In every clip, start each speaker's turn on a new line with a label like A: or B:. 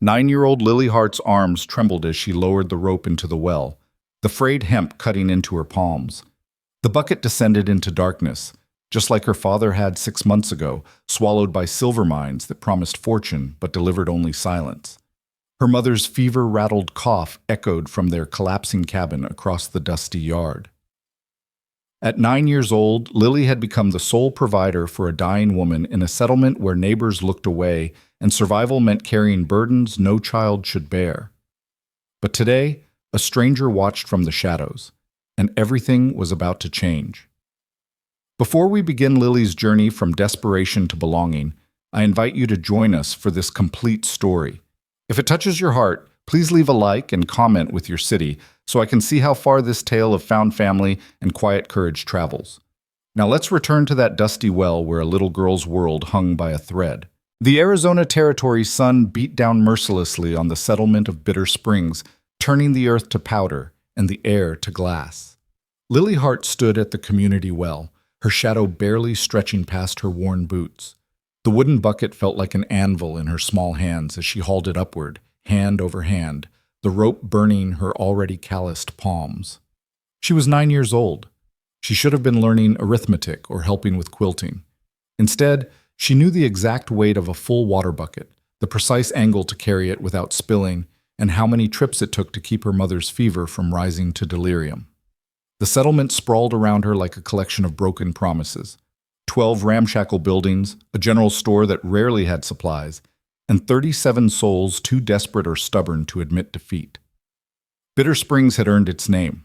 A: 9-year-old Lily Hart's arms trembled as she lowered the rope into the well, the frayed hemp cutting into her palms. The bucket descended into darkness, just like her father had 6 months ago, swallowed by silver mines that promised fortune but delivered only silence. Her mother's fever-rattled cough echoed from their collapsing cabin across the dusty yard. At 9 years old, Lily had become the sole provider for a dying woman in a settlement where neighbors looked away and survival meant carrying burdens no child should bear. But today, a stranger watched from the shadows, and everything was about to change. Before we begin Lily's journey from desperation to belonging, I invite you to join us for this complete story. If it touches your heart, please leave a like and comment with your city so I can see how far this tale of found family and quiet courage travels. Now let's return to that dusty well where a little girl's world hung by a thread. The Arizona Territory's sun beat down mercilessly on the settlement of Bitter Springs, turning the earth to powder and the air to glass. Lily Hart stood at the community well, her shadow barely stretching past her worn boots. The wooden bucket felt like an anvil in her small hands as she hauled it upward, hand over hand, the rope burning her already calloused palms. She was 9 years old. She should have been learning arithmetic or helping with quilting. Instead, she knew the exact weight of a full water bucket, the precise angle to carry it without spilling, and how many trips it took to keep her mother's fever from rising to delirium. The settlement sprawled around her like a collection of broken promises. 12 ramshackle buildings, a general store that rarely had supplies, and 37 souls too desperate or stubborn to admit defeat. Bitter Springs had earned its name.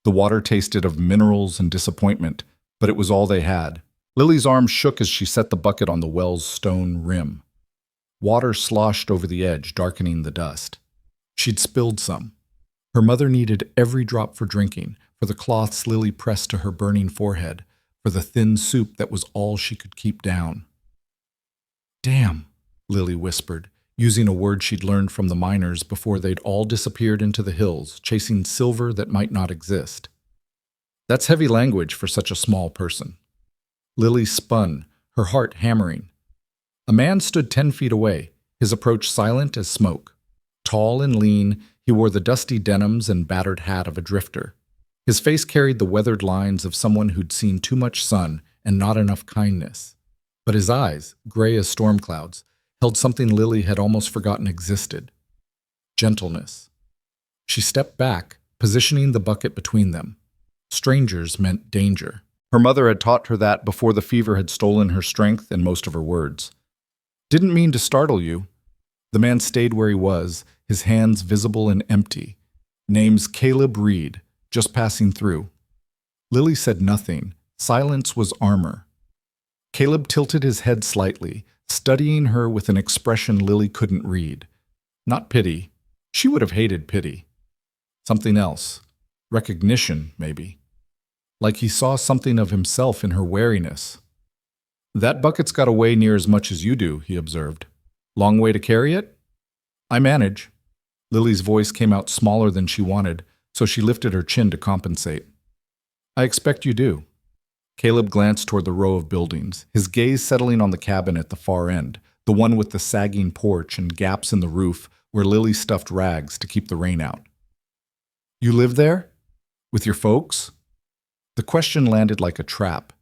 A: The water tasted of minerals and disappointment, but it was all they had. Lily's arms shook as she set the bucket on the well's stone rim. Water sloshed over the edge, darkening the dust. She'd spilled some. Her mother needed every drop for drinking, for the cloths Lily pressed to her burning forehead, for the thin soup that was all she could keep down. "Damn," Lily whispered, using a word she'd learned from the miners before they'd all disappeared into the hills, chasing silver that might not exist. That's heavy language for such a small person. Lily spun, her heart hammering. A man stood 10 feet away, his approach silent as smoke. Tall and lean, he wore the dusty denims and battered hat of a drifter. His face carried the weathered lines of someone who'd seen too much sun and not enough kindness. But his eyes, gray as storm clouds, held something Lily had almost forgotten existed: gentleness. She stepped back, positioning the bucket between them. Strangers meant danger. Her mother had taught her that before the fever had stolen her strength and most of her words. "Didn't mean to startle you." The man stayed where he was, his hands visible and empty. Name's Caleb Reed, just passing through. Lily said nothing. Silence was armor. Caleb tilted his head slightly, studying her with an expression Lily couldn't read. Not pity. She would have hated pity. Something else. Recognition, maybe. Like he saw something of himself in her wariness. "That bucket's got to weigh near as much as you do," he observed. "Long way to carry it?" "I manage." Lily's voice came out smaller than she wanted, so she lifted her chin to compensate. "I expect you do." Caleb glanced toward the row of buildings, his gaze settling on the cabin at the far end, the one with the sagging porch and gaps in the roof where Lily stuffed rags to keep the rain out. "You live there? With your folks?" The question landed like a trap.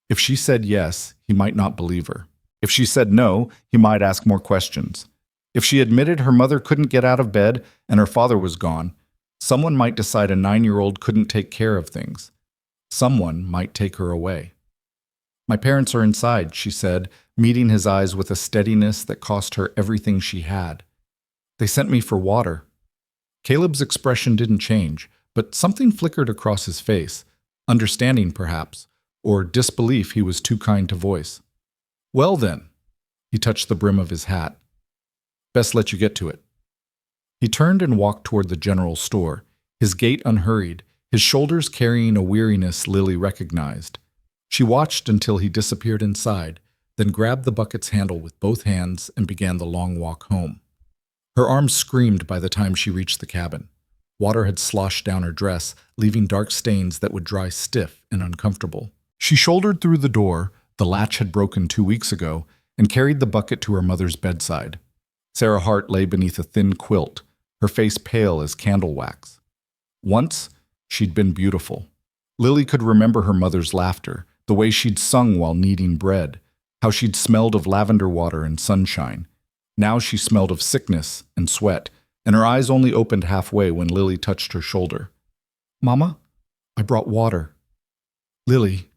A: If she said yes, he might not believe her. If she said no, he might ask more questions. If she admitted her mother couldn't get out of bed and her father was gone, someone might decide a 9-year-old couldn't take care of things. Someone might take her away. "My parents are inside," she said, meeting his eyes with a steadiness that cost her everything she had. "They sent me for water." Caleb's expression didn't change, but something flickered across his face, understanding perhaps, or disbelief he was too kind to voice. "Well then," he touched the brim of his hat. "Best let you get to it." He turned and walked toward the general store, his gait unhurried, his shoulders carrying a weariness Lily recognized. She watched until he disappeared inside, then grabbed the bucket's handle with both hands and began the long walk home. Her arms screamed by the time she reached the cabin. Water had sloshed down her dress, leaving dark stains that would dry stiff and uncomfortable. She shouldered through the door, the latch had broken 2 weeks ago, and carried the bucket to her mother's bedside. Sarah Hart lay beneath a thin quilt, her face pale as candle wax. Once, she'd been beautiful. Lily could remember her mother's laughter, the way she'd sung while kneading bread, how she'd smelled of lavender water and sunshine. Now she smelled of sickness and sweat, and her eyes only opened halfway when Lily touched her shoulder. "Mama, I brought water." "Lily,"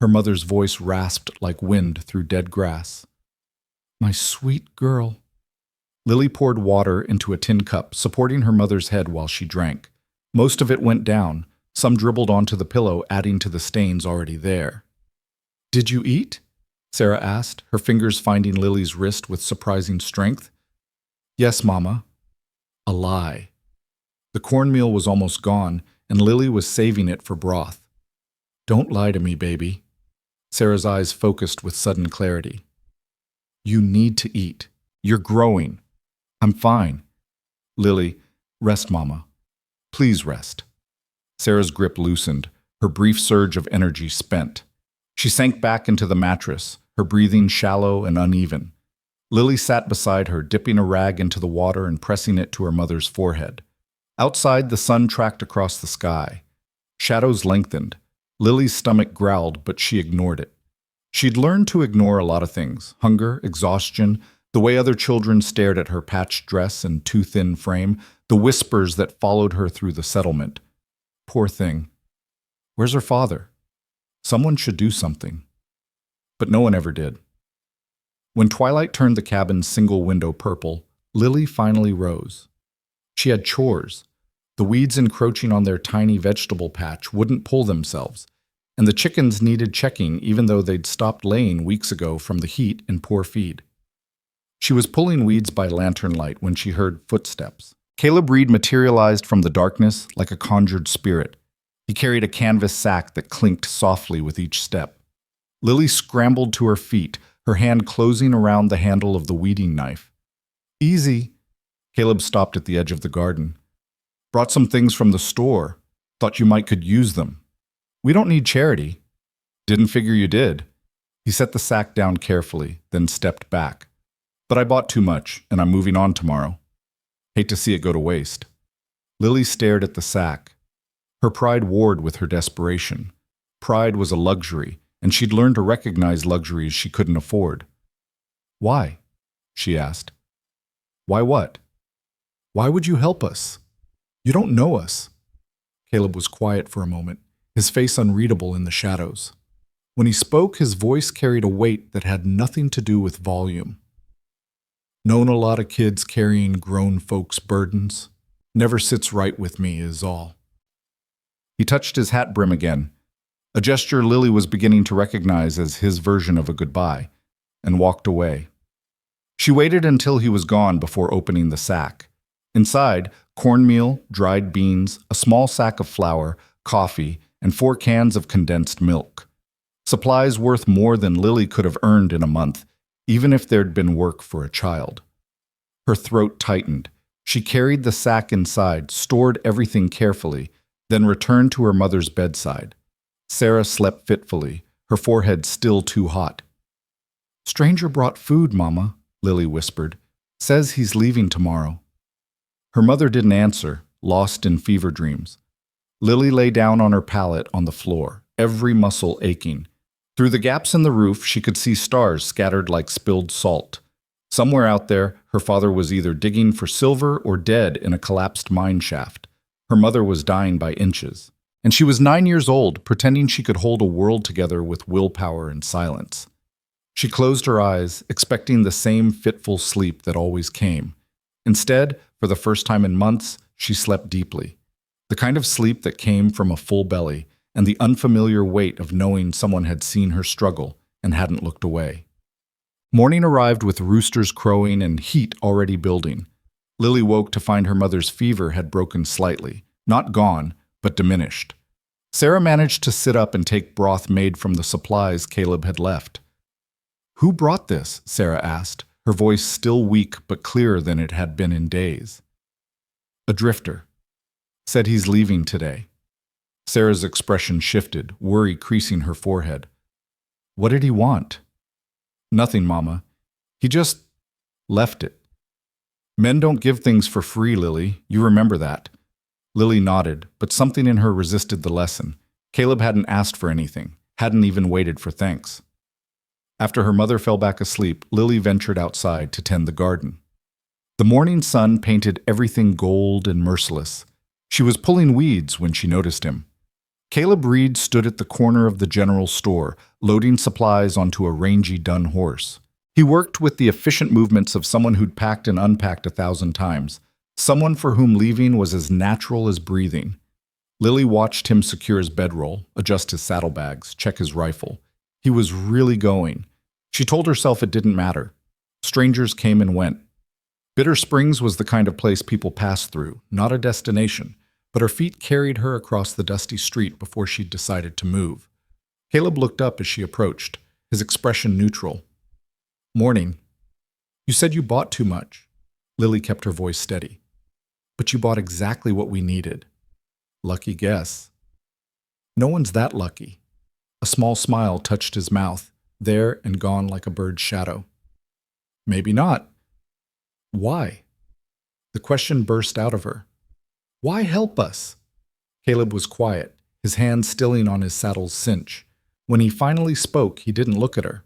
A: her mother's voice rasped like wind through dead grass. "My sweet girl." Lily poured water into a tin cup, supporting her mother's head while she drank. Most of it went down, some dribbled onto the pillow, adding to the stains already there. "Did you eat?" Sarah asked, her fingers finding Lily's wrist with surprising strength. "Yes, Mama." A lie. The cornmeal was almost gone, and Lily was saving it for broth. "Don't lie to me, baby." Sarah's eyes focused with sudden clarity. "You need to eat. You're growing." "I'm fine." "Lily, rest, Mama. Please rest." Sarah's grip loosened, her brief surge of energy spent. She sank back into the mattress, her breathing shallow and uneven. Lily sat beside her, dipping a rag into the water and pressing it to her mother's forehead. Outside, the sun tracked across the sky. Shadows lengthened. Lily's stomach growled, but she ignored it. She'd learned to ignore a lot of things: hunger, exhaustion, the way other children stared at her patched dress and too thin frame, the whispers that followed her through the settlement. Poor thing. Where's her father? Someone should do something. But no one ever did. When twilight turned the cabin's single window purple, Lily finally rose. She had chores. The weeds encroaching on their tiny vegetable patch wouldn't pull themselves, and the chickens needed checking even though they'd stopped laying weeks ago from the heat and poor feed. She was pulling weeds by lantern light when she heard footsteps. Caleb Reed materialized from the darkness like a conjured spirit. He carried a canvas sack that clinked softly with each step. Lily scrambled to her feet, her hand closing around the handle of the weeding knife. "Easy." Caleb stopped at the edge of the garden. "Brought some things from the store. Thought you might could use them." "We don't need charity." "Didn't figure you did." He set the sack down carefully, then stepped back. "But I bought too much, and I'm moving on tomorrow. Hate to see it go to waste." Lily stared at the sack. Her pride warred with her desperation. Pride was a luxury, and she'd learned to recognize luxuries she couldn't afford. "Why?" she asked. "Why what?" "Why would you help us? You don't know us." Caleb was quiet for a moment, his face unreadable in the shadows. When he spoke, his voice carried a weight that had nothing to do with volume. "Known a lot of kids carrying grown folks' burdens. Never sits right with me is all." He touched his hat brim again, a gesture Lily was beginning to recognize as his version of a goodbye, and walked away. She waited until he was gone before opening the sack. Inside, cornmeal, dried beans, a small sack of flour, coffee, and 4 cans of condensed milk. Supplies worth more than Lily could have earned in a month, even if there'd been work for a child. Her throat tightened. She carried the sack inside, stored everything carefully, then returned to her mother's bedside. Sarah slept fitfully, her forehead still too hot. "Stranger brought food, Mama," Lily whispered. "Says he's leaving tomorrow." Her mother didn't answer, lost in fever dreams. Lily lay down on her pallet on the floor, every muscle aching. Through the gaps in the roof, she could see stars scattered like spilled salt. Somewhere out there, her father was either digging for silver or dead in a collapsed mine shaft. Her mother was dying by inches. And she was 9 years old, pretending she could hold a world together with willpower and silence. She closed her eyes, expecting the same fitful sleep that always came. Instead, for the first time in months, she slept deeply. The kind of sleep that came from a full belly and the unfamiliar weight of knowing someone had seen her struggle and hadn't looked away. Morning arrived with roosters crowing and heat already building. Lily woke to find her mother's fever had broken slightly, not gone, but diminished. Sarah managed to sit up and take broth made from the supplies Caleb had left. "Who brought this?" Sarah asked, her voice still weak but clearer than it had been in days. "A drifter. Said he's leaving today." Sarah's expression shifted, worry creasing her forehead. "What did he want?" "Nothing, Mama. He just left it." Men don't give things for free, Lily. You remember that. Lily nodded, but something in her resisted the lesson. Caleb hadn't asked for anything, hadn't even waited for thanks. After her mother fell back asleep, Lily ventured outside to tend the garden. The morning sun painted everything gold and merciless. She was pulling weeds when she noticed him. Caleb Reed stood at the corner of the general store, loading supplies onto a rangy dun horse. He worked with the efficient movements of someone who'd packed and unpacked 1,000 times, someone for whom leaving was as natural as breathing. Lily watched him secure his bedroll, adjust his saddlebags, check his rifle. He was really going. She told herself it didn't matter. Strangers came and went. Bitter Springs was the kind of place people passed through, not a destination, but her feet carried her across the dusty street before she'd decided to move. Caleb looked up as she approached, his expression neutral. "Morning. You said you bought too much." Lily kept her voice steady. "But you bought exactly what we needed." "Lucky guess." "No one's that lucky." A small smile touched his mouth, there and gone like a bird's shadow. "Maybe not." "Why?" The question burst out of her. "Why help us?" Caleb was quiet, his hand stilling on his saddle's cinch. When he finally spoke, he didn't look at her.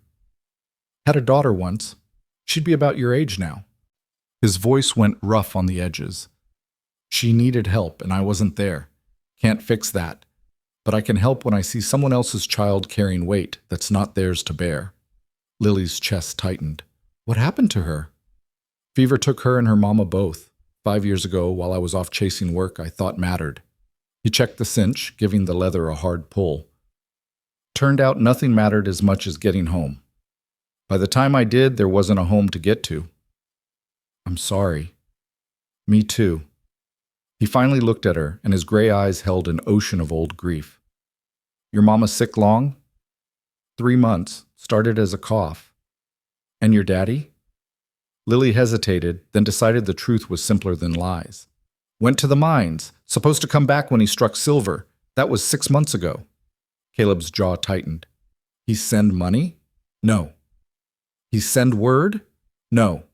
A: "Had a daughter once. She'd be about your age now." His voice went rough on the edges. "She needed help, and I wasn't there. Can't fix that. But I can help when I see someone else's child carrying weight that's not theirs to bear." Lily's chest tightened. "What happened to her?" "Fever took her and her mama both. 5 years ago, while I was off chasing work I thought mattered." He checked the cinch, giving the leather a hard pull. "Turned out nothing mattered as much as getting home. By the time I did, there wasn't a home to get to." "I'm sorry." "Me too." He finally looked at her, and his gray eyes held an ocean of old grief. "Your mama sick long?" 3 months. Started as a cough." "And your daddy?" Lily hesitated, then decided the truth was simpler than lies. "Went to the mines. Supposed to come back when he struck silver. That was 6 months ago." Caleb's jaw tightened. "He send money?" "No." "He send word?" "No."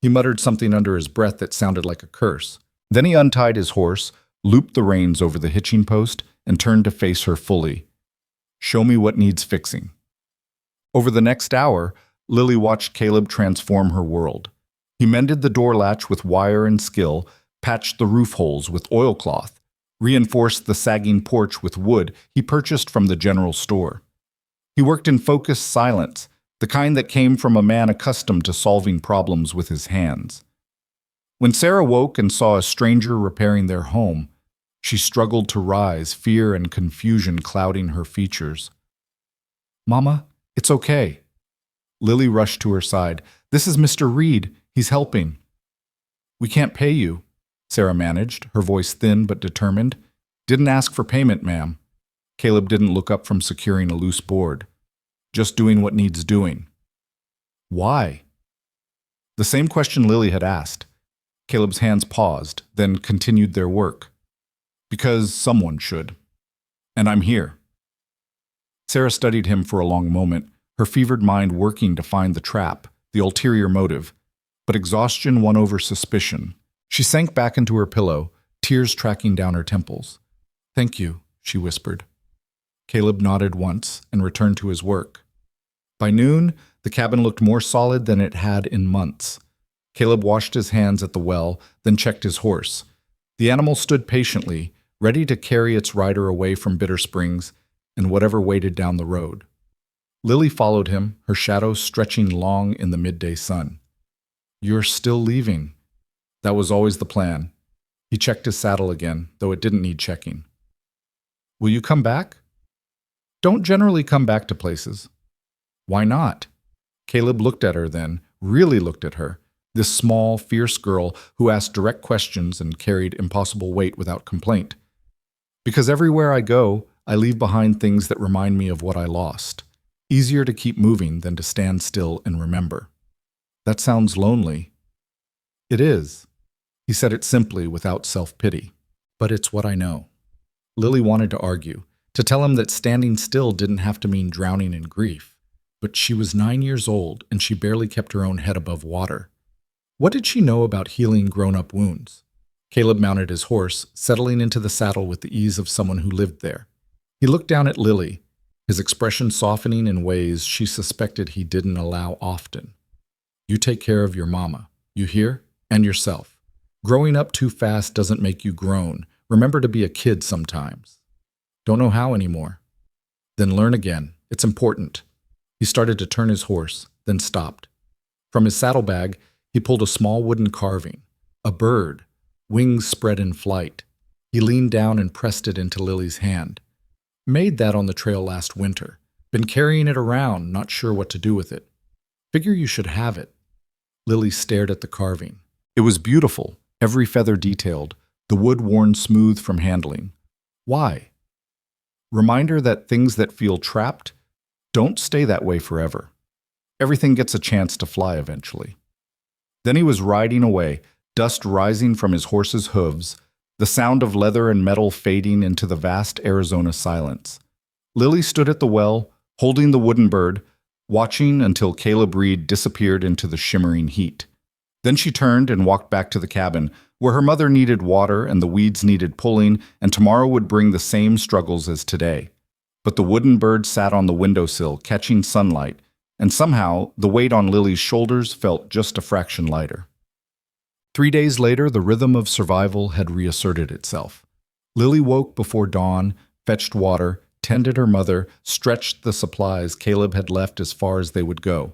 A: He muttered something under his breath that sounded like a curse. Then he untied his horse, looped the reins over the hitching post, and turned to face her fully. "Show me what needs fixing." Over the next hour, Lily watched Caleb transform her world. He mended the door latch with wire and skill, patched the roof holes with oilcloth, reinforced the sagging porch with wood he purchased from the general store. He worked in focused silence, the kind that came from a man accustomed to solving problems with his hands. When Sarah woke and saw a stranger repairing their home, she struggled to rise, fear and confusion clouding her features. "Mama, it's okay." Lily rushed to her side. "This is Mr. Reed. He's helping." "We can't pay you," Sarah managed, her voice thin but determined. "Didn't ask for payment, ma'am." Caleb didn't look up from securing a loose board. "Just doing what needs doing." "Why?" The same question Lily had asked. Caleb's hands paused, then continued their work. "Because someone should. And I'm here." Sarah studied him for a long moment, her fevered mind working to find the trap, the ulterior motive. But exhaustion won over suspicion. She sank back into her pillow, tears tracking down her temples. "Thank you," she whispered. Caleb nodded once and returned to his work. By noon, the cabin looked more solid than it had in months. Caleb washed his hands at the well, then checked his horse. The animal stood patiently, ready to carry its rider away from Bitter Springs and whatever waited down the road. Lily followed him, her shadow stretching long in the midday sun. "You're still leaving." That was always the plan. He checked his saddle again, though it didn't need checking. "Will you come back?" "Don't generally come back to places." "Why not?" Caleb looked at her then, really looked at her, this small, fierce girl who asked direct questions and carried impossible weight without complaint. "Because everywhere I go, I leave behind things that remind me of what I lost. Easier to keep moving than to stand still and remember." "That sounds lonely." "It is." He said it simply, without self-pity. "But it's what I know." Lily wanted to argue, to tell him that standing still didn't have to mean drowning in grief. But she was 9 years old, and she barely kept her own head above water. What did she know about healing grown-up wounds? Caleb mounted his horse, settling into the saddle with the ease of someone who lived there. He looked down at Lily, his expression softening in ways she suspected he didn't allow often. You take care of your mama, you hear? And yourself. Growing up too fast doesn't make you grown. Remember to be a kid sometimes. Don't know how anymore. Then learn again. It's important. He started to turn his horse, then stopped. From his saddlebag, he pulled a small wooden carving, a bird, wings spread in flight. He leaned down and pressed it into Lily's hand. Made that on the trail last winter. Been carrying it around, not sure what to do with it. Figure you should have it. Lily stared at the carving. It was beautiful, every feather detailed, the wood worn smooth from handling. Why? Reminder that things that feel trapped don't stay that way forever. Everything gets a chance to fly eventually. Then he was riding away, dust rising from his horse's hooves, the sound of leather and metal fading into the vast Arizona silence. Lily stood at the well, holding the wooden bird, watching until Caleb Reed disappeared into the shimmering heat. Then she turned and walked back to the cabin, where her mother needed water and the weeds needed pulling, and tomorrow would bring the same struggles as today. But the wooden bird sat on the windowsill, catching sunlight, and somehow the weight on Lily's shoulders felt just a fraction lighter. 3 days later, the rhythm of survival had reasserted itself. Lily woke before dawn, fetched water, tended her mother, stretched the supplies Caleb had left as far as they would go.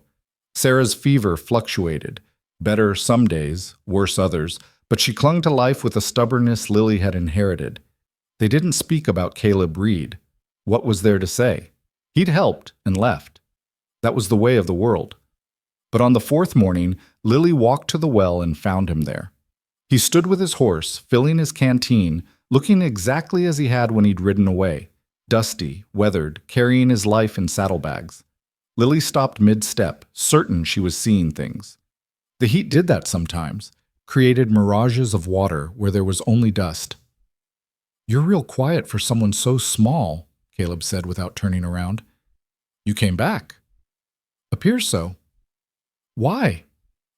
A: Sarah's fever fluctuated, better some days, worse others, but she clung to life with a stubbornness Lily had inherited. They didn't speak about Caleb Reed. What was there to say? He'd helped and left. That was the way of the world. But on the 4th morning, Lily walked to the well and found him there. He stood with his horse, filling his canteen, looking exactly as he had when he'd ridden away, dusty, weathered, carrying his life in saddlebags. Lily stopped mid-step, certain she was seeing things. The heat did that sometimes, created mirages of water where there was only dust. "You're real quiet for someone so small," Caleb said without turning around. "You came back." "Appears so." "Why?"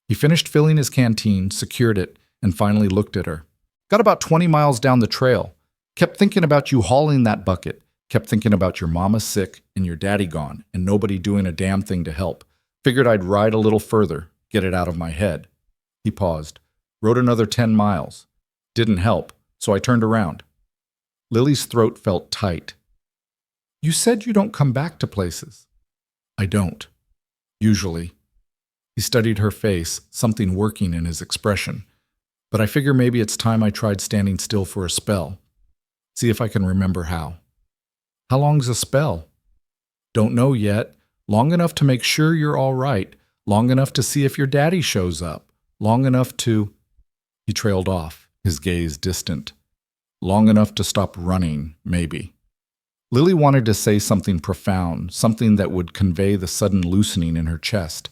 A: He finished filling his canteen, secured it, and finally looked at her. "Got about 20 miles down the trail. Kept thinking about you hauling that bucket. Kept thinking about your mama sick and your daddy gone and nobody doing a damn thing to help. Figured I'd ride a little further, get it out of my head." He paused. "Rode another 10 miles. Didn't help, so I turned around." Lily's throat felt tight. "You said you don't come back to places." "I don't. Usually." He studied her face, something working in his expression. "But I figure maybe it's time I tried standing still for a spell. See if I can remember how." "How long's a spell?" "Don't know yet. Long enough to make sure you're all right. Long enough to see if your daddy shows up. Long enough to—" He trailed off, his gaze distant. "Long enough to stop running, maybe." Lily wanted to say something profound, something that would convey the sudden loosening in her chest.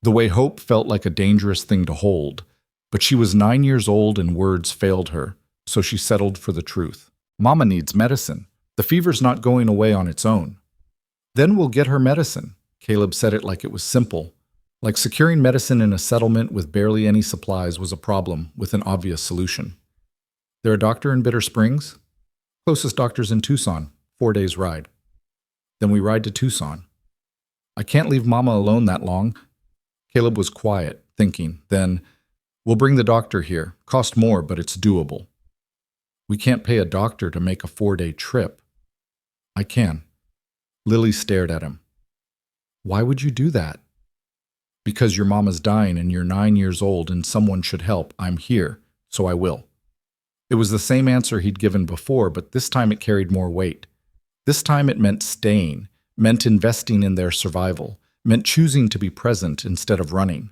A: The way hope felt like a dangerous thing to hold. But she was 9 years old and words failed her, so she settled for the truth. "Mama needs medicine. The fever's not going away on its own." "Then we'll get her medicine." Caleb said it like it was simple. Like securing medicine in a settlement with barely any supplies was a problem with an obvious solution. "There a doctor in Bitter Springs?" "Closest doctor's in Tucson, 4 days ride." "Then we ride to Tucson." "I can't leave Mama alone that long." Caleb was quiet, thinking. Then, "We'll bring the doctor here. Cost more, but it's doable." "We can't pay a doctor to make a 4-day trip." "I can." Lily stared at him. "Why would you do that?" "Because your mama's dying and you're 9 years old and someone should help. I'm here, so I will." It was the same answer he'd given before, but this time it carried more weight. This time it meant staying, meant investing in their survival, meant choosing to be present instead of running.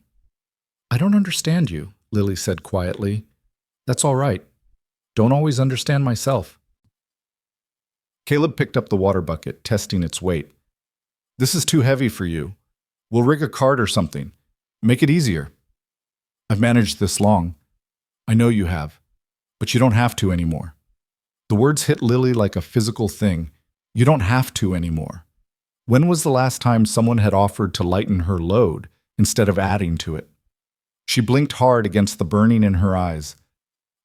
A: "I don't understand you," Lily said quietly. "That's all right. Don't always understand myself." Caleb picked up the water bucket, testing its weight. "This is too heavy for you. We'll rig a cart or something. Make it easier." "I've managed this long." "I know you have. But you don't have to anymore." The words hit Lily like a physical thing. You don't have to anymore. When was the last time someone had offered to lighten her load instead of adding to it? She blinked hard against the burning in her eyes.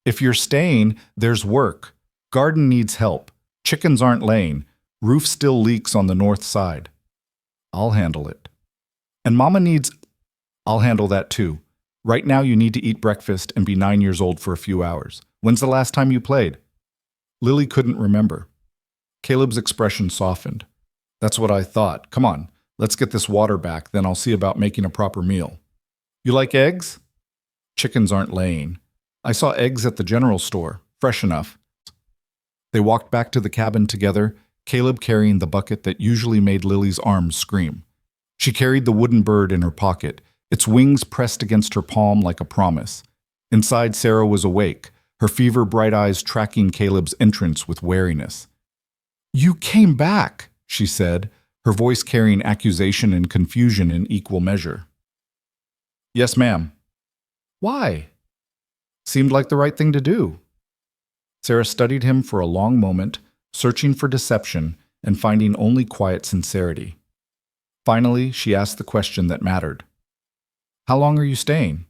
A: If you're staying, there's work. Garden needs help. Chickens aren't laying. Roof still leaks on the north side. I'll handle it. And Mama needs... I'll handle that too. Right now you need to eat breakfast and be 9 years old for a few hours. When's the last time you played? Lily couldn't remember. Caleb's expression softened. That's what I thought. Come on, let's get this water back, then I'll see about making a proper meal. You like eggs? Chickens aren't laying. I saw eggs at the general store, fresh enough. They walked back to the cabin together, Caleb carrying the bucket that usually made Lily's arms scream. She carried the wooden bird in her pocket, its wings pressed against her palm like a promise. Inside, Sarah was awake, her fever-bright eyes tracking Caleb's entrance with wariness. You came back, she said, her voice carrying accusation and confusion in equal measure. Yes, ma'am. Why? Seemed like the right thing to do. Sarah studied him for a long moment, searching for deception and finding only quiet sincerity. Finally, she asked the question that mattered. How long are you staying?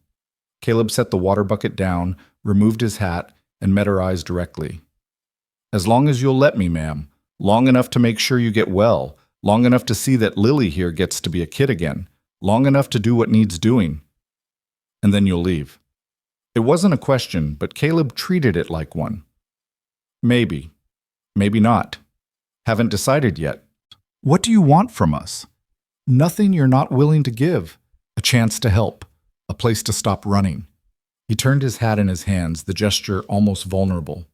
A: Caleb set the water bucket down, removed his hat, and met her eyes directly. As long as you'll let me, ma'am. Long enough to make sure you get well. Long enough to see that Lily here gets to be a kid again. Long enough to do what needs doing. And then you'll leave. It wasn't a question, but Caleb treated it like one. Maybe. Maybe not. Haven't decided yet. What do you want from us? Nothing you're not willing to give. A chance to help. A place to stop running. He turned his hat in his hands, the gesture almost vulnerable.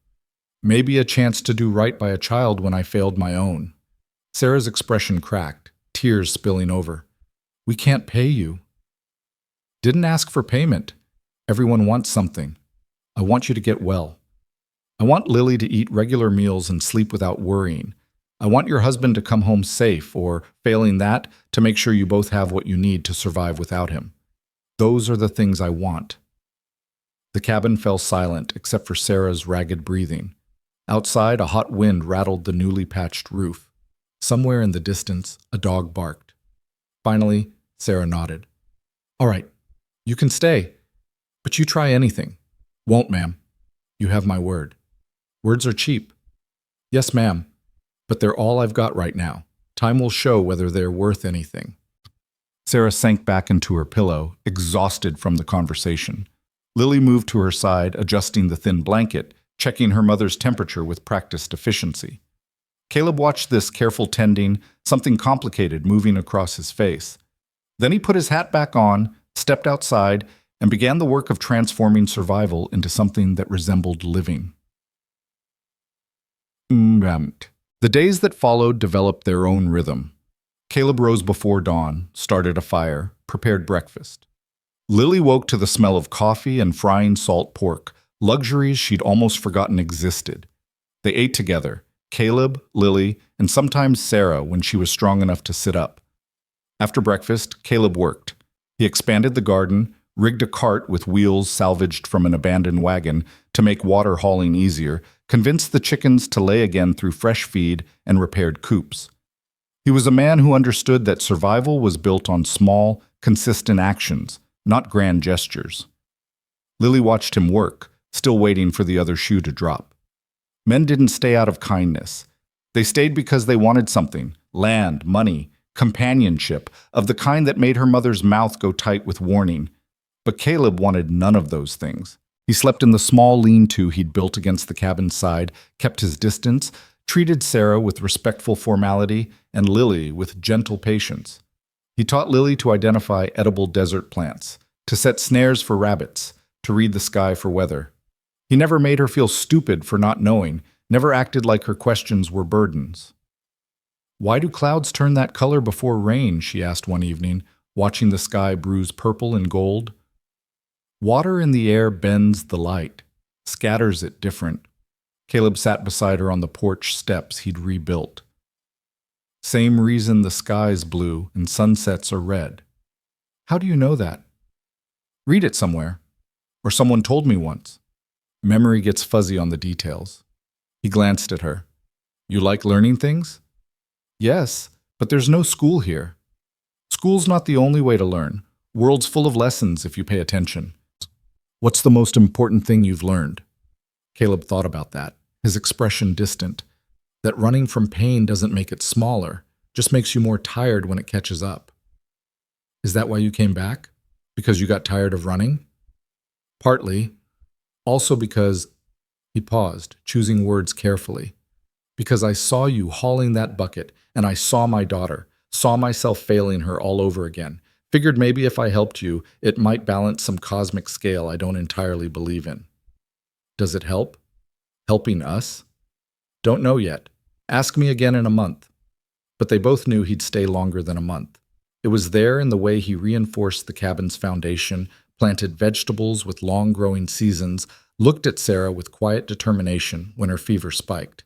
A: Maybe a chance to do right by a child when I failed my own. Sarah's expression cracked, tears spilling over. We can't pay you. Didn't ask for payment. Everyone wants something. I want you to get well. I want Lily to eat regular meals and sleep without worrying. I want your husband to come home safe, or, failing that, to make sure you both have what you need to survive without him. Those are the things I want. The cabin fell silent, except for Sarah's ragged breathing. Outside, a hot wind rattled the newly patched roof. Somewhere in the distance, a dog barked. Finally, Sarah nodded. All right, you can stay, but you try anything. Won't, ma'am. You have my word. Words are cheap. Yes, ma'am, but they're all I've got right now. Time will show whether they're worth anything. Sarah sank back into her pillow, exhausted from the conversation. Lily moved to her side, adjusting the thin blanket, checking her mother's temperature with practiced efficiency. Caleb watched this careful tending, something complicated moving across his face. Then he put his hat back on, stepped outside, and began the work of transforming survival into something that resembled living. The days that followed developed their own rhythm. Caleb rose before dawn, started a fire, prepared breakfast. Lily woke to the smell of coffee and frying salt pork, luxuries she'd almost forgotten existed. They ate together, Caleb, Lily, and sometimes Sarah when she was strong enough to sit up. After breakfast, Caleb worked. He expanded the garden, rigged a cart with wheels salvaged from an abandoned wagon to make water hauling easier, convinced the chickens to lay again through fresh feed, and repaired coops. He was a man who understood that survival was built on small, consistent actions, not grand gestures. Lily watched him work, still waiting for the other shoe to drop. Men didn't stay out of kindness. They stayed because they wanted something: land, money, companionship, of the kind that made her mother's mouth go tight with warning. But Caleb wanted none of those things. He slept in the small lean-to he'd built against the cabin's side, kept his distance, treated Sarah with respectful formality, and Lily with gentle patience. He taught Lily to identify edible desert plants, to set snares for rabbits, to read the sky for weather. He never made her feel stupid for not knowing, never acted like her questions were burdens. Why do clouds turn that color before rain? She asked one evening, watching the sky bruise purple and gold. Water in the air bends the light, scatters it different. Caleb sat beside her on the porch steps he'd rebuilt. Same reason the sky's blue and sunsets are red. How do you know that? Read it somewhere. Or someone told me once. Memory gets fuzzy on the details. He glanced at her. You like learning things? Yes, but there's no school here. School's not the only way to learn. World's full of lessons if you pay attention. What's the most important thing you've learned? Caleb thought about that, his expression distant. That running from pain doesn't make it smaller, just makes you more tired when it catches up. Is that why you came back? Because you got tired of running? Partly. Also because, he paused, choosing words carefully. Because I saw you hauling that bucket, and I saw my daughter, saw myself failing her all over again. Figured maybe if I helped you, it might balance some cosmic scale I don't entirely believe in. Does it help? Helping us? Don't know yet. Ask me again in a month. But they both knew he'd stay longer than a month. It was there in the way he reinforced the cabin's foundation, planted vegetables with long-growing seasons, looked at Sarah with quiet determination when her fever spiked.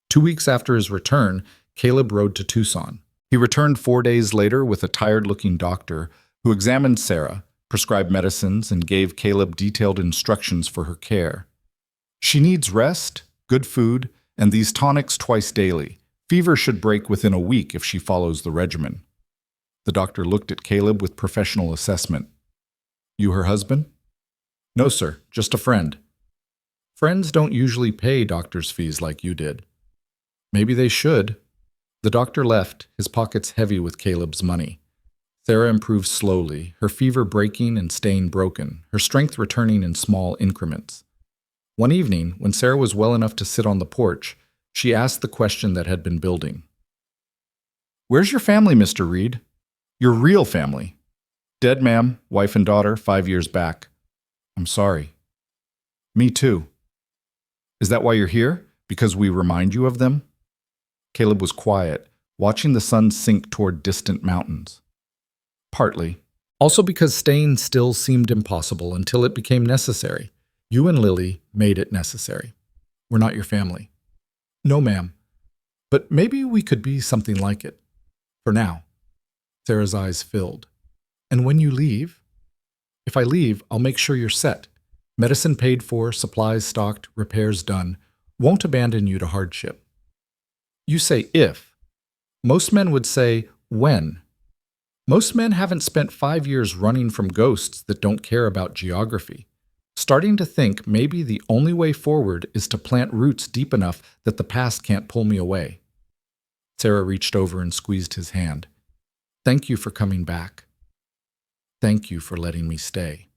A: 2 weeks after his return, Caleb rode to Tucson. He returned 4 days later with a tired-looking doctor who examined Sarah, prescribed medicines, and gave Caleb detailed instructions for her care. She needs rest, good food, and these tonics twice daily. Fever should break within a week if she follows the regimen. The doctor looked at Caleb with professional assessment. You her husband? No, sir, just a friend. Friends don't usually pay doctor's fees like you did. Maybe they should. The doctor left, his pockets heavy with Caleb's money. Sarah improved slowly, her fever breaking and staying broken, her strength returning in small increments. One evening, when Sarah was well enough to sit on the porch, she asked the question that had been building. Where's your family, Mr. Reed? Your real family. Dead, ma'am, wife and daughter, 5 years back. I'm sorry. Me too. Is that why you're here? Because we remind you of them? Caleb was quiet, watching the sun sink toward distant mountains. Partly. Also because staying still seemed impossible until it became necessary. You and Lily made it necessary. We're not your family. No, ma'am. But maybe we could be something like it. For now. Sarah's eyes filled. And when you leave? If I leave, I'll make sure you're set. Medicine paid for, supplies stocked, repairs done. Won't abandon you to hardship. You say if. Most men would say when. Most men haven't spent 5 years running from ghosts that don't care about geography. Starting to think maybe the only way forward is to plant roots deep enough that the past can't pull me away. Sarah reached over and squeezed his hand. Thank you for coming back. Thank you for letting me stay.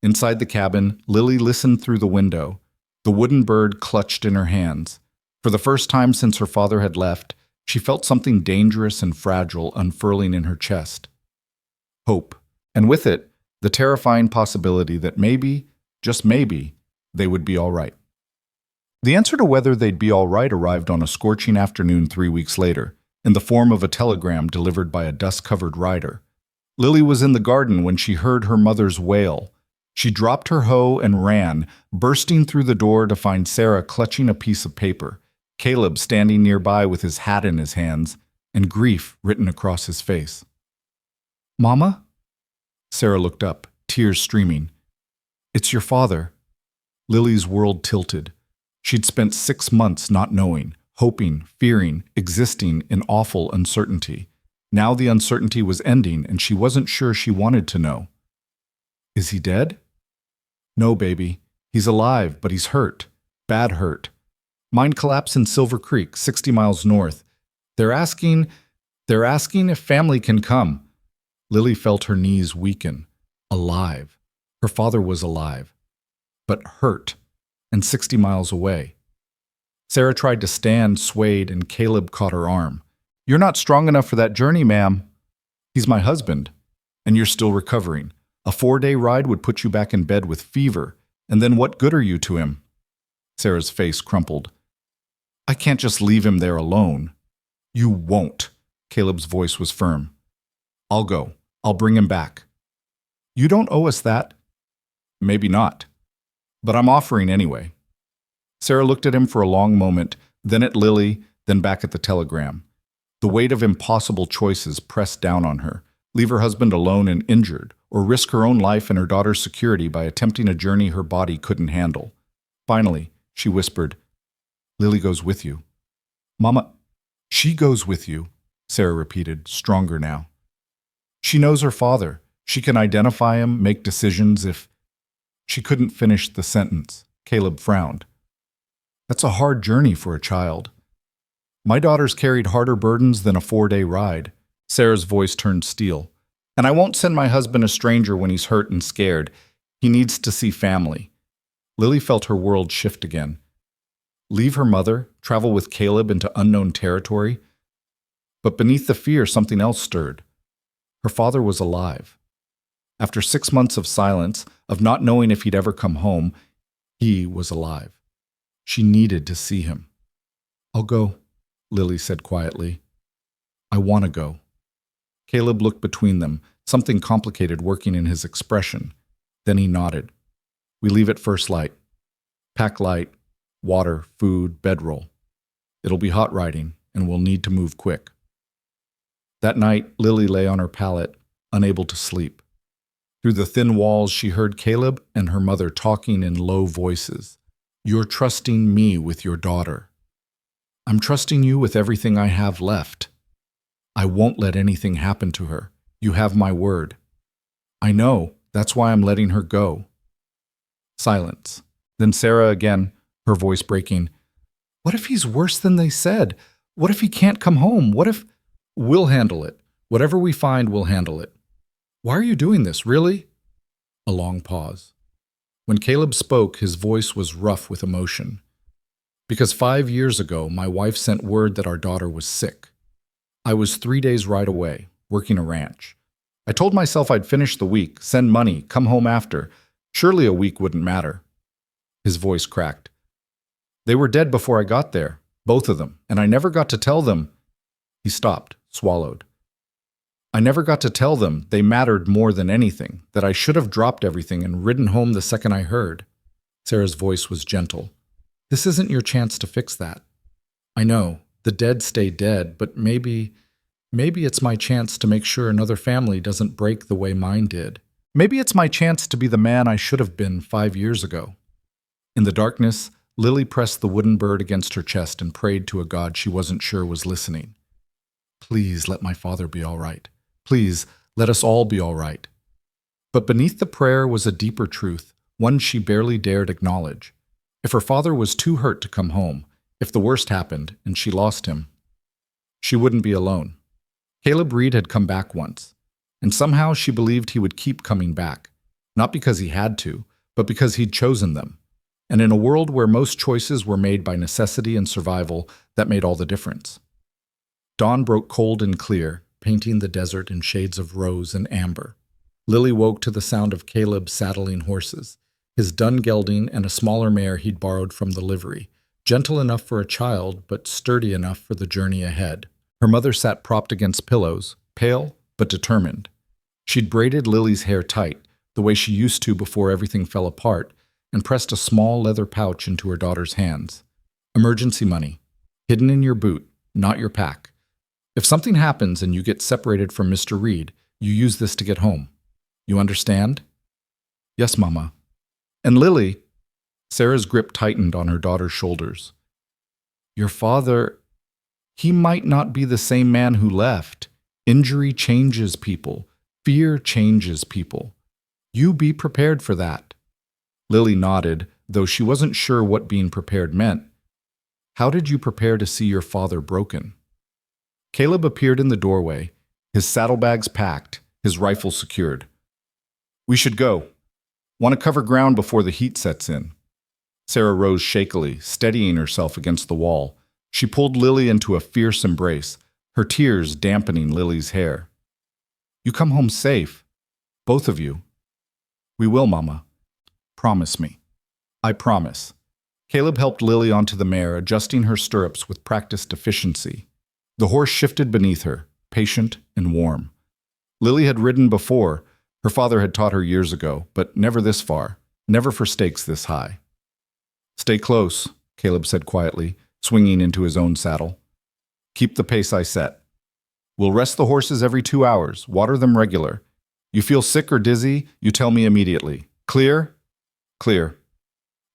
A: Inside the cabin, Lily listened through the window, the wooden bird clutched in her hands. For the first time since her father had left, she felt something dangerous and fragile unfurling in her chest. Hope, and with it, the terrifying possibility that maybe, just maybe, they would be all right. The answer to whether they'd be all right arrived on a scorching afternoon 3 weeks later, in the form of a telegram delivered by a dust-covered rider. Lily was in the garden when she heard her mother's wail. She dropped her hoe and ran, bursting through the door to find Sarah clutching a piece of paper, Caleb standing nearby with his hat in his hands, and grief written across his face. Mama? Sarah looked up, tears streaming. It's your father. Lily's world tilted. She'd spent 6 months not knowing, hoping, fearing, existing in awful uncertainty. Now the uncertainty was ending, and she wasn't sure she wanted to know. Is he dead? No, baby. He's alive, but he's hurt. Bad hurt. Mine collapsed in Silver Creek, 60 miles north. They're asking if family can come. Lily felt her knees weaken. Alive. Her father was alive. But hurt. And 60 miles away. Sarah tried to stand, swayed, and Caleb caught her arm. You're not strong enough for that journey, ma'am. He's my husband. And you're still recovering. A 4-day ride would put you back in bed with fever. And then what good are you to him? Sarah's face crumpled. I can't just leave him there alone. You won't. Caleb's voice was firm. I'll go. I'll bring him back. You don't owe us that. Maybe not. But I'm offering anyway. Sarah looked at him for a long moment, then at Lily, then back at the telegram. The weight of impossible choices pressed down on her. Leave her husband alone and injured, or risk her own life and her daughter's security by attempting a journey her body couldn't handle. Finally, she whispered, Lily goes with you. Mama, she goes with you, Sarah repeated, stronger now. She knows her father. She can identify him, make decisions if... She couldn't finish the sentence. Caleb frowned. That's a hard journey for a child. My daughter's carried harder burdens than a 4-day ride. Sarah's voice turned steel. And I won't send my husband a stranger when he's hurt and scared. He needs to see family. Lily felt her world shift again. Leave her mother, travel with Caleb into unknown territory? But beneath the fear, something else stirred. Her father was alive. After 6 months of silence, of not knowing if he'd ever come home, he was alive. She needed to see him. I'll go, Lily said quietly. I want to go. Caleb looked between them, something complicated working in his expression. Then he nodded. We leave at first light. Pack light, water, food, bedroll. It'll be hot riding, and we'll need to move quick. That night, Lily lay on her pallet, unable to sleep. Through the thin walls, she heard Caleb and her mother talking in low voices. You're trusting me with your daughter. I'm trusting you with everything I have left. I won't let anything happen to her. You have my word. I know. That's why I'm letting her go. Silence. Then Sarah again, her voice breaking. What if he's worse than they said? What if he can't come home? What if... We'll handle it. Whatever we find, we'll handle it. Why are you doing this, really? A long pause. When Caleb spoke, his voice was rough with emotion. Because 5 years ago, my wife sent word that our daughter was sick. I was 3 days ride away, working a ranch. I told myself I'd finish the week, send money, come home after. Surely a week wouldn't matter. His voice cracked. They were dead before I got there, both of them, and I never got to tell them. He stopped, swallowed. I never got to tell them they mattered more than anything, that I should have dropped everything and ridden home the second I heard. Sarah's voice was gentle. This isn't your chance to fix that. I know, the dead stay dead, but maybe it's my chance to make sure another family doesn't break the way mine did. Maybe it's my chance to be the man I should have been 5 years ago. In the darkness, Lily pressed the wooden bird against her chest and prayed to a God she wasn't sure was listening. Please let my father be all right. Please let us all be all right. But beneath the prayer was a deeper truth, one she barely dared acknowledge. If her father was too hurt to come home, if the worst happened and she lost him, she wouldn't be alone. Caleb Reed had come back once, and somehow she believed he would keep coming back, not because he had to, but because he'd chosen them. And in a world where most choices were made by necessity and survival, that made all the difference. Dawn broke cold and clear, painting the desert in shades of rose and amber. Lily woke to the sound of Caleb saddling horses, his dun gelding and a smaller mare he'd borrowed from the livery, gentle enough for a child, but sturdy enough for the journey ahead. Her mother sat propped against pillows, pale but determined. She'd braided Lily's hair tight, the way she used to before everything fell apart, and pressed a small leather pouch into her daughter's hands. Emergency money, hidden in your boot, not your pack. If something happens and you get separated from Mr. Reed, you use this to get home. You understand? Yes, Mama. And Lily, Sarah's grip tightened on her daughter's shoulders. Your father, he might not be the same man who left. Injury changes people. Fear changes people. You be prepared for that. Lily nodded, though she wasn't sure what being prepared meant. How did you prepare to see your father broken? Caleb appeared in the doorway, his saddlebags packed, his rifle secured. We should go. Want to cover ground before the heat sets in. Sarah rose shakily, steadying herself against the wall. She pulled Lily into a fierce embrace, her tears dampening Lily's hair. You come home safe, both of you. We will, Mama. Promise me. I promise. Caleb helped Lily onto the mare, adjusting her stirrups with practiced efficiency. The horse shifted beneath her, patient and warm. Lily had ridden before. Her father had taught her years ago, but never this far, never for stakes this high. Stay close, Caleb said quietly, swinging into his own saddle. Keep the pace I set. We'll rest the horses every 2 hours, water them regular. You feel sick or dizzy, you tell me immediately. Clear? Clear.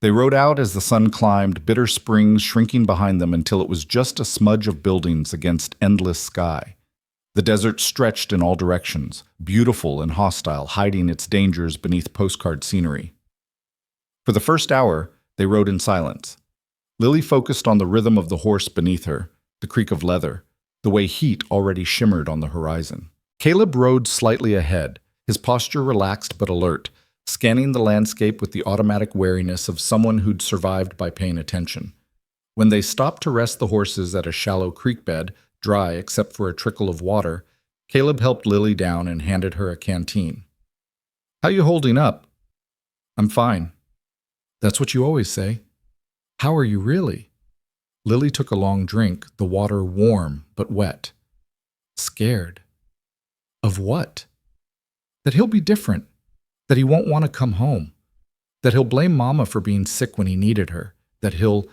A: They rode out as the sun climbed, bitter springs shrinking behind them until it was just a smudge of buildings against endless sky. The desert stretched in all directions, beautiful and hostile, hiding its dangers beneath postcard scenery. For the first hour, they rode in silence. Lily focused on the rhythm of the horse beneath her, the creak of leather, the way heat already shimmered on the horizon. Caleb rode slightly ahead, his posture relaxed but alert, scanning the landscape with the automatic wariness of someone who'd survived by paying attention. When they stopped to rest the horses at a shallow creek bed, dry except for a trickle of water, Caleb helped Lily down and handed her a canteen. "How you holding up?" "I'm fine." "That's what you always say." "How are you really?" Lily took a long drink, the water warm but wet. "Scared." "Of what?" "That he'll be different. That he won't want to come home. That he'll blame Mama for being sick when he needed her. That he'll—"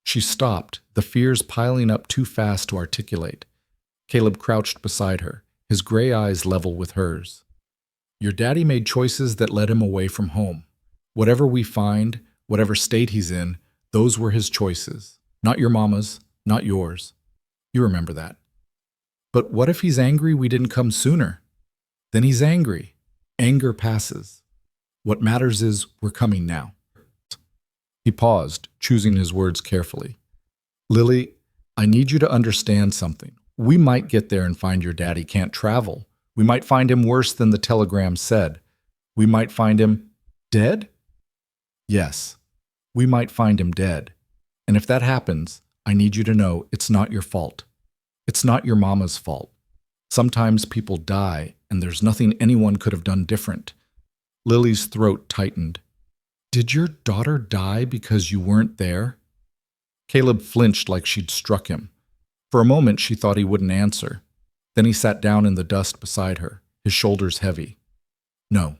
A: She stopped, the fears piling up too fast to articulate. Caleb crouched beside her, his gray eyes level with hers. "Your daddy made choices that led him away from home. Whatever we find, whatever state he's in, those were his choices. Not your mama's, not yours. You remember that. But what if he's angry we didn't come sooner? Then he's angry. Anger passes. What matters is we're coming now." He paused, choosing his words carefully. "Lily, I need you to understand something. We might get there and find your daddy can't travel. We might find him worse than the telegram said. We might find him dead? Yes, we might find him dead. And if that happens, I need you to know it's not your fault. It's not your mama's fault. Sometimes people die, and there's nothing anyone could have done different." Lily's throat tightened. "Did your daughter die because you weren't there?" Caleb flinched like she'd struck him. For a moment, she thought he wouldn't answer. Then he sat down in the dust beside her, his shoulders heavy. "No.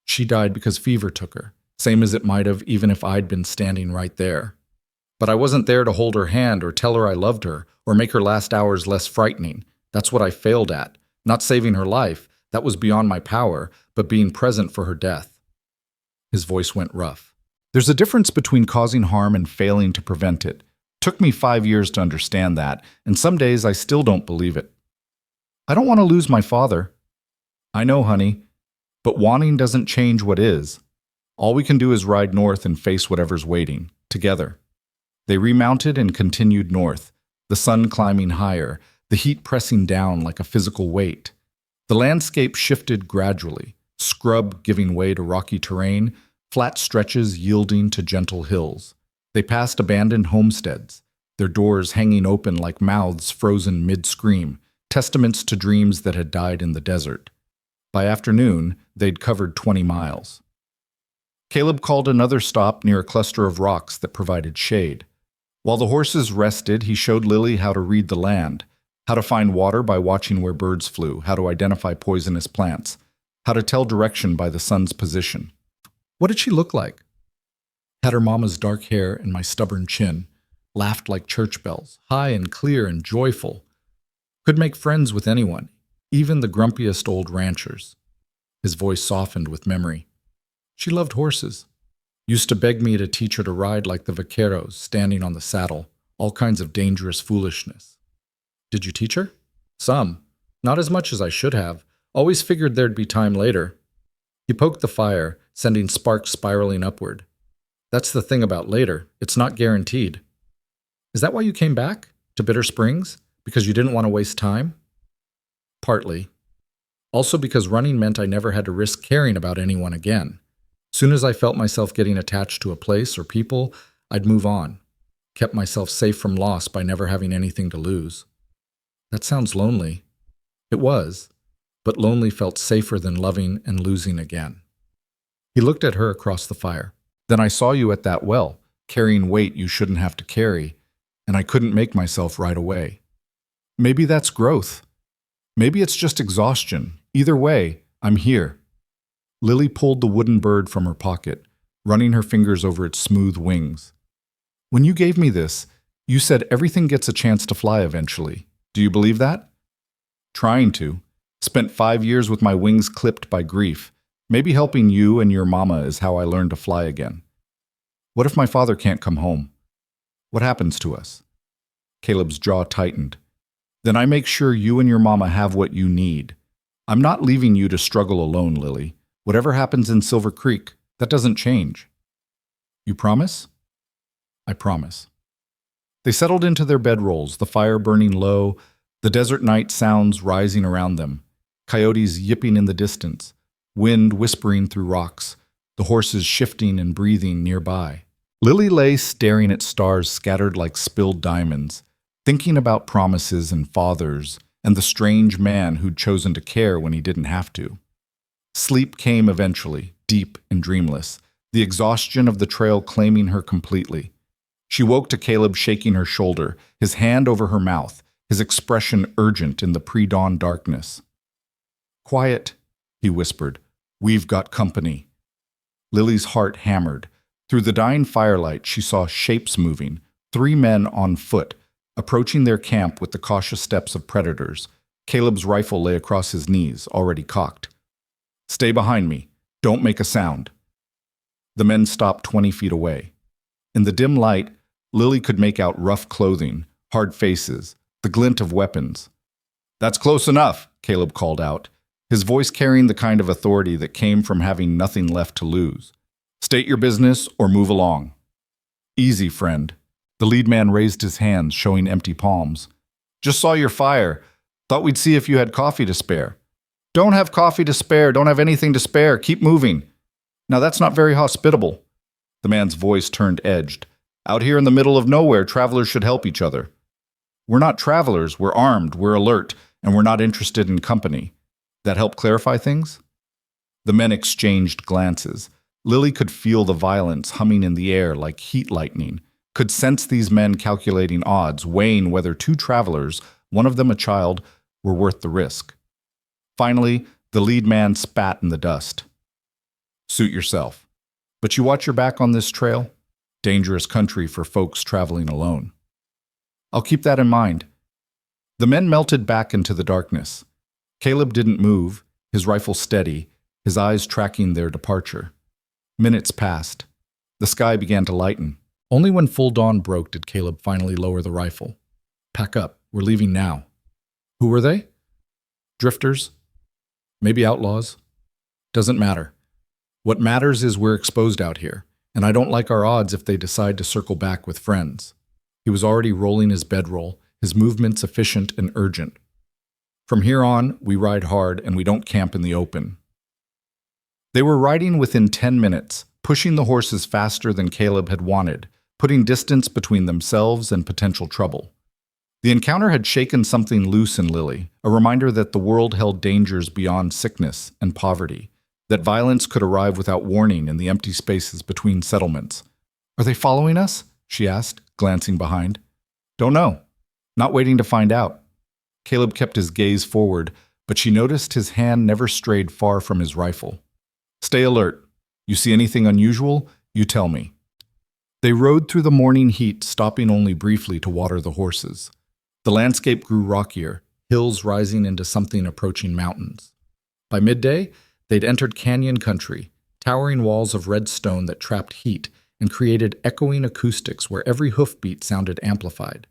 A: She died because fever took her, same as it might have even if I'd been standing right there. But I wasn't there to hold her hand or tell her I loved her or make her last hours less frightening. That's what I failed at. Not saving her life, that was beyond my power, but being present for her death." His voice went rough. "There's a difference between causing harm and failing to prevent it. Took me 5 years to understand that, and some days I still don't believe it. I don't want to lose my father." "I know, honey, but wanting doesn't change what is. All we can do is ride north and face whatever's waiting, together." They remounted and continued north, the sun climbing higher, the heat pressing down like a physical weight. The landscape shifted gradually, scrub giving way to rocky terrain, flat stretches yielding to gentle hills. They passed abandoned homesteads, their doors hanging open like mouths frozen mid-scream, testaments to dreams that had died in the desert. By afternoon, they'd covered 20 miles. Caleb called another stop near a cluster of rocks that provided shade. While the horses rested, he showed Lily how to read the land, how to find water by watching where birds flew, how to identify poisonous plants, how to tell direction by the sun's position. What did she look like? Had her mama's dark hair and my stubborn chin, laughed like church bells, high and clear and joyful. Could make friends with anyone, even the grumpiest old ranchers. His voice softened with memory. She loved horses. Used to beg me to teach her to ride like the vaqueros, standing on the saddle, all kinds of dangerous foolishness. Did you teach her? Some. Not as much as I should have. Always figured there'd be time later. He poked the fire, sending sparks spiraling upward. That's the thing about later. It's not guaranteed. Is that why you came back? To Bitter Springs? Because you didn't want to waste time? Partly. Also because running meant I never had to risk caring about anyone again. Soon as I felt myself getting attached to a place or people, I'd move on. Kept myself safe from loss by never having anything to lose. That sounds lonely. It was, but lonely felt safer than loving and losing again. He looked at her across the fire. Then I saw you at that well, carrying weight you shouldn't have to carry, and I couldn't make myself right away. Maybe that's growth. Maybe it's just exhaustion. Either way, I'm here. Lily pulled the wooden bird from her pocket, running her fingers over its smooth wings. When you gave me this, you said everything gets a chance to fly eventually. Do you believe that? Trying to. Spent 5 years with my wings clipped by grief. Maybe helping you and your mama is how I learned to fly again. What if my father can't come home? What happens to us? Caleb's jaw tightened. Then I make sure you and your mama have what you need. I'm not leaving you to struggle alone, Lily. Whatever happens in Silver Creek, that doesn't change. You promise? I promise. They settled into their bedrolls, the fire burning low, the desert night sounds rising around them, coyotes yipping in the distance, wind whispering through rocks, the horses shifting and breathing nearby. Lily lay staring at stars scattered like spilled diamonds, thinking about promises and fathers and the strange man who'd chosen to care when he didn't have to. Sleep came eventually, deep and dreamless, the exhaustion of the trail claiming her completely. She woke to Caleb shaking her shoulder, his hand over her mouth, his expression urgent in the pre-dawn darkness. "Quiet," he whispered. "We've got company." Lily's heart hammered. Through the dying firelight, she saw shapes moving, 3 men on foot, approaching their camp with the cautious steps of predators. Caleb's rifle lay across his knees, already cocked. "Stay behind me. Don't make a sound." The men stopped 20 feet away. In the dim light, Lily could make out rough clothing, hard faces, the glint of weapons. "That's close enough," Caleb called out, his voice carrying the kind of authority that came from having nothing left to lose. "State your business or move along." "Easy, friend." The lead man raised his hands, showing empty palms. "Just saw your fire. Thought we'd see if you had coffee to spare." "Don't have coffee to spare. Don't have anything to spare. Keep moving." "Now that's not very hospitable." The man's voice turned edged. "Out here in the middle of nowhere, travelers should help each other." "We're not travelers. We're armed. We're alert. And we're not interested in company." That help clarify things? The men exchanged glances. Lily could feel the violence humming in the air like heat lightning, could sense these men calculating odds, weighing whether 2 travelers, one of them a child, were worth the risk. Finally, the lead man spat in the dust. "Suit yourself. But you watch your back on this trail? Dangerous country for folks traveling alone." "I'll keep that in mind." The men melted back into the darkness. Caleb didn't move, his rifle steady, his eyes tracking their departure. Minutes passed. The sky began to lighten. Only when full dawn broke did Caleb finally lower the rifle. "Pack up. We're leaving now." Who were they? Drifters? Maybe outlaws? Doesn't matter. What matters is we're exposed out here, and I don't like our odds if they decide to circle back with friends. He was already rolling his bedroll, his movements efficient and urgent. "From here on, we ride hard and we don't camp in the open." They were riding within 10 minutes, pushing the horses faster than Caleb had wanted, putting distance between themselves and potential trouble. The encounter had shaken something loose in Lily, a reminder that the world held dangers beyond sickness and poverty, that violence could arrive without warning in the empty spaces between settlements. "Are they following us?" she asked, glancing behind. "Don't know. Not waiting to find out." Caleb kept his gaze forward, but she noticed his hand never strayed far from his rifle. "Stay alert. You see anything unusual? You tell me." They rode through the morning heat, stopping only briefly to water the horses. The landscape grew rockier, hills rising into something approaching mountains. By midday, they'd entered canyon country, towering walls of red stone that trapped heat and created echoing acoustics where every hoofbeat sounded amplified.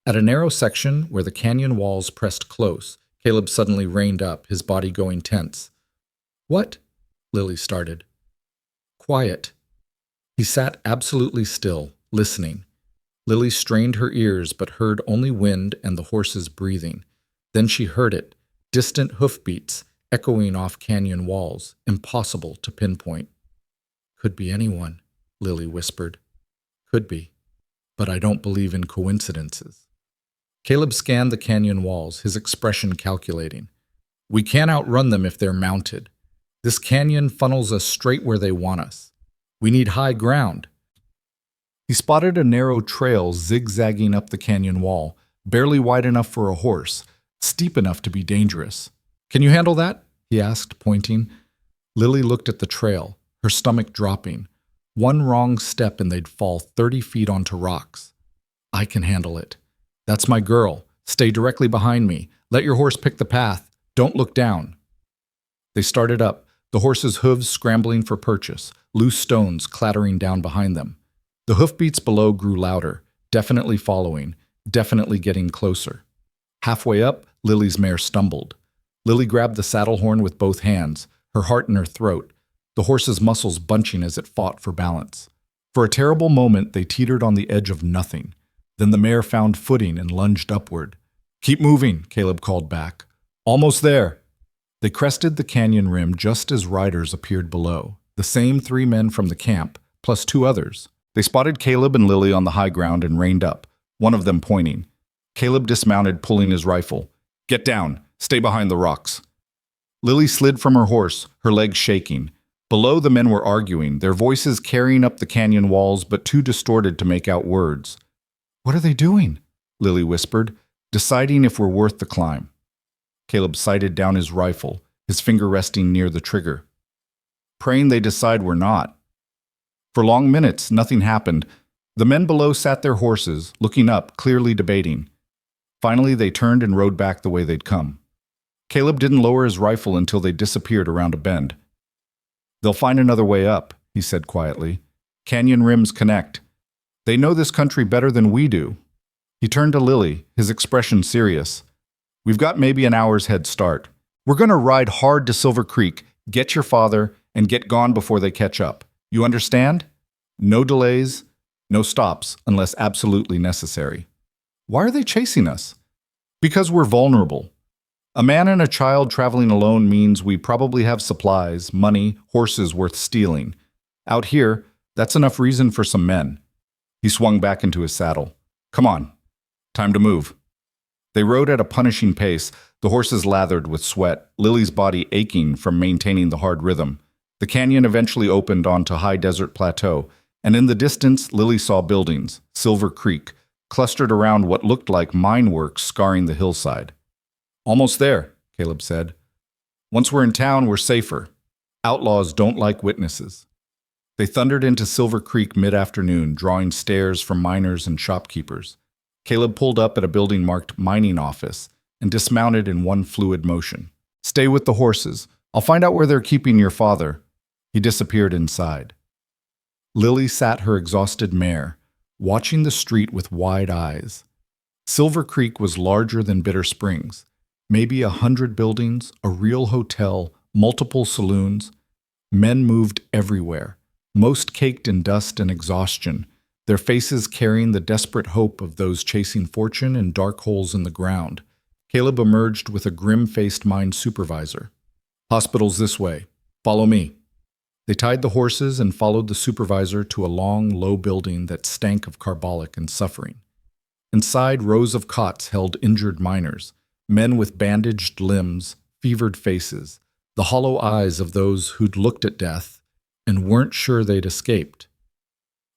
A: At a narrow section where the canyon walls pressed close, Caleb suddenly reined up, his body going tense. "What?" Lily started. "Quiet." He sat absolutely still, listening. Lily strained her ears but heard only wind and the horses breathing. Then she heard it, distant hoofbeats, echoing off canyon walls, impossible to pinpoint. "Could be anyone," Lily whispered. "Could be. But I don't believe in coincidences." Caleb scanned the canyon walls, his expression calculating. "We can't outrun them if they're mounted. This canyon funnels us straight where they want us. We need high ground." He spotted a narrow trail zigzagging up the canyon wall, barely wide enough for a horse, steep enough to be dangerous. "Can you handle that?" he asked, pointing. Lily looked at the trail, her stomach dropping. One wrong step and they'd fall 30 feet onto rocks. "I can handle it. That's my girl. Stay directly behind me. Let your horse pick the path. Don't look down." They started up, the horse's hooves scrambling for purchase, loose stones clattering down behind them. The hoofbeats below grew louder, definitely following, definitely getting closer. Halfway up, Lily's mare stumbled. Lily grabbed the saddle horn with both hands, her heart in her throat, the horse's muscles bunching as it fought for balance. For a terrible moment, they teetered on the edge of nothing. Then the mare found footing and lunged upward. "Keep moving," Caleb called back. "Almost there." They crested the canyon rim just as riders appeared below, the same 3 men from the camp, plus 2 others. They spotted Caleb and Lily on the high ground and reined up, one of them pointing. Caleb dismounted, pulling his rifle. "Get down. Stay behind the rocks." Lily slid from her horse, her legs shaking. Below, the men were arguing, their voices carrying up the canyon walls but too distorted to make out words. "What are they doing?" Lily whispered, deciding if we're worth the climb. Caleb sighted down his rifle, his finger resting near the trigger. "Praying they decide we're not." For long minutes, nothing happened. The men below sat their horses, looking up, clearly debating. Finally, they turned and rode back the way they'd come. Caleb didn't lower his rifle until they disappeared around a bend. "They'll find another way up," he said quietly. "Canyon rims connect. They know this country better than we do." He turned to Lily, his expression serious. "We've got maybe an hour's head start. We're going to ride hard to Silver Creek, get your father, and get gone before they catch up. You understand? No delays, no stops unless absolutely necessary." "Why are they chasing us?" "Because we're vulnerable. A man and a child traveling alone means we probably have supplies, money, horses worth stealing. Out here, that's enough reason for some men." He swung back into his saddle. "Come on. Time to move." They rode at a punishing pace, the horses lathered with sweat, Lily's body aching from maintaining the hard rhythm. The canyon eventually opened onto high desert plateau, and in the distance, Lily saw buildings, Silver Creek, clustered around what looked like mine works scarring the hillside. "Almost there," Caleb said. "Once we're in town, we're safer. Outlaws don't like witnesses." They thundered into Silver Creek mid-afternoon, drawing stares from miners and shopkeepers. Caleb pulled up at a building marked Mining Office and dismounted in one fluid motion. "Stay with the horses. I'll find out where they're keeping your father." He disappeared inside. Lily sat her exhausted mare, watching the street with wide eyes. Silver Creek was larger than Bitter Springs. Maybe 100 buildings, a real hotel, multiple saloons. Men moved everywhere, most caked in dust and exhaustion, their faces carrying the desperate hope of those chasing fortune in dark holes in the ground. Caleb emerged with a grim-faced mine supervisor. "Hospital's this way. Follow me." They tied the horses and followed the supervisor to a long, low building that stank of carbolic and suffering. Inside, rows of cots held injured miners, men with bandaged limbs, fevered faces, the hollow eyes of those who'd looked at death and weren't sure they'd escaped.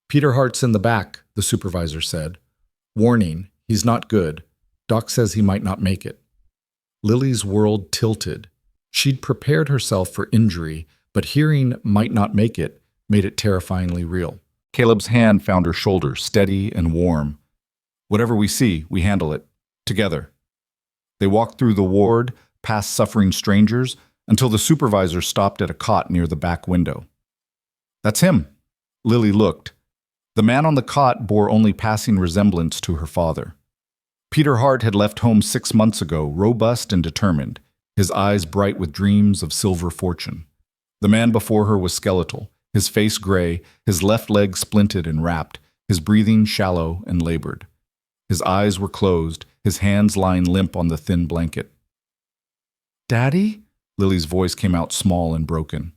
A: "Peter Hart's in the back," the supervisor said. "Warning, he's not good. Doc says he might not make it." Lily's world tilted. She'd prepared herself for injury, but hearing "might not make it" made it terrifyingly real. Caleb's hand found her shoulder, steady and warm. "Whatever we see, we handle it. Together." They walked through the ward, past suffering strangers, until the supervisor stopped at a cot near the back window. "That's him." Lily looked. The man on the cot bore only passing resemblance to her father. Peter Hart had left home 6 months ago, robust and determined, his eyes bright with dreams of silver fortune. The man before her was skeletal, his face gray, his left leg splinted and wrapped, his breathing shallow and labored. His eyes were closed, his hands lying limp on the thin blanket. "Daddy?" Lily's voice came out small and broken.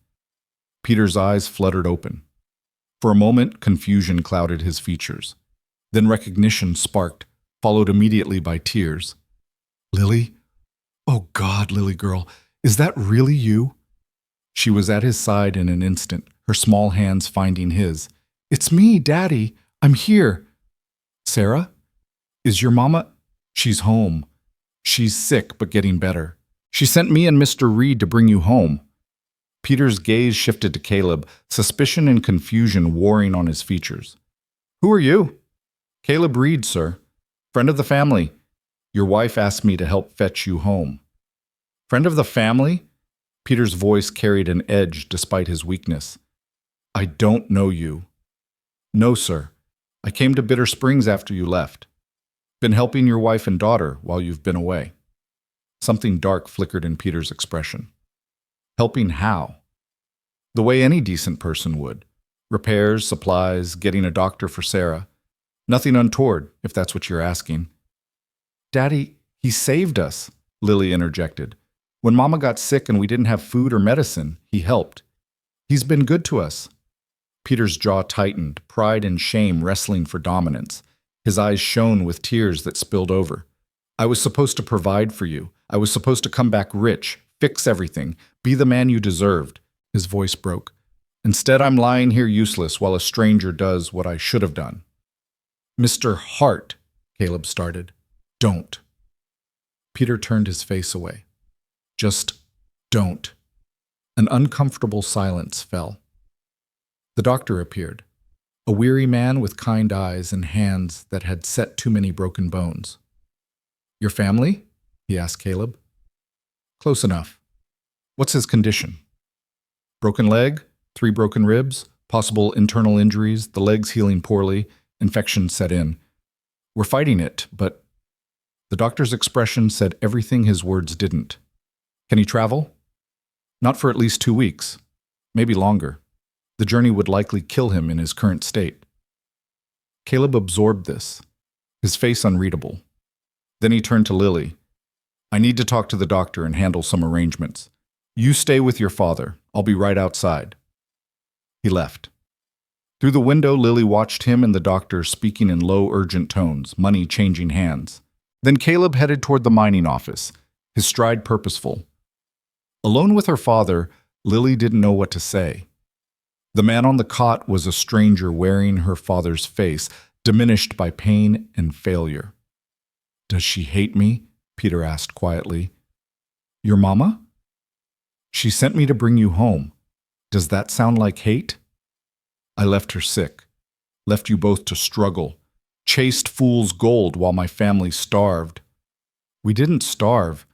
A: Peter's eyes fluttered open. For a moment, confusion clouded his features. Then recognition sparked, followed immediately by tears. "Lily? Oh God, Lily girl, is that really you?" She was at his side in an instant, her small hands finding his. "It's me, Daddy. I'm here." "Sarah? Is your mama?" "She's home. She's sick, but getting better. She sent me and Mr. Reed to bring you home." Peter's gaze shifted to Caleb, suspicion and confusion warring on his features. "Who are you?" "Caleb Reed, sir. Friend of the family. Your wife asked me to help fetch you home." "Friend of the family?" Peter's voice carried an edge despite his weakness. "I don't know you." "No, sir. I came to Bitter Springs after you left." Been helping your wife and daughter while you've been away. Something dark flickered in Peter's expression. Helping how? The way any decent person would. Repairs, supplies, getting a doctor for Sarah. Nothing untoward, if that's what you're asking. Daddy, he saved us, Lily interjected. When Mama got sick and we didn't have food or medicine, he helped. He's been good to us. Peter's jaw tightened, pride and shame wrestling for dominance. His eyes shone with tears that spilled over. I was supposed to provide for you. I was supposed to come back rich, fix everything, be the man you deserved. His voice broke. Instead, I'm lying here useless while a stranger does what I should have done. Mr. Hart, Caleb started. Don't. Peter turned his face away. Just don't. An uncomfortable silence fell. The doctor appeared, a weary man with kind eyes and hands that had set too many broken bones. Your family? He asked Caleb. Close enough. What's his condition? Broken leg, 3 broken ribs, possible internal injuries, the legs healing poorly, infection set in. We're fighting it, but the doctor's expression said everything his words didn't. Can he travel? Not for at least 2 weeks, maybe longer. The journey would likely kill him in his current state. Caleb absorbed this, his face unreadable. Then he turned to Lily. I need to talk to the doctor and handle some arrangements. You stay with your father. I'll be right outside. He left. Through the window, Lily watched him and the doctor speaking in low, urgent tones, money changing hands. Then Caleb headed toward the mining office, his stride purposeful. Alone with her father, Lily didn't know what to say. The man on the cot was a stranger wearing her father's face, diminished by pain and failure. Does she hate me? Peter asked quietly. Your mama? She sent me to bring you home. Does that sound like hate? I left her sick, left you both to struggle, chased fool's gold while my family starved. We didn't starve.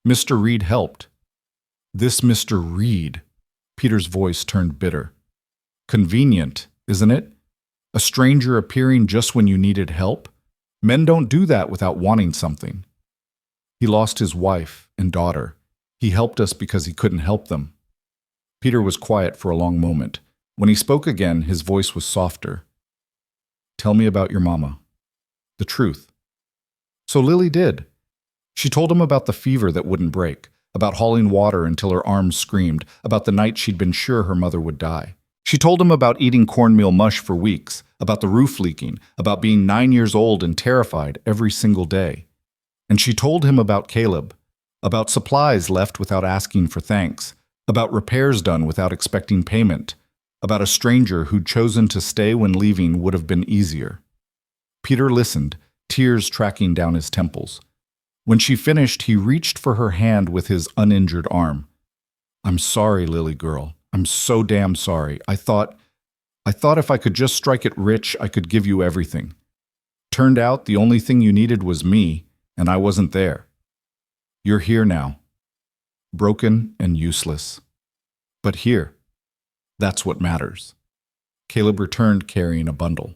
A: Mr. Reed helped. This Mr. Reed. Peter's voice turned bitter. Convenient, isn't it? A stranger appearing just when you needed help? Men don't do that without wanting something. He lost his wife and daughter. He helped us because he couldn't help them. Peter was quiet for a long moment. When he spoke again, his voice was softer. Tell me about your mama. The truth. So Lily did. She told him about the fever that wouldn't break, about hauling water until her arms screamed, about the night she'd been sure her mother would die. She told him about eating cornmeal mush for weeks, about the roof leaking, about being 9 years old and terrified every single day. And she told him about Caleb, about supplies left without asking for thanks, about repairs done without expecting payment, about a stranger who'd chosen to stay when leaving would have been easier. Peter listened, tears tracking down his temples. When she finished, he reached for her hand with his uninjured arm. I'm sorry, Lily girl. I'm so damn sorry. I thought if I could just strike it rich, I could give you everything. Turned out the only thing you needed was me, and I wasn't there. You're here now. Broken and useless. But here. That's what matters. Caleb returned carrying a bundle.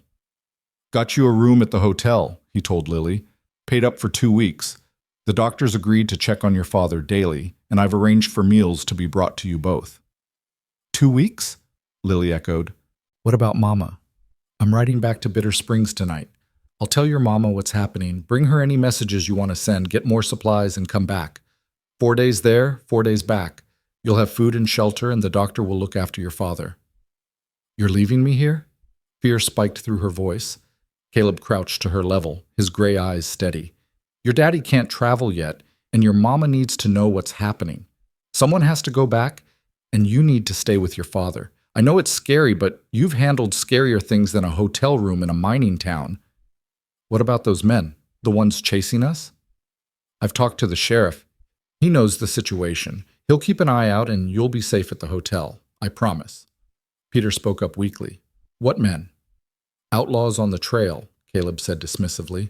A: Got you a room at the hotel, he told Lily. Paid up for 2 weeks. The doctors agreed to check on your father daily, and I've arranged for meals to be brought to you both. 2 weeks? Lily echoed. What about Mama? I'm riding back to Bitter Springs tonight. I'll tell your Mama what's happening, bring her any messages you want to send, get more supplies, and come back. 4 days there, 4 days back. You'll have food and shelter, and the doctor will look after your father. You're leaving me here? Fear spiked through her voice. Caleb crouched to her level, his gray eyes steady. Your daddy can't travel yet, and your mama needs to know what's happening. Someone has to go back, and you need to stay with your father. I know it's scary, but you've handled scarier things than a hotel room in a mining town. What about those men, the ones chasing us? I've talked to the sheriff. He knows the situation. He'll keep an eye out, and you'll be safe at the hotel. I promise. Peter spoke up weakly. What men? Outlaws on the trail, Caleb said dismissively.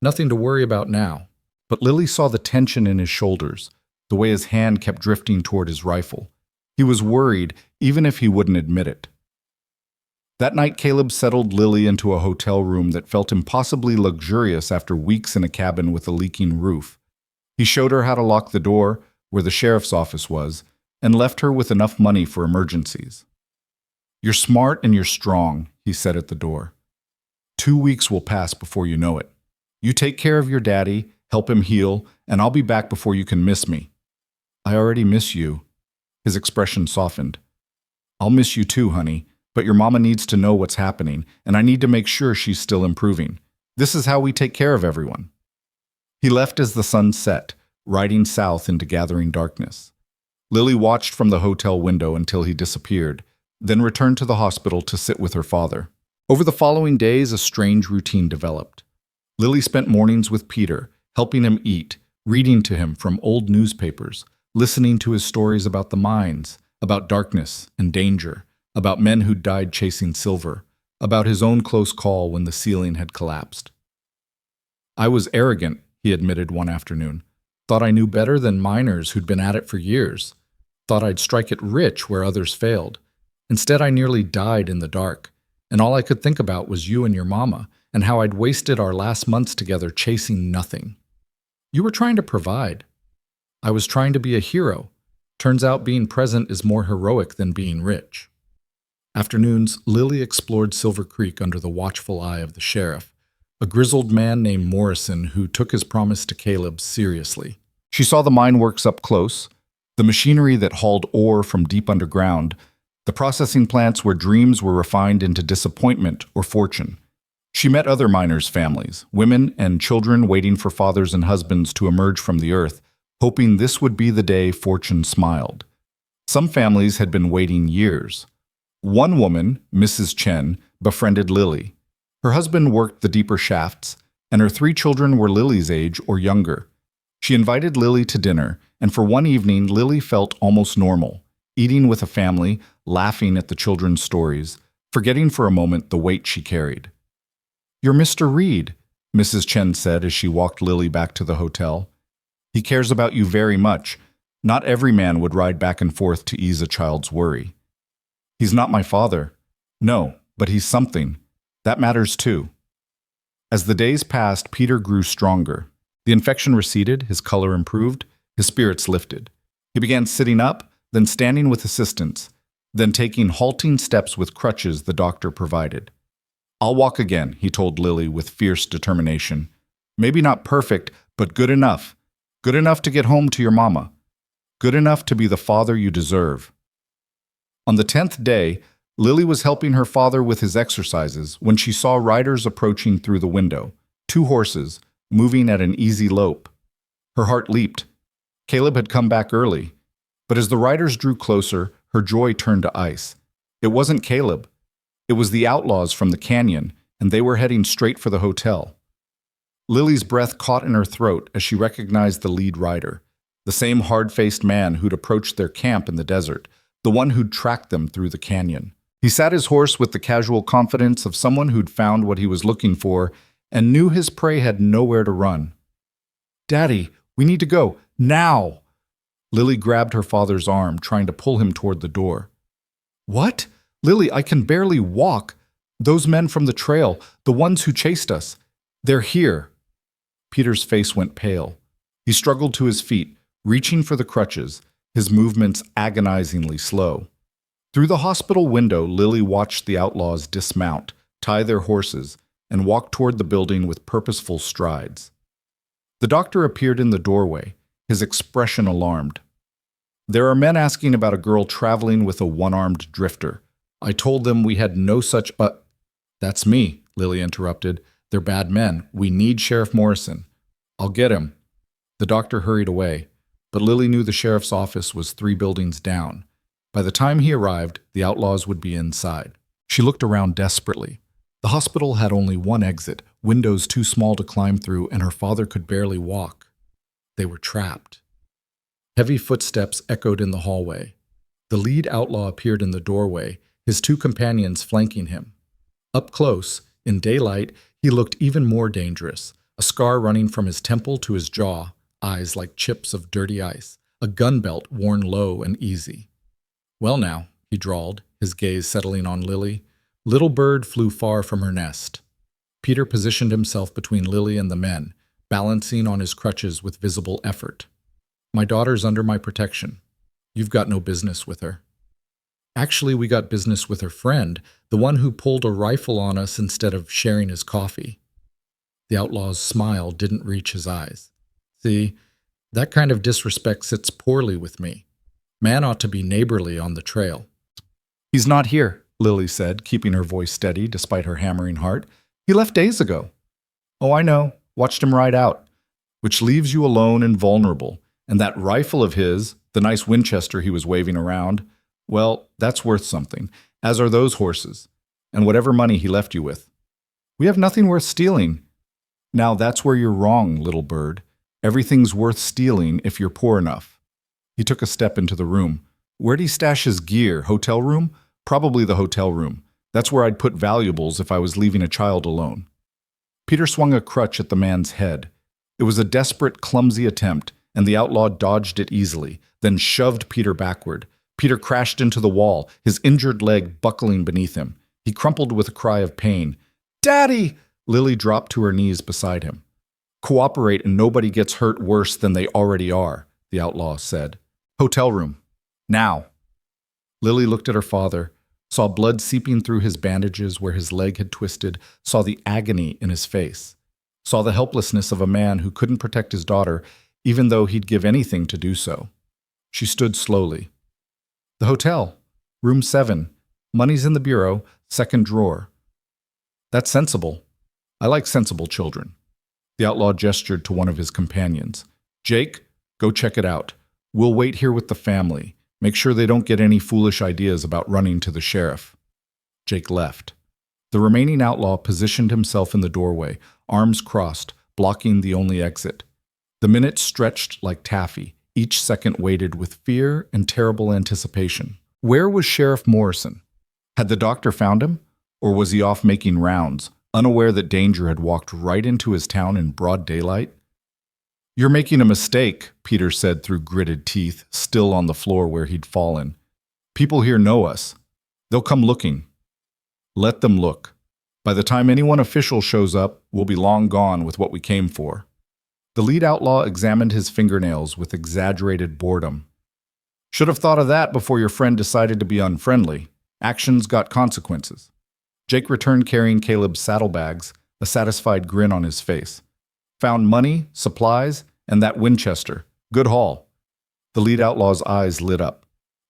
A: Nothing to worry about now. But Lily saw the tension in his shoulders, the way his hand kept drifting toward his rifle. He was worried, even if he wouldn't admit it. That night, Caleb settled Lily into a hotel room that felt impossibly luxurious after weeks in a cabin with a leaking roof. He showed her how to lock the door, where the sheriff's office was, and left her with enough money for emergencies. "You're smart and you're strong," he said at the door. "2 weeks will pass before you know it. You take care of your daddy, help him heal, and I'll be back before you can miss me." "I already miss you." His expression softened. "I'll miss you too, honey, but your mama needs to know what's happening, and I need to make sure she's still improving. This is how we take care of everyone." He left as the sun set, riding south into gathering darkness. Lily watched from the hotel window until he disappeared, then returned to the hospital to sit with her father. Over the following days, a strange routine developed. Lily spent mornings with Peter, helping him eat, reading to him from old newspapers, listening to his stories about the mines, about darkness and danger, about men who died chasing silver, about his own close call when the ceiling had collapsed. "I was arrogant," he admitted one afternoon. "Thought I knew better than miners who'd been at it for years. Thought I'd strike it rich where others failed. Instead, I nearly died in the dark, and all I could think about was you and your mama, and how I'd wasted our last months together chasing nothing. You were trying to provide. I was trying to be a hero. Turns out being present is more heroic than being rich." Afternoons, Lily explored Silver Creek under the watchful eye of the sheriff, a grizzled man named Morrison who took his promise to Caleb seriously. She saw the mine works up close, the machinery that hauled ore from deep underground, the processing plants where dreams were refined into disappointment or fortune. She met other miners' families, women and children waiting for fathers and husbands to emerge from the earth, hoping this would be the day fortune smiled. Some families had been waiting years. One woman, Mrs. Chen, befriended Lily. Her husband worked the deeper shafts, and her 3 children were Lily's age or younger. She invited Lily to dinner, and for one evening Lily felt almost normal, eating with a family, laughing at the children's stories, forgetting for a moment the weight she carried. "You're Mr. Reed," Mrs. Chen said as she walked Lily back to the hotel. "He cares about you very much. Not every man would ride back and forth to ease a child's worry." "He's not my father." "No, but he's something. That matters too." As the days passed, Peter grew stronger. The infection receded, his color improved, his spirits lifted. He began sitting up, then standing with assistance, then taking halting steps with crutches the doctor provided. "I'll walk again," he told Lily with fierce determination. "Maybe not perfect, but good enough. Good enough to get home to your mama. Good enough to be the father you deserve." On the 10th day, Lily was helping her father with his exercises when she saw riders approaching through the window, 2 horses, moving at an easy lope. Her heart leaped. Caleb had come back early, but as the riders drew closer, her joy turned to ice. It wasn't Caleb. It was the outlaws from the canyon, and they were heading straight for the hotel. Lily's breath caught in her throat as she recognized the lead rider, the same hard-faced man who'd approached their camp in the desert, the one who'd tracked them through the canyon. He sat his horse with the casual confidence of someone who'd found what he was looking for and knew his prey had nowhere to run. "Daddy, we need to go, now!" Lily grabbed her father's arm, trying to pull him toward the door. "What? Lily, I can barely walk. Those men from the trail, the ones who chased us, they're here." Peter's face went pale. He struggled to his feet, reaching for the crutches, his movements agonizingly slow. Through the hospital window, Lily watched the outlaws dismount, tie their horses, and walk toward the building with purposeful strides. The doctor appeared in the doorway, his expression alarmed. "There are men asking about a girl traveling with a one-armed drifter. I told them we had no such—" "That's me," Lily interrupted. "They're bad men. We need Sheriff Morrison." "I'll get him." The doctor hurried away, but Lily knew the sheriff's office was 3 buildings down. By the time he arrived, the outlaws would be inside. She looked around desperately. The hospital had only one exit, windows too small to climb through, and her father could barely walk. They were trapped. Heavy footsteps echoed in the hallway. The lead outlaw appeared in the doorway, his 2 companions flanking him. Up close, in daylight, he looked even more dangerous, a scar running from his temple to his jaw, eyes like chips of dirty ice, a gun belt worn low and easy. "Well now," he drawled, his gaze settling on Lily, Little Bird flew far from her nest. Peter positioned himself between Lily and the men, balancing on his crutches with visible effort. My daughter's under my protection. You've got no business with her. Actually, we got business with her friend, the one who pulled a rifle on us instead of sharing his coffee. The outlaw's smile didn't reach his eyes. See, that kind of disrespect sits poorly with me. Man ought to be neighborly on the trail. He's not here, Lily said, keeping her voice steady despite her hammering heart. He left days ago. Oh, I know. Watched him ride out. Which leaves you alone and vulnerable. And that rifle of his, the nice Winchester he was waving around, well, that's worth something, as are those horses, and whatever money he left you with. We have nothing worth stealing. Now that's where you're wrong, Little Bird. Everything's worth stealing if you're poor enough. He took a step into the room. Where'd he stash his gear? Hotel room? Probably the hotel room. That's where I'd put valuables if I was leaving a child alone. Peter swung a crutch at the man's head. It was a desperate, clumsy attempt, and the outlaw dodged it easily, then shoved Peter backward. Peter crashed into the wall, his injured leg buckling beneath him. He crumpled with a cry of pain. Daddy! Lily dropped to her knees beside him. Cooperate and nobody gets hurt worse than they already are, the outlaw said. Hotel room. Now. Lily looked at her father, saw blood seeping through his bandages where his leg had twisted, saw the agony in his face, saw the helplessness of a man who couldn't protect his daughter, even though he'd give anything to do so. She stood slowly. The hotel. Room 7. Money's in the bureau, second drawer. That's sensible. I like sensible children. The outlaw gestured to one of his companions. Jake, go check it out. We'll wait here with the family. Make sure they don't get any foolish ideas about running to the sheriff. Jake left. The remaining outlaw positioned himself in the doorway, arms crossed, blocking the only exit. The minutes stretched like taffy, each second weighted with fear and terrible anticipation. Where was Sheriff Morrison? Had the doctor found him? Or was he off making rounds, unaware that danger had walked right into his town in broad daylight? You're making a mistake, Peter said through gritted teeth, still on the floor where he'd fallen. People here know us. They'll come looking. Let them look. By the time anyone official shows up, we'll be long gone with what we came for. The lead outlaw examined his fingernails with exaggerated boredom. Should have thought of that before your friend decided to be unfriendly. Actions got consequences. Jake returned carrying Caleb's saddlebags, a satisfied grin on his face. Found money, supplies, and that Winchester. Good haul. The lead outlaw's eyes lit up.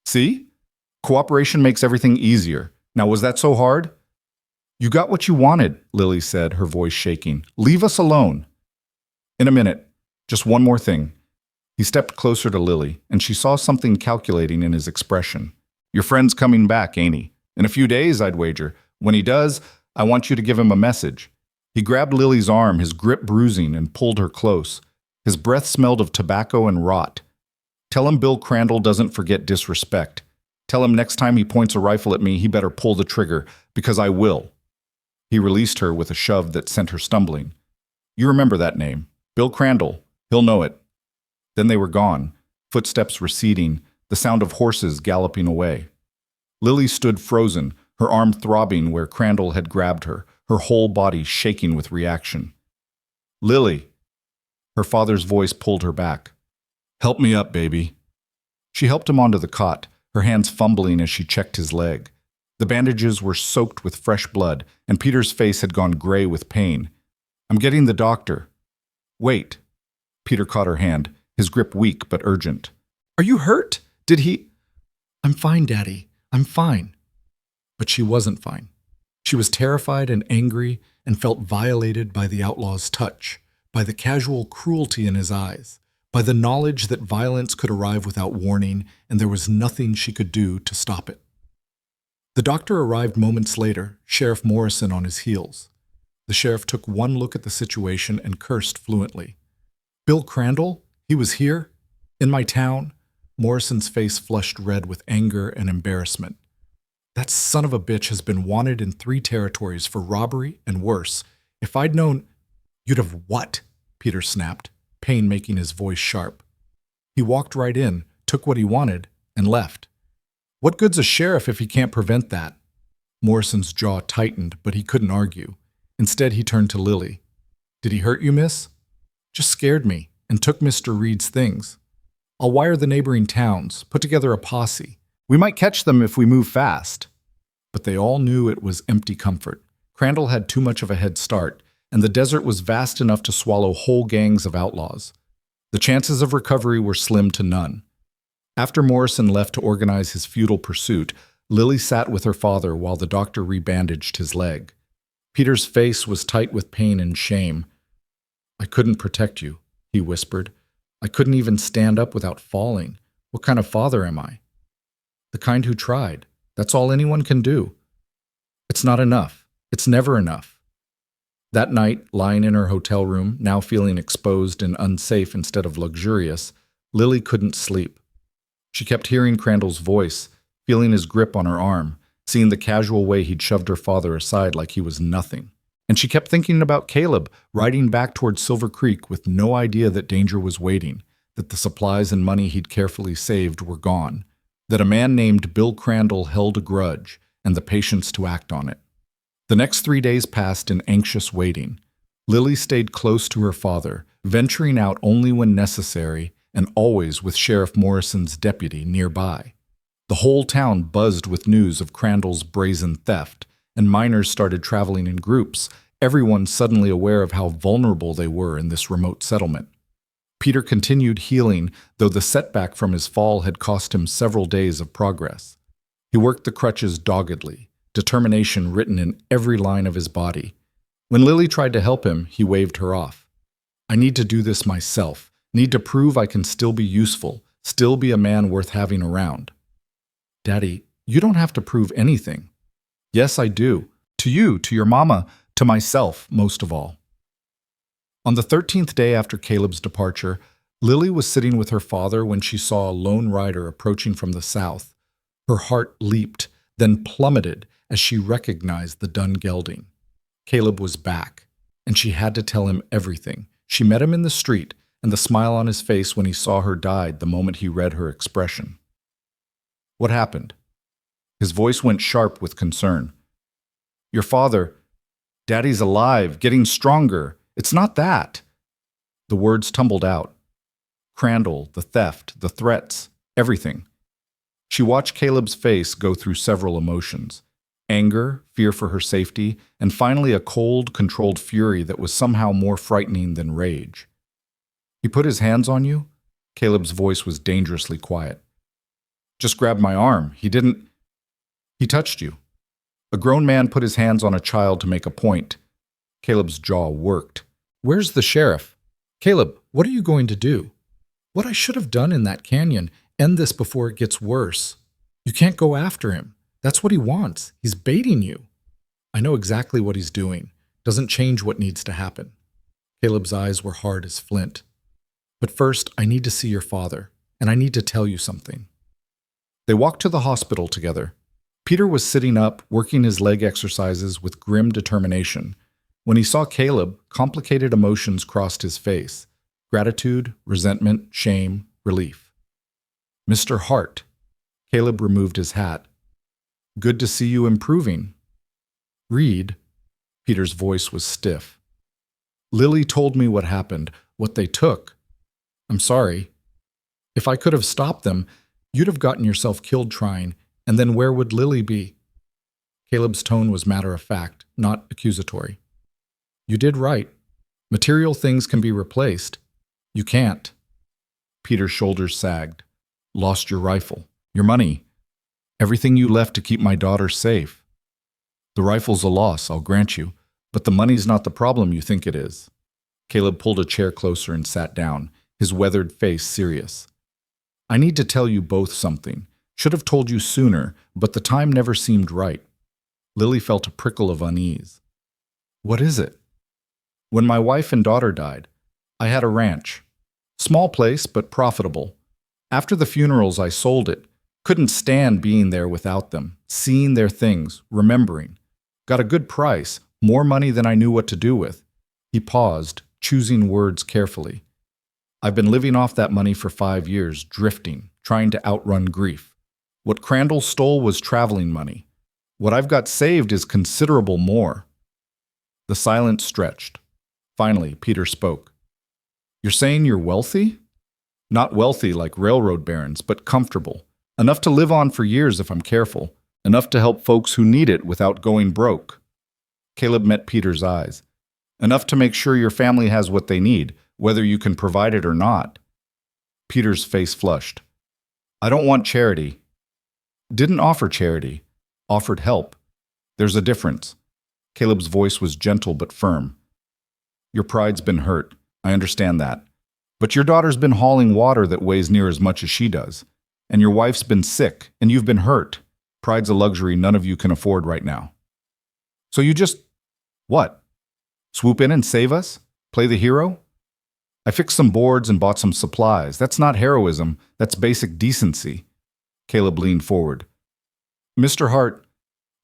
A: See? Cooperation makes everything easier. Now, was that so hard? You got what you wanted, Lily said, her voice shaking. Leave us alone. In a minute. Just one more thing. He stepped closer to Lily, and she saw something calculating in his expression. Your friend's coming back, ain't he? In a few days, I'd wager. When he does, I want you to give him a message. He grabbed Lily's arm, his grip bruising, and pulled her close. His breath smelled of tobacco and rot. Tell him Bill Crandall doesn't forget disrespect. Tell him next time he points a rifle at me, he better pull the trigger, because I will. He released her with a shove that sent her stumbling. You remember that name. Bill Crandall. He'll know it. Then they were gone, footsteps receding, the sound of horses galloping away. Lily stood frozen, her arm throbbing where Crandall had grabbed her, her whole body shaking with reaction. Lily! Her father's voice pulled her back. Help me up, baby. She helped him onto the cot, her hands fumbling as she checked his leg. The bandages were soaked with fresh blood, and Peter's face had gone gray with pain. I'm getting the doctor. Wait. Peter caught her hand, his grip weak but urgent. Are you hurt? Did he... I'm fine, Daddy. I'm fine. But she wasn't fine. She was terrified and angry and felt violated by the outlaw's touch, by the casual cruelty in his eyes, by the knowledge that violence could arrive without warning and there was nothing she could do to stop it. The doctor arrived moments later, Sheriff Morrison on his heels. The sheriff took one look at the situation and cursed fluently. Bill Crandall? He was here? In my town? Morrison's face flushed red with anger and embarrassment. That son of a bitch has been wanted in 3 territories for robbery and worse. If I'd known... You'd have what? Peter snapped, pain making his voice sharp. He walked right in, took what he wanted, and left. What good's a sheriff if he can't prevent that? Morrison's jaw tightened, but he couldn't argue. Instead, he turned to Lily. "Did he hurt you, miss?" "Just scared me and took Mr. Reed's things. I'll wire the neighboring towns, put together a posse. We might catch them if we move fast." But they all knew it was empty comfort. Crandall had too much of a head start, and the desert was vast enough to swallow whole gangs of outlaws. The chances of recovery were slim to none. After Morrison left to organize his futile pursuit, Lily sat with her father while the doctor rebandaged his leg. Peter's face was tight with pain and shame. "I couldn't protect you," he whispered. "I couldn't even stand up without falling. What kind of father am I?" "The kind who tried. That's all anyone can do." "It's not enough. It's never enough." That night, lying in her hotel room, now feeling exposed and unsafe instead of luxurious, Lily couldn't sleep. She kept hearing Crandall's voice, feeling his grip on her arm, seeing the casual way he'd shoved her father aside like he was nothing. And she kept thinking about Caleb riding back towards Silver Creek with no idea that danger was waiting, that the supplies and money he'd carefully saved were gone, that a man named Bill Crandall held a grudge and the patience to act on it. The next 3 days passed in anxious waiting. Lily stayed close to her father, venturing out only when necessary and always with Sheriff Morrison's deputy nearby. The whole town buzzed with news of Crandall's brazen theft, and miners started traveling in groups, everyone suddenly aware of how vulnerable they were in this remote settlement. Peter continued healing, though the setback from his fall had cost him several days of progress. He worked the crutches doggedly, determination written in every line of his body. When Lily tried to help him, he waved her off. "I need to do this myself, need to prove I can still be useful, still be a man worth having around." "Daddy, you don't have to prove anything." "Yes, I do. To you, to your mama, to myself, most of all." On the 13th day after Caleb's departure, Lily was sitting with her father when she saw a lone rider approaching from the south. Her heart leaped, then plummeted as she recognized the dun gelding. Caleb was back, and she had to tell him everything. She met him in the street, and the smile on his face when he saw her died the moment he read her expression. "What happened?" His voice went sharp with concern. "Your father, Daddy's alive, getting stronger. It's not that." The words tumbled out. Crandall, the theft, the threats, everything. She watched Caleb's face go through several emotions. Anger, fear for her safety, and finally a cold, controlled fury that was somehow more frightening than rage. "He put his hands on you?" Caleb's voice was dangerously quiet. "Just grabbed my arm. He didn't—" "He touched you." A grown man put his hands on a child to make a point. Caleb's jaw worked. "Where's the sheriff?" "Caleb, what are you going to do?" "What I should have done in that canyon. End this before it gets worse. You can't go after him. That's what he wants. He's baiting you." "I know exactly what he's doing. Doesn't change what needs to happen." Caleb's eyes were hard as flint. "But first, I need to see your father, and I need to tell you something." They walked to the hospital together. Peter was sitting up, working his leg exercises with grim determination. When he saw Caleb, complicated emotions crossed his face. Gratitude, resentment, shame, relief. "Mr. Hart." Caleb removed his hat. "Good to see you improving." "Reed." Peter's voice was stiff. "Lily told me what happened, what they took. I'm sorry. If I could have stopped them, you'd have gotten yourself killed trying, and then where would Lily be?" Caleb's tone was matter-of-fact, not accusatory. "You did right. Material things can be replaced. You can't." Peter's shoulders sagged. "Lost your rifle, your money, everything you left to keep my daughter safe. The rifle's a loss, I'll grant you, but the money's not the problem you think it is." Caleb pulled a chair closer and sat down, his weathered face serious. "I need to tell you both something. Should have told you sooner, but the time never seemed right." Lily felt a prickle of unease. "What is it?" "When my wife and daughter died, I had a ranch. Small place, but profitable. After the funerals, I sold it. Couldn't stand being there without them, seeing their things, remembering. Got a good price, more money than I knew what to do with." He paused, choosing words carefully. "I've been living off that money for 5 years, drifting, trying to outrun grief. What Crandall stole was traveling money. What I've got saved is considerable more." The silence stretched. Finally, Peter spoke. "You're saying you're wealthy?" "Not wealthy like railroad barons, but comfortable. Enough to live on for years if I'm careful. Enough to help folks who need it without going broke." Caleb met Peter's eyes. "Enough to make sure your family has what they need, whether you can provide it or not." Peter's face flushed. "I don't want charity." "Didn't offer charity. Offered help. There's a difference." Caleb's voice was gentle but firm. "Your pride's been hurt. I understand that. But your daughter's been hauling water that weighs near as much as she does. And your wife's been sick, and you've been hurt. Pride's a luxury none of you can afford right now. So you just, what? Swoop in and save us? Play the hero? I fixed some boards and bought some supplies. That's not heroism. That's basic decency." Caleb leaned forward. "Mr. Hart,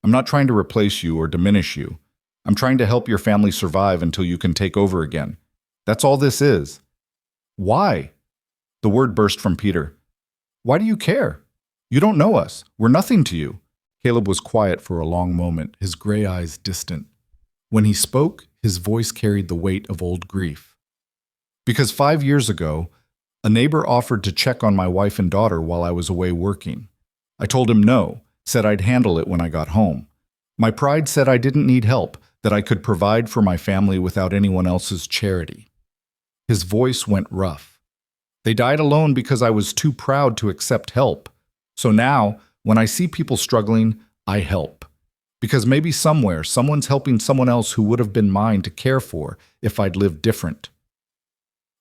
A: I'm not trying to replace you or diminish you. I'm trying to help your family survive until you can take over again. That's all this is." "Why?" The word burst from Peter. "Why do you care? You don't know us. We're nothing to you." Caleb was quiet for a long moment, his gray eyes distant. When he spoke, his voice carried the weight of old grief. "Because 5 years ago, a neighbor offered to check on my wife and daughter while I was away working. I told him no, said I'd handle it when I got home. My pride said I didn't need help, that I could provide for my family without anyone else's charity." His voice went rough. "They died alone because I was too proud to accept help. So now, when I see people struggling, I help. Because maybe somewhere, someone's helping someone else who would have been mine to care for if I'd lived different."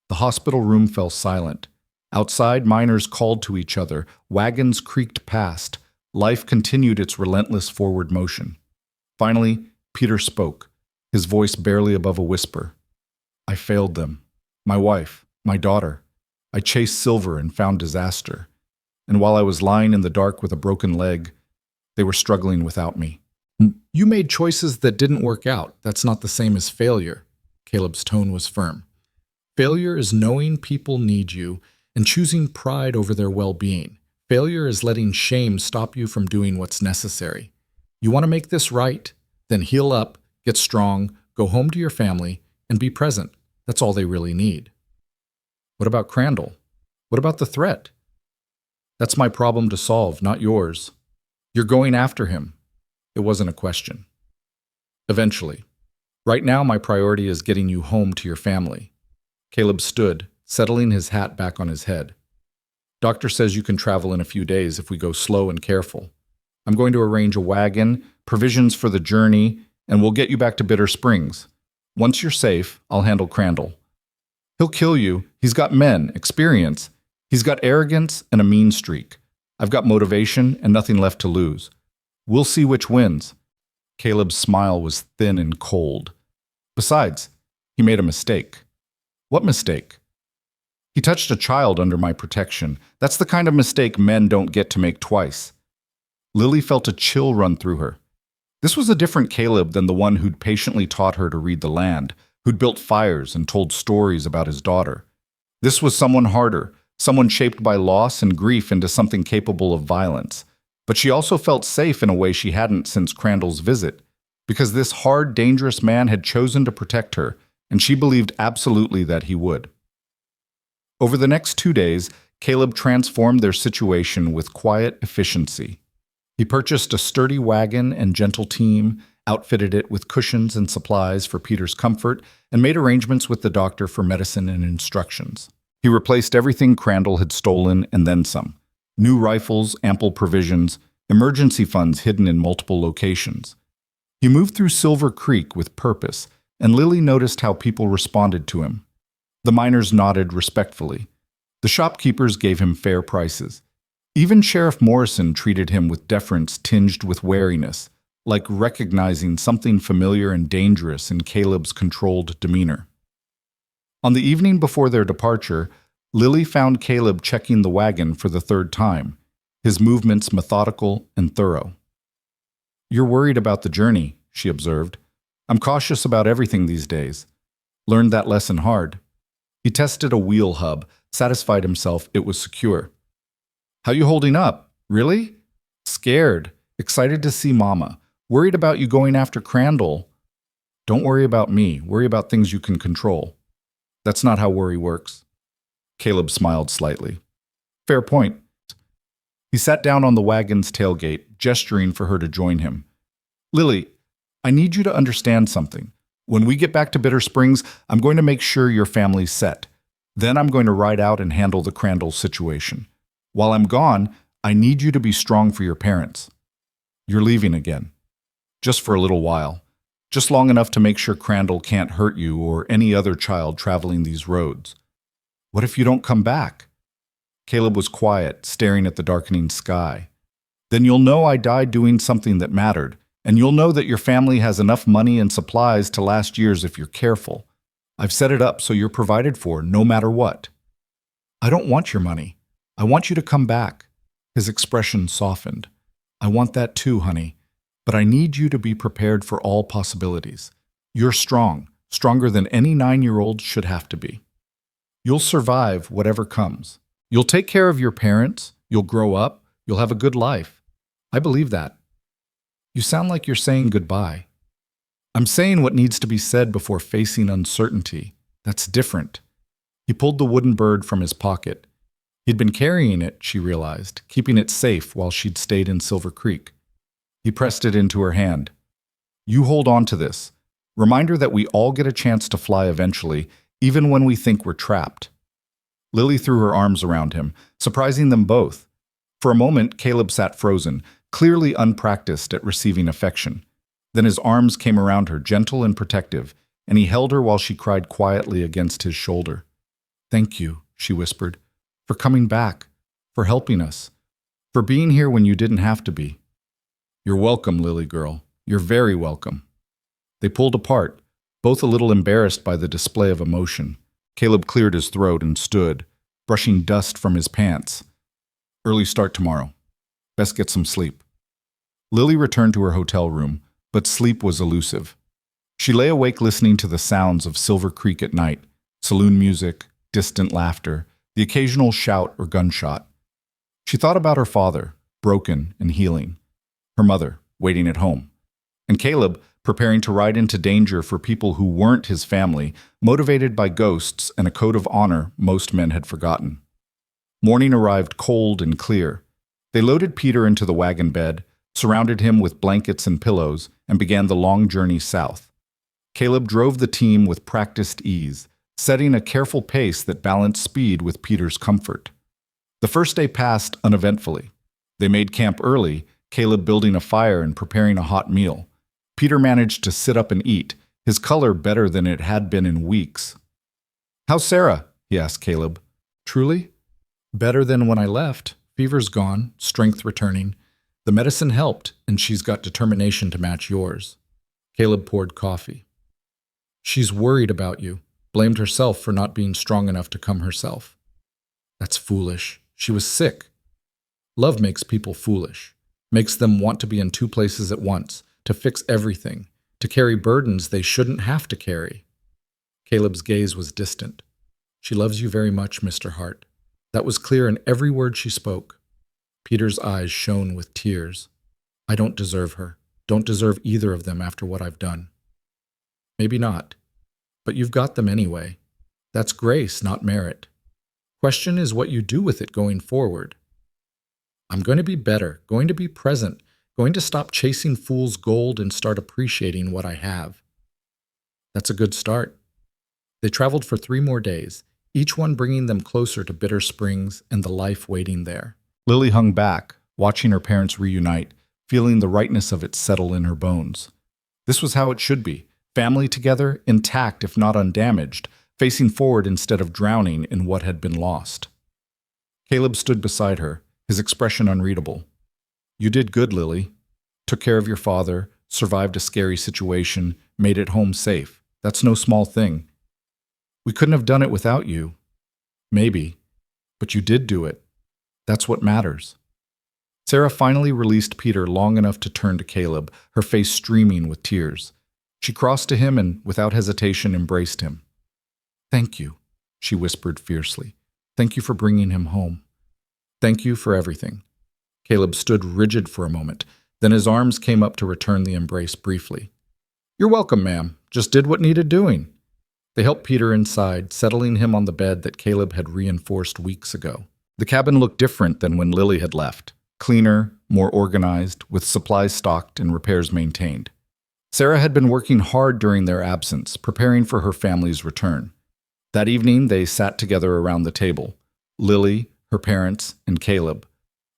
A: The hospital room fell silent. Outside, miners called to each other, wagons creaked past. Life continued its relentless forward motion. Finally, Peter spoke, his voice barely above a whisper. "I failed them. My wife, my daughter. I chased silver and found disaster. And while I was lying in the dark with a broken leg, they were struggling without me." "You made choices that didn't work out. That's not the same as failure." Caleb's tone was firm. "Failure is knowing people need you and choosing pride over their well-being. Failure is letting shame stop you from doing what's necessary. You want to make this right? Then heal up, get strong, go home to your family, and be present. That's all they really need." "What about Crandall? What about the threat?" "That's my problem to solve, not yours. You're going after him." It wasn't a question. "Eventually. Right now, my priority is getting you home to your family." Caleb stood, settling his hat back on his head. "Doctor says you can travel in a few days if we go slow and careful. I'm going to arrange a wagon, provisions for the journey, and we'll get you back to Bitter Springs. Once you're safe, I'll handle Crandall. He'll kill you. He's got men, experience. He's got arrogance and a mean streak. I've got motivation and nothing left to lose. We'll see which wins." Caleb's smile was thin and cold. "Besides, he made a mistake." "What mistake?" "He touched a child under my protection. That's the kind of mistake men don't get to make twice." Lily felt a chill run through her. This was a different Caleb than the one who'd patiently taught her to read the land, who'd built fires and told stories about his daughter. This was someone harder, someone shaped by loss and grief into something capable of violence. But she also felt safe in a way she hadn't since Crandall's visit, because this hard, dangerous man had chosen to protect her, and she believed absolutely that he would. Over the next 2 days, Caleb transformed their situation with quiet efficiency. He purchased a sturdy wagon and gentle team, outfitted it with cushions and supplies for Peter's comfort, and made arrangements with the doctor for medicine and instructions. He replaced everything Crandall had stolen and then some. New rifles, ample provisions, emergency funds hidden in multiple locations. He moved through Silver Creek with purpose, and Lily noticed how people responded to him. The miners nodded respectfully. The shopkeepers gave him fair prices. Even Sheriff Morrison treated him with deference tinged with wariness, like recognizing something familiar and dangerous in Caleb's controlled demeanor. On the evening before their departure, Lily found Caleb checking the wagon for the 3rd time, his movements methodical and thorough. "You're worried about the journey," she observed. "I'm cautious about everything these days. Learned that lesson hard." He tested a wheel hub, satisfied himself it was secure. "How you holding up? Really?" "Scared. Excited to see Mama. Worried about you going after Crandall. Don't worry about me. Worry about things you can control. That's not how worry works. Caleb smiled slightly. Fair point. He sat down on the wagon's tailgate, gesturing for her to join him. Lily, I need you to understand something. When we get back to Bitter Springs, I'm going to make sure your family's set. Then I'm going to ride out and handle the Crandall situation. While I'm gone, I need you to be strong for your parents. You're leaving again. Just for a little while. Just long enough to make sure Crandall can't hurt you or any other child traveling these roads. What if you don't come back? Caleb was quiet, staring at the darkening sky. Then you'll know I died doing something that mattered, and you'll know that your family has enough money and supplies to last years if you're careful. I've set it up so you're provided for, no matter what. I don't want your money. I want you to come back. His expression softened. I want that too, honey. But I need you to be prepared for all possibilities. You're strong, stronger than any 9-year-old should have to be. You'll survive whatever comes. You'll take care of your parents, you'll grow up, you'll have a good life. I believe that. You sound like you're saying goodbye. I'm saying what needs to be said before facing uncertainty. That's different. He pulled the wooden bird from his pocket. He'd been carrying it, she realized, keeping it safe while she'd stayed in Silver Creek. He pressed it into her hand. You hold on to this. Reminder that we all get a chance to fly eventually, even when we think we're trapped. Lily threw her arms around him, surprising them both. For a moment, Caleb sat frozen, clearly unpracticed at receiving affection. Then his arms came around her, gentle and protective, and he held her while she cried quietly against his shoulder. Thank you, she whispered, for coming back, for helping us, for being here when you didn't have to be. You're welcome, Lily girl. You're very welcome. They pulled apart, both a little embarrassed by the display of emotion. Caleb cleared his throat and stood, brushing dust from his pants. Early start tomorrow. Best get some sleep. Lily returned to her hotel room, but sleep was elusive. She lay awake listening to the sounds of Silver Creek at night, saloon music, distant laughter, the occasional shout or gunshot. She thought about her father, broken and healing, her mother, waiting at home, and Caleb, preparing to ride into danger for people who weren't his family, motivated by ghosts and a code of honor most men had forgotten. Morning arrived cold and clear. They loaded Peter into the wagon bed, surrounded him with blankets and pillows, and began the long journey south. Caleb drove the team with practiced ease, setting a careful pace that balanced speed with Peter's comfort. The first day passed uneventfully. They made camp early, Caleb building a fire and preparing a hot meal. Peter managed to sit up and eat, his color better than it had been in weeks. How's Sarah? He asked Caleb. Truly? Better than when I left. Fever's gone, strength returning. The medicine helped, and she's got determination to match yours. Caleb poured coffee. She's worried about you, blamed herself for not being strong enough to come herself. That's foolish. She was sick. Love makes people foolish, makes them want to be in 2 places at once, to fix everything, to carry burdens they shouldn't have to carry. Caleb's gaze was distant. She loves you very much, Mr. Hart. That was clear in every word she spoke. Peter's eyes shone with tears. I don't deserve her. Don't deserve either of them after what I've done. Maybe not. But you've got them anyway. That's grace, not merit. Question is what you do with it going forward. I'm going to be better, going to be present, going to stop chasing fool's gold and start appreciating what I have. That's a good start. They traveled for 3 more days, each one bringing them closer to Bitter Springs and the life waiting there. Lily hung back, watching her parents reunite, feeling the rightness of it settle in her bones. This was how it should be, family together, intact if not undamaged, facing forward instead of drowning in what had been lost. Caleb stood beside her, his expression unreadable. You did good, Lily. Took care of your father, survived a scary situation, made it home safe. That's no small thing. We couldn't have done it without you. Maybe. But you did do it. That's what matters. Sarah finally released Peter long enough to turn to Caleb, her face streaming with tears. She crossed to him and, without hesitation, embraced him. Thank you, she whispered fiercely. Thank you for bringing him home. Thank you for everything. Caleb stood rigid for a moment, Then his arms came up to return the embrace briefly. "You're welcome, ma'am. Just did what needed doing." They helped Peter inside, settling him on the bed that Caleb had reinforced weeks ago. The cabin looked different than when Lily had left. Cleaner, more organized, with supplies stocked and repairs maintained. Sarah had been working hard during their absence, preparing for her family's return. That evening, they sat together around the table. Lily, her parents, and Caleb.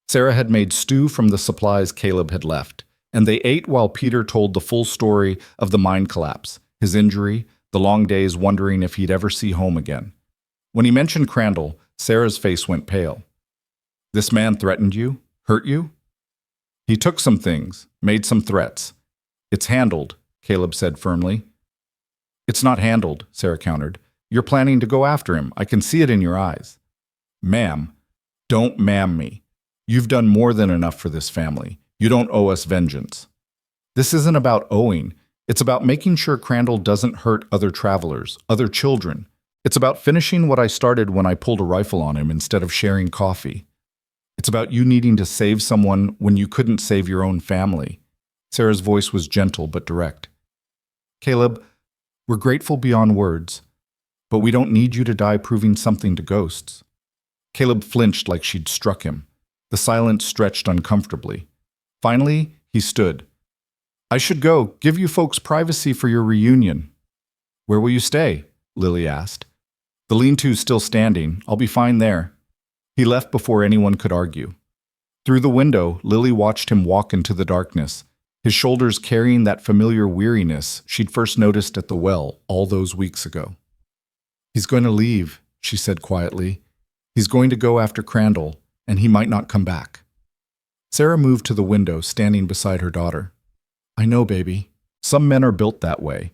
A: Sarah had made stew from the supplies Caleb had left, and they ate while Peter told the full story of the mine collapse, his injury, the long days wondering if he'd ever see home again. When he mentioned Crandall, Sarah's face went pale. "This man threatened you? Hurt you?" "He took some things, made some threats. It's handled," Caleb said firmly. "It's not handled," Sarah countered. "You're planning to go after him. I can see it in your eyes." "Ma'am, don't ma'am me. You've done more than enough for this family. You don't owe us vengeance." "This isn't about owing. It's about making sure Crandall doesn't hurt other travelers, other children. It's about finishing what I started when I pulled a rifle on him instead of sharing coffee. It's about you needing to save someone when you couldn't save your own family." Sarah's voice was gentle but direct. "Caleb, we're grateful beyond words, but we don't need you to die proving something to ghosts." Caleb flinched like she'd struck him. The silence stretched uncomfortably. Finally, he stood. "I should go, give you folks privacy for your reunion." "Where will you stay?" Lily asked. "The lean-to's still standing. I'll be fine there." He left before anyone could argue. Through the window, Lily watched him walk into the darkness, his shoulders carrying that familiar weariness she'd first noticed at the well all those weeks ago. "He's going to leave," she said quietly. "He's going to go after Crandall, and he might not come back." Sarah moved to the window, standing beside her daughter. "I know, baby. Some men are built that way.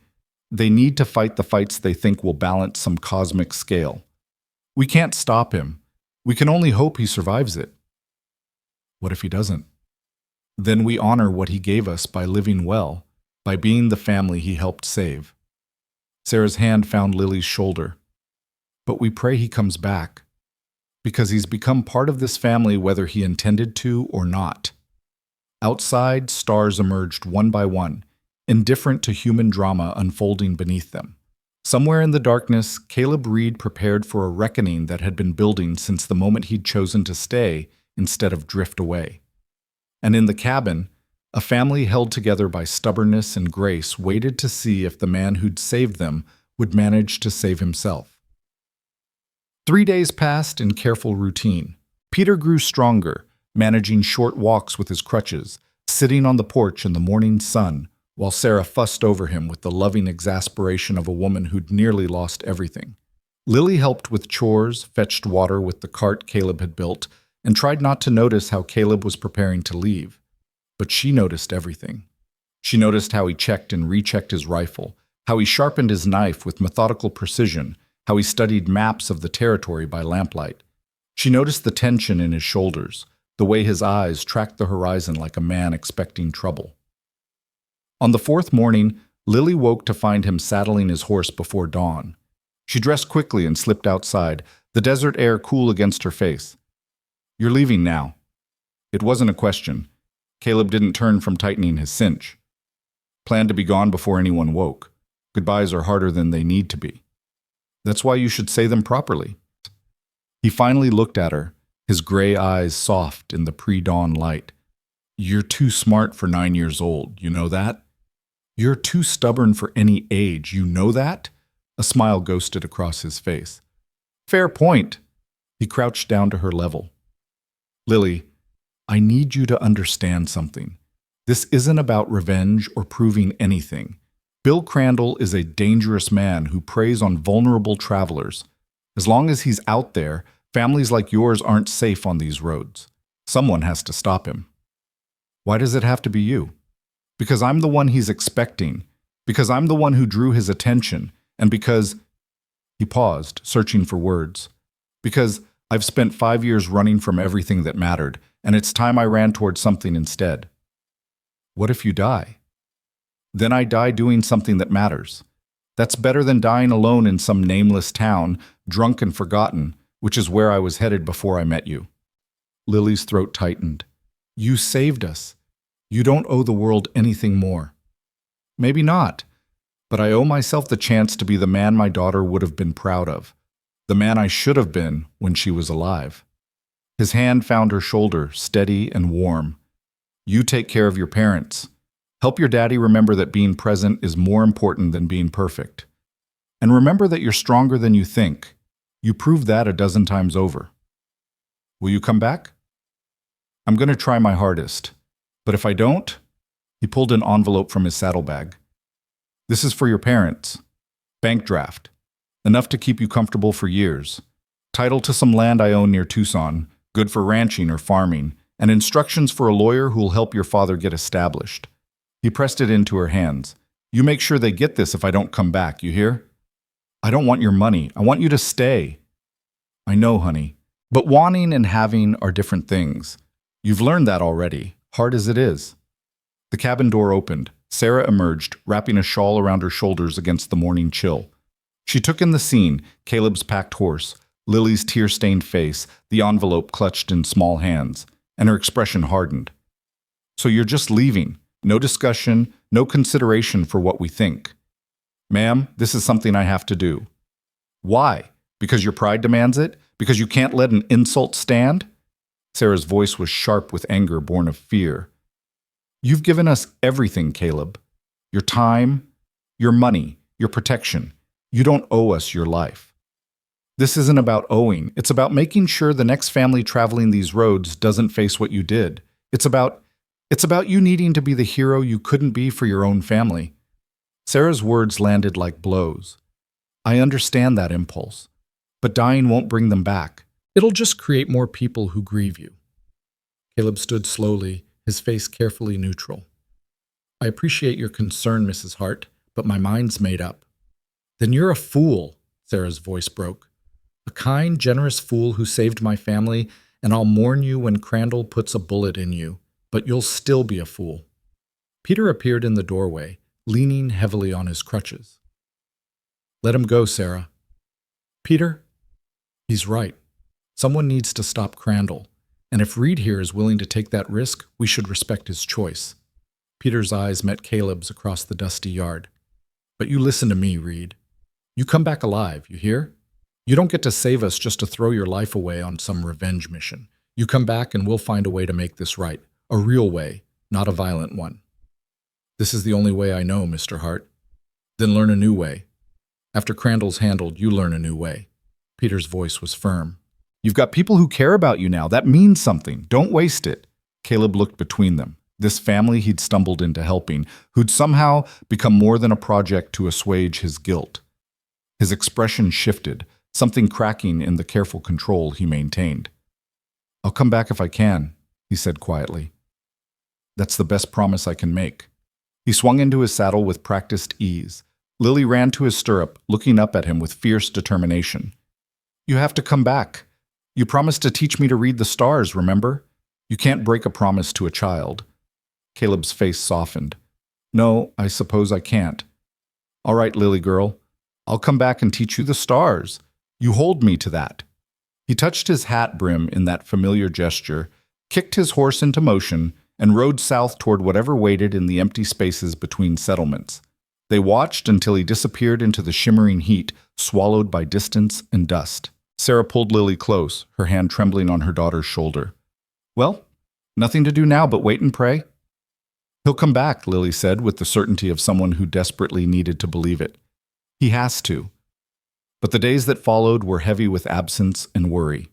A: They need to fight the fights they think will balance some cosmic scale. We can't stop him. We can only hope he survives it." "What if he doesn't?" "Then we honor what he gave us by living well, by being the family he helped save." Sarah's hand found Lily's shoulder. "But we pray he comes back, because he's become part of this family whether he intended to or not." Outside, stars emerged one by one, indifferent to human drama unfolding beneath them. Somewhere in the darkness, Caleb Reed prepared for a reckoning that had been building since the moment he'd chosen to stay instead of drift away. And in the cabin, a family held together by stubbornness and grace waited to see if the man who'd saved them would manage to save himself. 3 days passed in careful routine. Peter grew stronger, managing short walks with his crutches, sitting on the porch in the morning sun, while Sarah fussed over him with the loving exasperation of a woman who'd nearly lost everything. Lily helped with chores, fetched water with the cart Caleb had built, and tried not to notice how Caleb was preparing to leave. But she noticed everything. She noticed how he checked and rechecked his rifle, how he sharpened his knife with methodical precision, how he studied maps of the territory by lamplight. She noticed the tension in his shoulders, the way his eyes tracked the horizon like a man expecting trouble. On the 4th morning, Lily woke to find him saddling his horse before dawn. She dressed quickly and slipped outside, the desert air cool against her face. "You're leaving now." It wasn't a question. Caleb didn't turn from tightening his cinch. "Planned to be gone before anyone woke. Goodbyes are harder than they need to be. That's why you should say them properly." He finally looked at her, his gray eyes soft in the pre-dawn light. "You're too smart for 9 years old, you know that? You're too stubborn for any age, you know that?" A smile ghosted across his face. "Fair point." He crouched down to her level. "Lily, I need you to understand something. This isn't about revenge or proving anything. Bill Crandall is a dangerous man who preys on vulnerable travelers. As long as he's out there, families like yours aren't safe on these roads. Someone has to stop him." "Why does it have to be you?" "Because I'm the one he's expecting, because I'm the one who drew his attention, and because—" He paused, searching for words. "Because I've spent 5 years running from everything that mattered, and it's time I ran toward something instead." "What if you die?" "Then I die doing something that matters. That's better than dying alone in some nameless town, drunk and forgotten, which is where I was headed before I met you." Lily's throat tightened. "You saved us. You don't owe the world anything more. Maybe not, but I owe myself the chance to be the man my daughter would have been proud of, the man I should have been when she was alive. His hand found her shoulder, steady and warm. You take care of your parents. Help your daddy remember that being present is more important than being perfect. And remember that you're stronger than you think. You proved that a dozen times over. Will you come back? I'm going to try my hardest. But if I don't, he pulled an envelope from his saddlebag. This is for your parents. Bank draft. Enough to keep you comfortable for years. Title to some land I own near Tucson, good for ranching or farming, and instructions for a lawyer who'll help your father get established. He pressed it into her hands. You make sure they get this if I don't come back, you hear? I don't want your money. I want you to stay. I know, honey. But wanting and having are different things. You've learned that already, hard as it is. The cabin door opened. Sarah emerged, wrapping a shawl around her shoulders against the morning chill. She took in the scene, Caleb's packed horse, Lily's tear-stained face, the envelope clutched in small hands, and her expression hardened. So you're just leaving. No discussion, no consideration for what we think. Ma'am, this is something I have to do. Why? Because your pride demands it? Because you can't let an insult stand? Sarah's voice was sharp with anger born of fear. You've given us everything, Caleb. Your time, your money, your protection. You don't owe us your life. This isn't about owing. It's about making sure the next family traveling these roads doesn't face what you did. It's about you needing to be the hero you couldn't be for your own family. Sarah's words landed like blows. I understand that impulse, but dying won't bring them back. It'll just create more people who grieve you. Caleb stood slowly, his face carefully neutral. I appreciate your concern, Mrs. Hart, but my mind's made up. Then you're a fool, Sarah's voice broke. A kind, generous fool who saved my family, and I'll mourn you when Crandall puts a bullet in you, but you'll still be a fool. Peter appeared in the doorway, leaning heavily on his crutches. Let him go, Sarah. Peter? He's right. Someone needs to stop Crandall, and if Reed here is willing to take that risk, we should respect his choice. Peter's eyes met Caleb's across the dusty yard. But you listen to me, Reed. You come back alive, you hear? You don't get to save us just to throw your life away on some revenge mission. You come back and we'll find a way to make this right. A real way, not a violent one. This is the only way I know, Mr. Hart. Then learn a new way. After Crandall's handled, you learn a new way. Peter's voice was firm. You've got people who care about you now. That means something. Don't waste it. Caleb looked between them. This family he'd stumbled into helping, who'd somehow become more than a project to assuage his guilt. His expression shifted, something cracking in the careful control he maintained. I'll come back if I can, he said quietly. That's the best promise I can make. He swung into his saddle with practiced ease. Lily ran to his stirrup, looking up at him with fierce determination. You have to come back. You promised to teach me to read the stars, remember? You can't break a promise to a child. Caleb's face softened. No, I suppose I can't. All right, Lily girl. I'll come back and teach you the stars. You hold me to that. He touched his hat brim in that familiar gesture, kicked his horse into motion, and rode south toward whatever waited in the empty spaces between settlements. They watched until he disappeared into the shimmering heat, swallowed by distance and dust. Sarah pulled Lily close, her hand trembling on her daughter's shoulder. Well, nothing to do now but wait and pray. He'll come back, Lily said, with the certainty of someone who desperately needed to believe it. He has to. But the days that followed were heavy with absence and worry.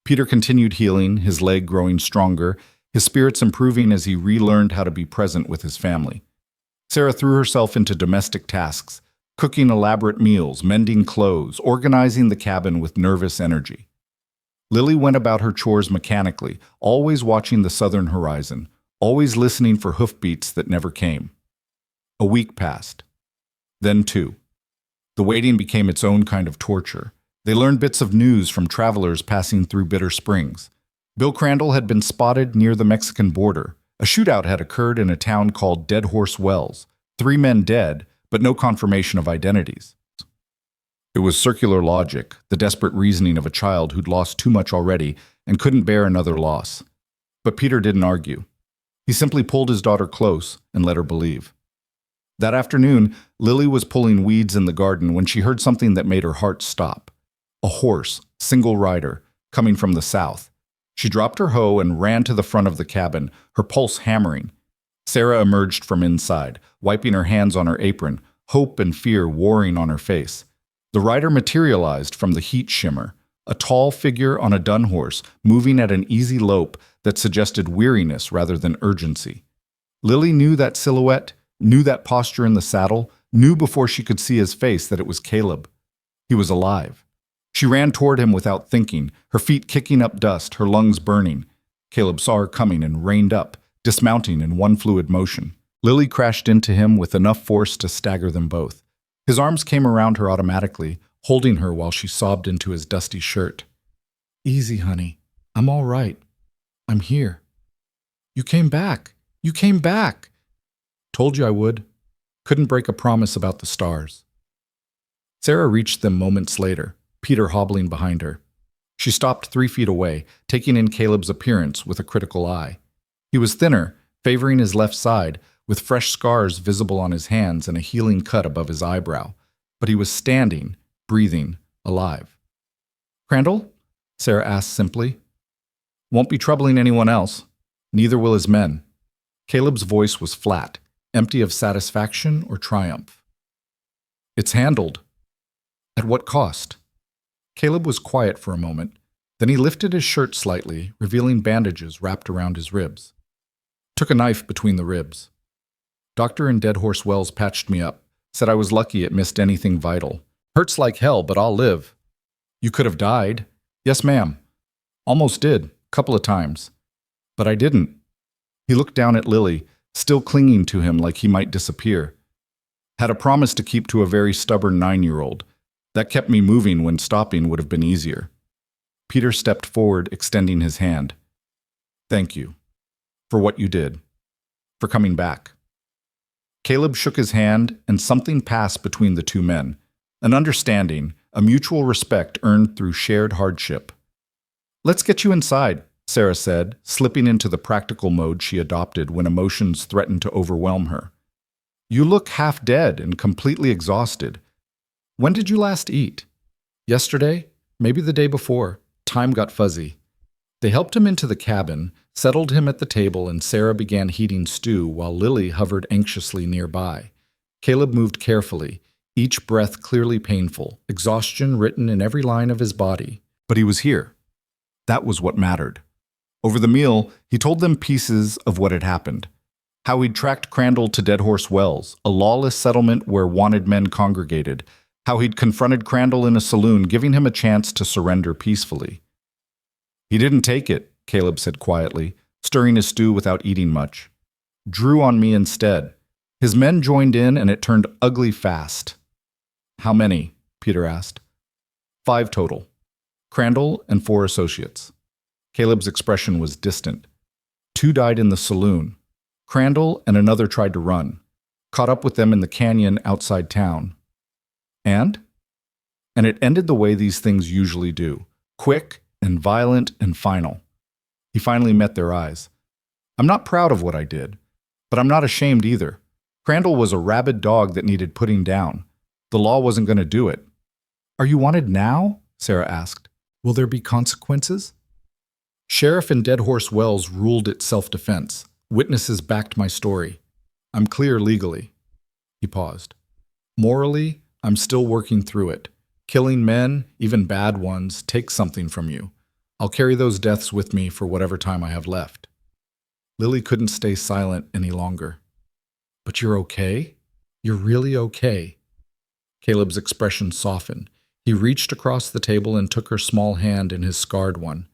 A: Peter continued healing, his leg growing stronger, his spirits improving as he relearned how to be present with his family. Sarah threw herself into domestic tasks, cooking elaborate meals, mending clothes, organizing the cabin with nervous energy. Lily went about her chores mechanically, always watching the southern horizon, always listening for hoofbeats that never came. A week passed. Then 2. The waiting became its own kind of torture. They learned bits of news from travelers passing through Bitter Springs. Bill Crandall had been spotted near the Mexican border. A shootout had occurred in a town called Dead Horse Wells. 3 men dead, but no confirmation of identities. It was circular logic, the desperate reasoning of a child who'd lost too much already and couldn't bear another loss. But Peter didn't argue. He simply pulled his daughter close and let her believe. That afternoon, Lily was pulling weeds in the garden when she heard something that made her heart stop. A horse, single rider, coming from the south. She dropped her hoe and ran to the front of the cabin, her pulse hammering. Sarah emerged from inside, wiping her hands on her apron, hope and fear warring on her face. The rider materialized from the heat shimmer, a tall figure on a dun horse, moving at an easy lope that suggested weariness rather than urgency. Lily knew that silhouette, knew that posture in the saddle, knew before she could see his face that it was Caleb. He was alive. She ran toward him without thinking, her feet kicking up dust, her lungs burning. Caleb saw her coming and reined up, dismounting in one fluid motion. Lily crashed into him with enough force to stagger them both. His arms came around her automatically, holding her while she sobbed into his dusty shirt. "Easy, honey. I'm all right. I'm here. You came back. You came back. Told you I would. Couldn't break a promise about the stars." Sarah reached them moments later, Peter hobbling behind her. She stopped 3 feet away, taking in Caleb's appearance with a critical eye. He was thinner, favoring his left side, with fresh scars visible on his hands and a healing cut above his eyebrow. But he was standing, breathing, alive. "Crandall?" Sarah asked simply. "Won't be troubling anyone else. Neither will his men." Caleb's voice was flat, empty of satisfaction or triumph. "It's handled." "At what cost?" Caleb was quiet for a moment. Then he lifted his shirt slightly, revealing bandages wrapped around his ribs. Took a knife between the ribs. "Doctor in Dead Horse Wells patched me up. Said I was lucky it missed anything vital. Hurts like hell, but I'll live." "You could have died." "Yes, ma'am. Almost did, couple of times. But I didn't." He looked down at Lily, still clinging to him like he might disappear. "Had a promise to keep to a very stubborn 9-year-old. That kept me moving when stopping would have been easier." Peter stepped forward, extending his hand. "Thank you. For what you did. For coming back." Caleb shook his hand, and something passed between the two men. An understanding, a mutual respect earned through shared hardship. "Let's get you inside," Sarah said, slipping into the practical mode she adopted when emotions threatened to overwhelm her. "You look half dead and completely exhausted. When did you last eat?" "Yesterday? Maybe the day before. Time got fuzzy." They helped him into the cabin, settled him at the table, and Sarah began heating stew while Lily hovered anxiously nearby. Caleb moved carefully, each breath clearly painful, exhaustion written in every line of his body. But he was here. That was what mattered. Over the meal, he told them pieces of what had happened. How he'd tracked Crandall to Dead Horse Wells, a lawless settlement where wanted men congregated. How he'd confronted Crandall in a saloon, giving him a chance to surrender peacefully. "He didn't take it," Caleb said quietly, stirring his stew without eating much. "Drew on me instead. His men joined in and it turned ugly fast." "How many?" Peter asked. 5 total. Crandall and 4 associates. Caleb's expression was distant. 2 died in the saloon. Crandall and another tried to run. Caught up with them in the canyon outside town. And it ended the way these things usually do. Quick and violent and final. He finally met their eyes. "I'm not proud of what I did, but I'm not ashamed either. Crandall was a rabid dog that needed putting down. The law wasn't going to do it." "Are you wanted now?" Sarah asked. "Will there be consequences?" "Sheriff in Dead Horse Wells ruled it self-defense. Witnesses backed my story. I'm clear legally." He paused. "Morally, I'm still working through it. Killing men, even bad ones, takes something from you. I'll carry those deaths with me for whatever time I have left." Lily couldn't stay silent any longer. "But you're okay? You're really okay?" Caleb's expression softened. He reached across the table and took her small hand in his scarred one.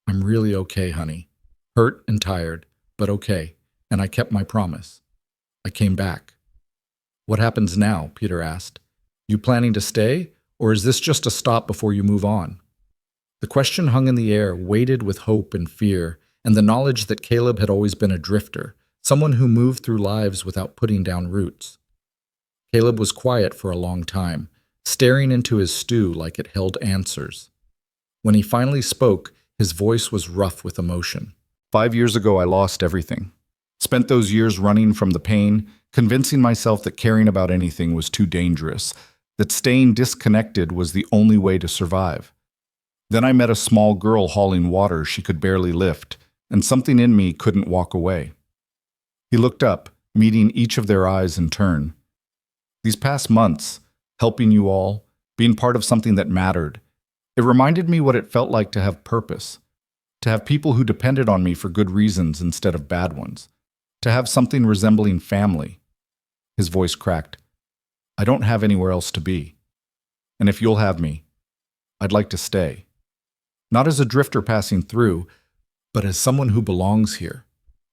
A: "I'm really okay, honey. Hurt and tired, but okay. And I kept my promise. I came back." "What happens now?" Peter asked. "You planning to stay? Or is this just a stop before you move on?" The question hung in the air, weighted with hope and fear, and the knowledge that Caleb had always been a drifter, someone who moved through lives without putting down roots. Caleb was quiet for a long time, staring into his stew like it held answers. When he finally spoke, his voice was rough with emotion. 5 years ago, I lost everything. Spent those years running from the pain, convincing myself that caring about anything was too dangerous, that staying disconnected was the only way to survive. Then I met a small girl hauling water she could barely lift, and something in me couldn't walk away. He looked up, meeting each of their eyes in turn. These past months, helping you all, being part of something that mattered, it reminded me what it felt like to have purpose, to have people who depended on me for good reasons instead of bad ones, to have something resembling family. His voice cracked. I don't have anywhere else to be. And if you'll have me, I'd like to stay. Not as a drifter passing through, but as someone who belongs here.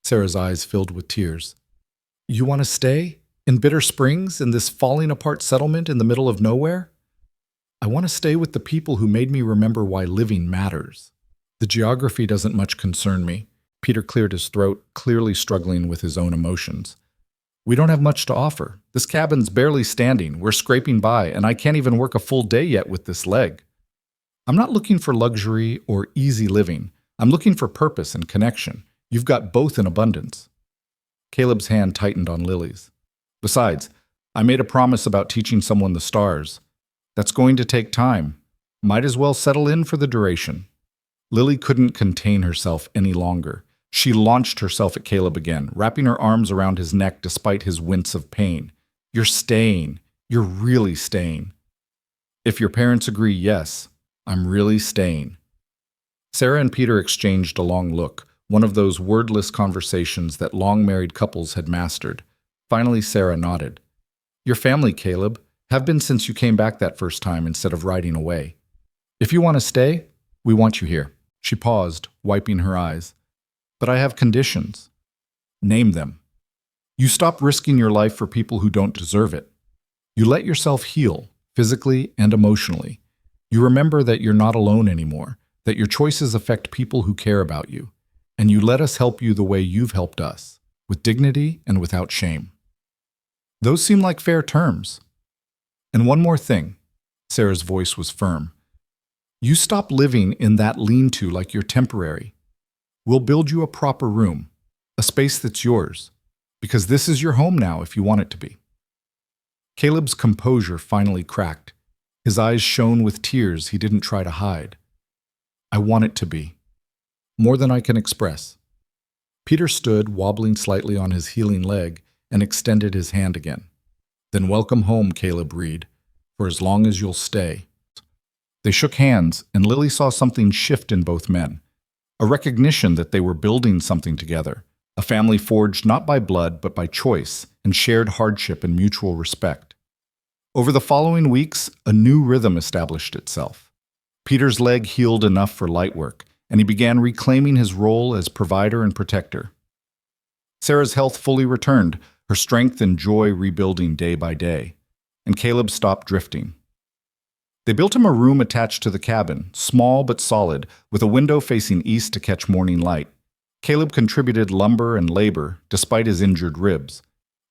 A: Sarah's eyes filled with tears. You want to stay? In Bitter Springs, in this falling apart settlement in the middle of nowhere? I want to stay with the people who made me remember why living matters. The geography doesn't much concern me. Peter cleared his throat, clearly struggling with his own emotions. We don't have much to offer. This cabin's barely standing. We're scraping by, and I can't even work a full day yet with this leg. I'm not looking for luxury or easy living. I'm looking for purpose and connection. You've got both in abundance. Caleb's hand tightened on Lily's. Besides, I made a promise about teaching someone the stars. That's going to take time. Might as well settle in for the duration. Lily couldn't contain herself any longer. She launched herself at Caleb again, wrapping her arms around his neck despite his wince of pain. You're staying. You're really staying. If your parents agree, yes, I'm really staying. Sarah and Peter exchanged a long look, one of those wordless conversations that long-married couples had mastered. Finally, Sarah nodded. Your family, Caleb, have been since you came back that first time instead of riding away. If you want to stay, we want you here. She paused, wiping her eyes. But I have conditions. Name them. You stop risking your life for people who don't deserve it. You let yourself heal, physically and emotionally. You remember that you're not alone anymore, that your choices affect people who care about you, and you let us help you the way you've helped us, with dignity and without shame. Those seem like fair terms. And one more thing, Sarah's voice was firm. You stop living in that lean-to like you're temporary. We'll build you a proper room, a space that's yours, because this is your home now if you want it to be. Caleb's composure finally cracked. His eyes shone with tears he didn't try to hide. I want it to be. More than I can express. Peter stood, wobbling slightly on his healing leg, and extended his hand again. Then welcome home, Caleb Reed, for as long as you'll stay. They shook hands, and Lily saw something shift in both men. A recognition that they were building something together, a family forged not by blood but by choice and shared hardship and mutual respect. Over the following weeks, a new rhythm established itself. Peter's leg healed enough for light work, and he began reclaiming his role as provider and protector. Sarah's health fully returned, her strength and joy rebuilding day by day, and Caleb stopped drifting. They built him a room attached to the cabin, small but solid, with a window facing east to catch morning light. Caleb contributed lumber and labor, despite his injured ribs.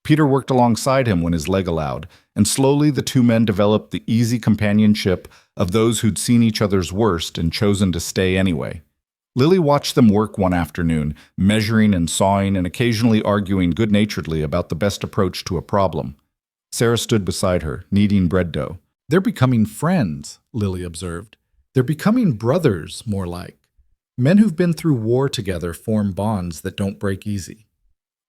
A: Peter worked alongside him when his leg allowed, and slowly the two men developed the easy companionship of those who'd seen each other's worst and chosen to stay anyway. Lily watched them work one afternoon, measuring and sawing and occasionally arguing good-naturedly about the best approach to a problem. Sarah stood beside her, kneading bread dough. They're becoming friends, Lily observed. They're becoming brothers, more like. Men who've been through war together form bonds that don't break easy.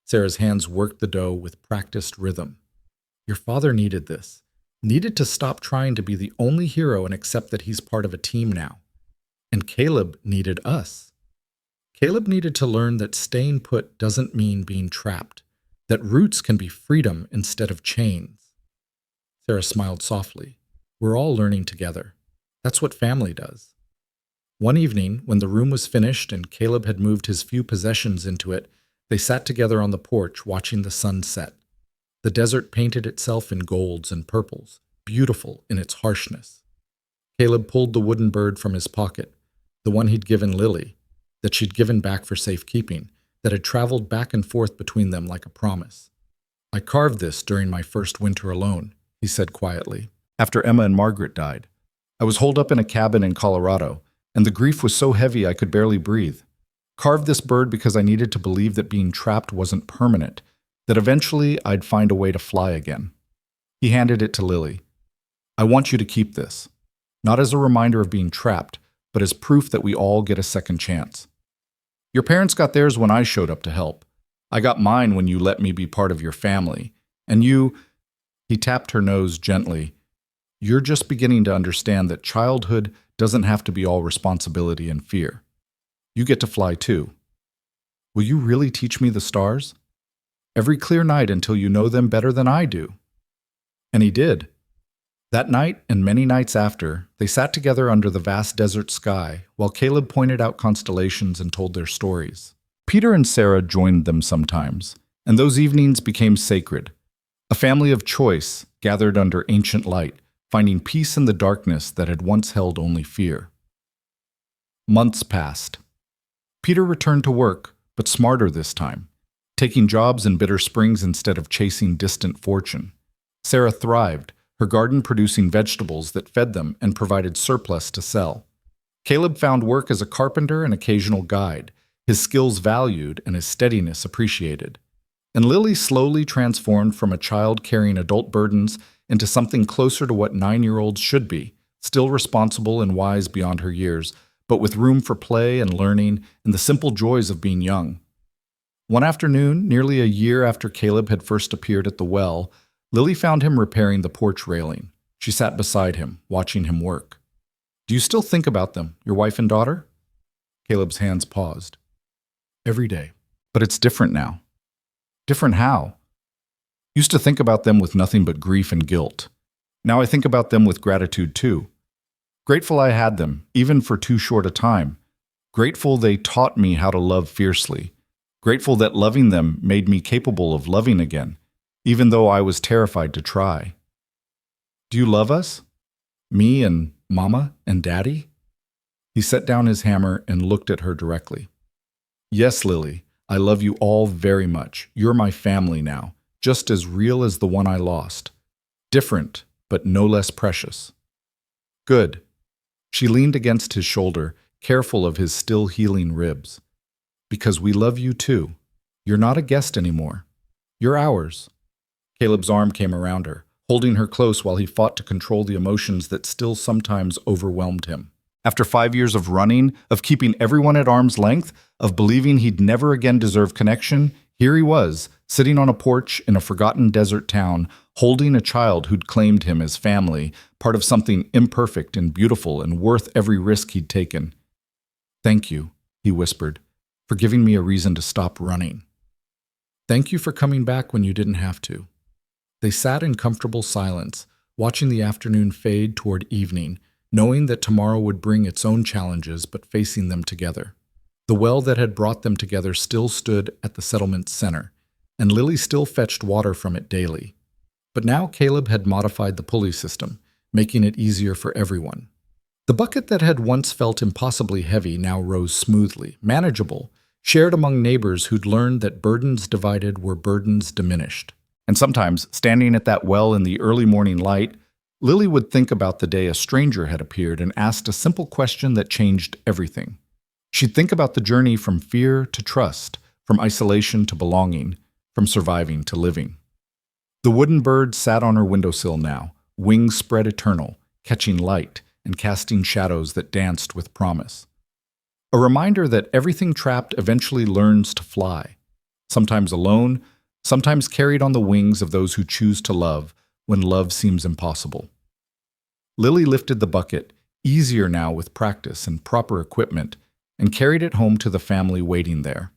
A: Sarah's hands worked the dough with practiced rhythm. Your father needed this. Needed to stop trying to be the only hero and accept that he's part of a team now. And Caleb needed us. Caleb needed to learn that staying put doesn't mean being trapped, that roots can be freedom instead of chains. Sarah smiled softly. We're all learning together. That's what family does. One evening, when the room was finished and Caleb had moved his few possessions into it, they sat together on the porch watching the sun set. The desert painted itself in golds and purples, beautiful in its harshness. Caleb pulled the wooden bird from his pocket, the one he'd given Lily, that she'd given back for safekeeping, that had traveled back and forth between them like a promise. I carved this during my first winter alone, he said quietly, after Emma and Margaret died. I was holed up in a cabin in Colorado, and the grief was so heavy I could barely breathe. Carved this bird because I needed to believe that being trapped wasn't permanent, that eventually I'd find a way to fly again. He handed it to Lily. I want you to keep this, not as a reminder of being trapped, but as proof that we all get a second chance. Your parents got theirs when I showed up to help. I got mine when you let me be part of your family. And you, he tapped her nose gently, you're just beginning to understand that childhood doesn't have to be all responsibility and fear. You get to fly too. Will you really teach me the stars? Every clear night until you know them better than I do. And he did. That night and many nights after, they sat together under the vast desert sky while Caleb pointed out constellations and told their stories. Peter and Sarah joined them sometimes, and those evenings became sacred. A family of choice gathered under ancient light, finding peace in the darkness that had once held only fear. Months passed. Peter returned to work, but smarter this time, taking jobs in Bitter Springs instead of chasing distant fortune. Sarah thrived, her garden producing vegetables that fed them and provided surplus to sell. Caleb found work as a carpenter and occasional guide, his skills valued and his steadiness appreciated. And Lily slowly transformed from a child carrying adult burdens into something closer to what 9-year-olds should be, still responsible and wise beyond her years, but with room for play and learning and the simple joys of being young. One afternoon, nearly a year after Caleb had first appeared at the well, Lily found him repairing the porch railing. She sat beside him, watching him work. Do you still think about them, your wife and daughter? Caleb's hands paused. Every day. But it's different now. Different how? Used to think about them with nothing but grief and guilt. Now I think about them with gratitude too. Grateful I had them, even for too short a time. Grateful they taught me how to love fiercely. Grateful that loving them made me capable of loving again, even though I was terrified to try. Do you love us? Me and Mama and Daddy? He set down his hammer and looked at her directly. Yes, Lily, I love you all very much. You're my family now, just as real as the one I lost. Different, but no less precious. Good. She leaned against his shoulder, careful of his still healing ribs. Because we love you too. You're not a guest anymore. You're ours. Caleb's arm came around her, holding her close while he fought to control the emotions that still sometimes overwhelmed him. After 5 years of running, of keeping everyone at arm's length, of believing he'd never again deserve connection, here he was, sitting on a porch in a forgotten desert town, holding a child who'd claimed him as family, part of something imperfect and beautiful and worth every risk he'd taken. Thank you, he whispered, for giving me a reason to stop running. Thank you for coming back when you didn't have to. They sat in comfortable silence, watching the afternoon fade toward evening, knowing that tomorrow would bring its own challenges but facing them together. The well that had brought them together still stood at the settlement's center, and Lily still fetched water from it daily. But now Caleb had modified the pulley system, making it easier for everyone. The bucket that had once felt impossibly heavy now rose smoothly, manageable, shared among neighbors who'd learned that burdens divided were burdens diminished. And sometimes, standing at that well in the early morning light, Lily would think about the day a stranger had appeared and asked a simple question that changed everything. She'd think about the journey from fear to trust, from isolation to belonging, from surviving to living. The wooden bird sat on her windowsill now, wings spread eternal, catching light and casting shadows that danced with promise. A reminder that everything trapped eventually learns to fly, sometimes alone, sometimes carried on the wings of those who choose to love when love seems impossible. Lily lifted the bucket, easier now with practice and proper equipment, and carried it home to the family waiting there.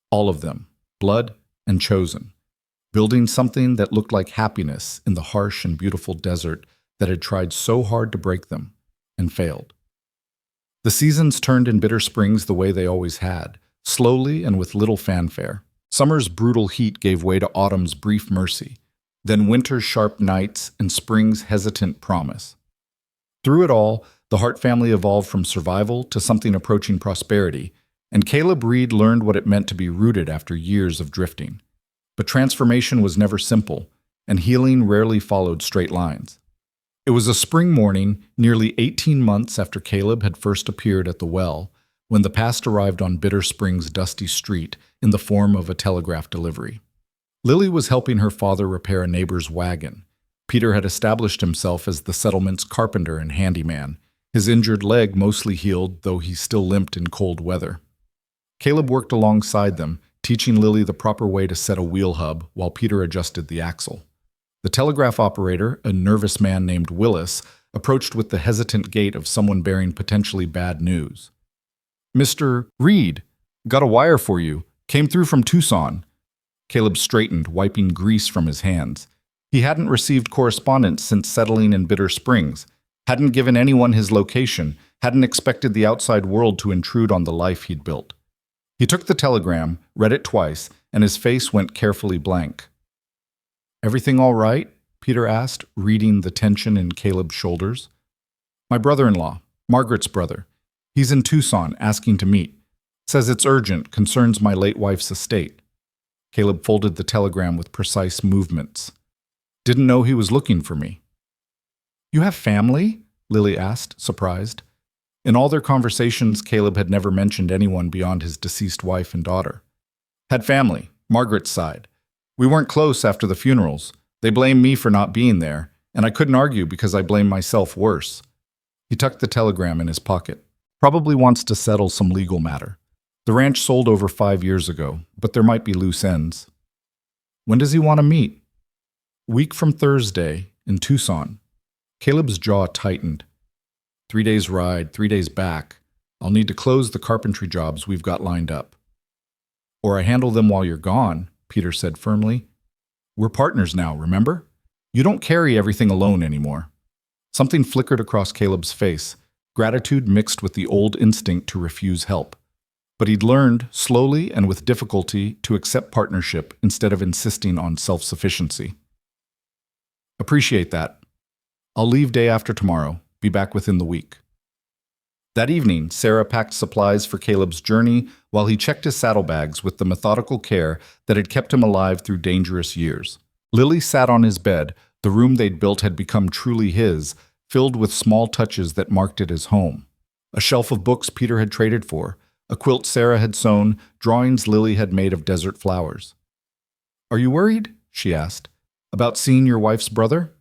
A: All of them, blood and chosen, building something that looked like happiness in the harsh and beautiful desert that had tried so hard to break them and failed. The seasons turned in Bitter Springs the way they always had, slowly and with little fanfare. Summer's brutal heat gave way to autumn's brief mercy, then winter's sharp nights and spring's hesitant promise. Through it all, the Hart family evolved from survival to something approaching prosperity, and Caleb Reed learned what it meant to be rooted after years of drifting. But transformation was never simple, and healing rarely followed straight lines. It was a spring morning, nearly 18 months after Caleb had first appeared at the well, when the past arrived on Bitter Springs' dusty street in the form of a telegraph delivery. Lily was helping her father repair a neighbor's wagon. Peter had established himself as the settlement's carpenter and handyman, his injured leg mostly healed, though he still limped in cold weather. Caleb worked alongside them, teaching Lily the proper way to set a wheel hub while Peter adjusted the axle. The telegraph operator, a nervous man named Willis, approached with the hesitant gait of someone bearing potentially bad news. "Mr. Reed, got a wire for you. Came through from Tucson." Caleb straightened, wiping grease from his hands. He hadn't received correspondence since settling in Bitter Springs, hadn't given anyone his location, hadn't expected the outside world to intrude on the life he'd built. He took the telegram, read it twice, and his face went carefully blank. "Everything all right?" Peter asked, reading the tension in Caleb's shoulders. "My brother-in-law, Margaret's brother. He's in Tucson, asking to meet. Says it's urgent, concerns my late wife's estate." Caleb folded the telegram with precise movements. "Didn't know he was looking for me." "You have family?" Lily asked, surprised. In all their conversations, Caleb had never mentioned anyone beyond his deceased wife and daughter. "Had family, Margaret's side. We weren't close after the funerals. They blamed me for not being there, and I couldn't argue because I blamed myself worse." He tucked the telegram in his pocket. "Probably wants to settle some legal matter. The ranch sold over 5 years ago, but there might be loose ends." "When does he want to meet?" "Week from Thursday, in Tucson." Caleb's jaw tightened. 3 days ride, 3 days back. I'll need to close the carpentry jobs we've got lined up." "Or I handle them while you're gone," Peter said firmly. "We're partners now, remember? You don't carry everything alone anymore." Something flickered across Caleb's face, gratitude mixed with the old instinct to refuse help. But he'd learned, slowly and with difficulty, to accept partnership instead of insisting on self-sufficiency. "Appreciate that. I'll leave day after tomorrow, be back within the week." That evening, Sarah packed supplies for Caleb's journey while he checked his saddlebags with the methodical care that had kept him alive through dangerous years. Lily sat on his bed. The room they'd built had become truly his, filled with small touches that marked it as home. A shelf of books Peter had traded for, a quilt Sarah had sewn, drawings Lily had made of desert flowers. "Are you worried?" she asked. "About seeing your wife's brother?"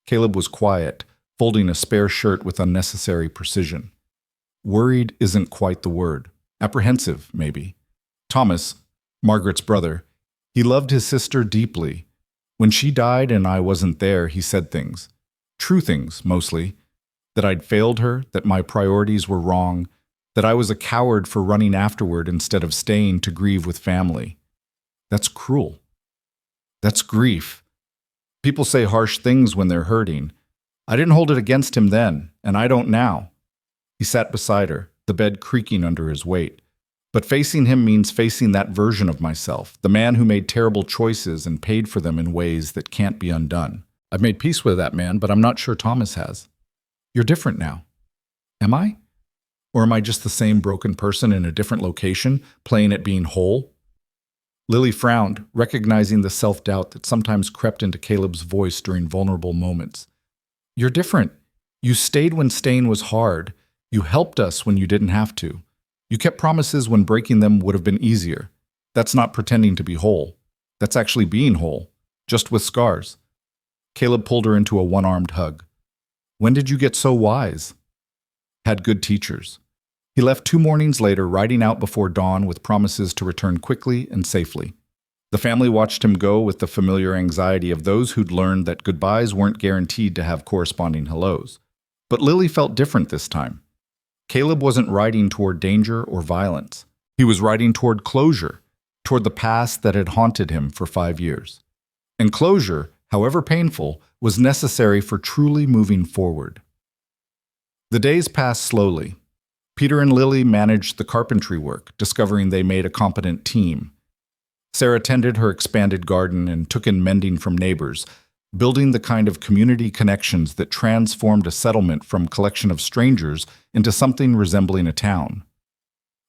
A: Caleb was quiet, folding a spare shirt with unnecessary precision. Worried isn't quite the word. Apprehensive, maybe. Thomas, Margaret's brother, he loved his sister deeply. When she died and I wasn't there, he said things. True things, mostly. That I'd failed her, that my priorities were wrong, that I was a coward for running afterward instead of staying to grieve with family. That's cruel. That's grief. People say harsh things when they're hurting. I didn't hold it against him then, and I don't now. He sat beside her, the bed creaking under his weight. But facing him means facing that version of myself, the man who made terrible choices and paid for them in ways that can't be undone. I've made peace with that man, but I'm not sure Thomas has. You're different now. Am I? Or am I just the same broken person in a different location, playing at being whole? Lily frowned, recognizing the self-doubt that sometimes crept into Caleb's voice during vulnerable moments. You're different. You stayed when staying was hard. You helped us when you didn't have to. You kept promises when breaking them would have been easier. That's not pretending to be whole. That's actually being whole, just with scars. Caleb pulled her into a one-armed hug. When did you get so wise? Had good teachers. He left 2 mornings later, riding out before dawn with promises to return quickly and safely. The family watched him go with the familiar anxiety of those who'd learned that goodbyes weren't guaranteed to have corresponding hellos. But Lily felt different this time. Caleb wasn't riding toward danger or violence. He was riding toward closure, toward the past that had haunted him for 5 years. And closure, however painful, was necessary for truly moving forward. The days passed slowly. Peter and Lily managed the carpentry work, discovering they made a competent team. Sarah tended her expanded garden and took in mending from neighbors, building the kind of community connections that transformed a settlement from a collection of strangers into something resembling a town.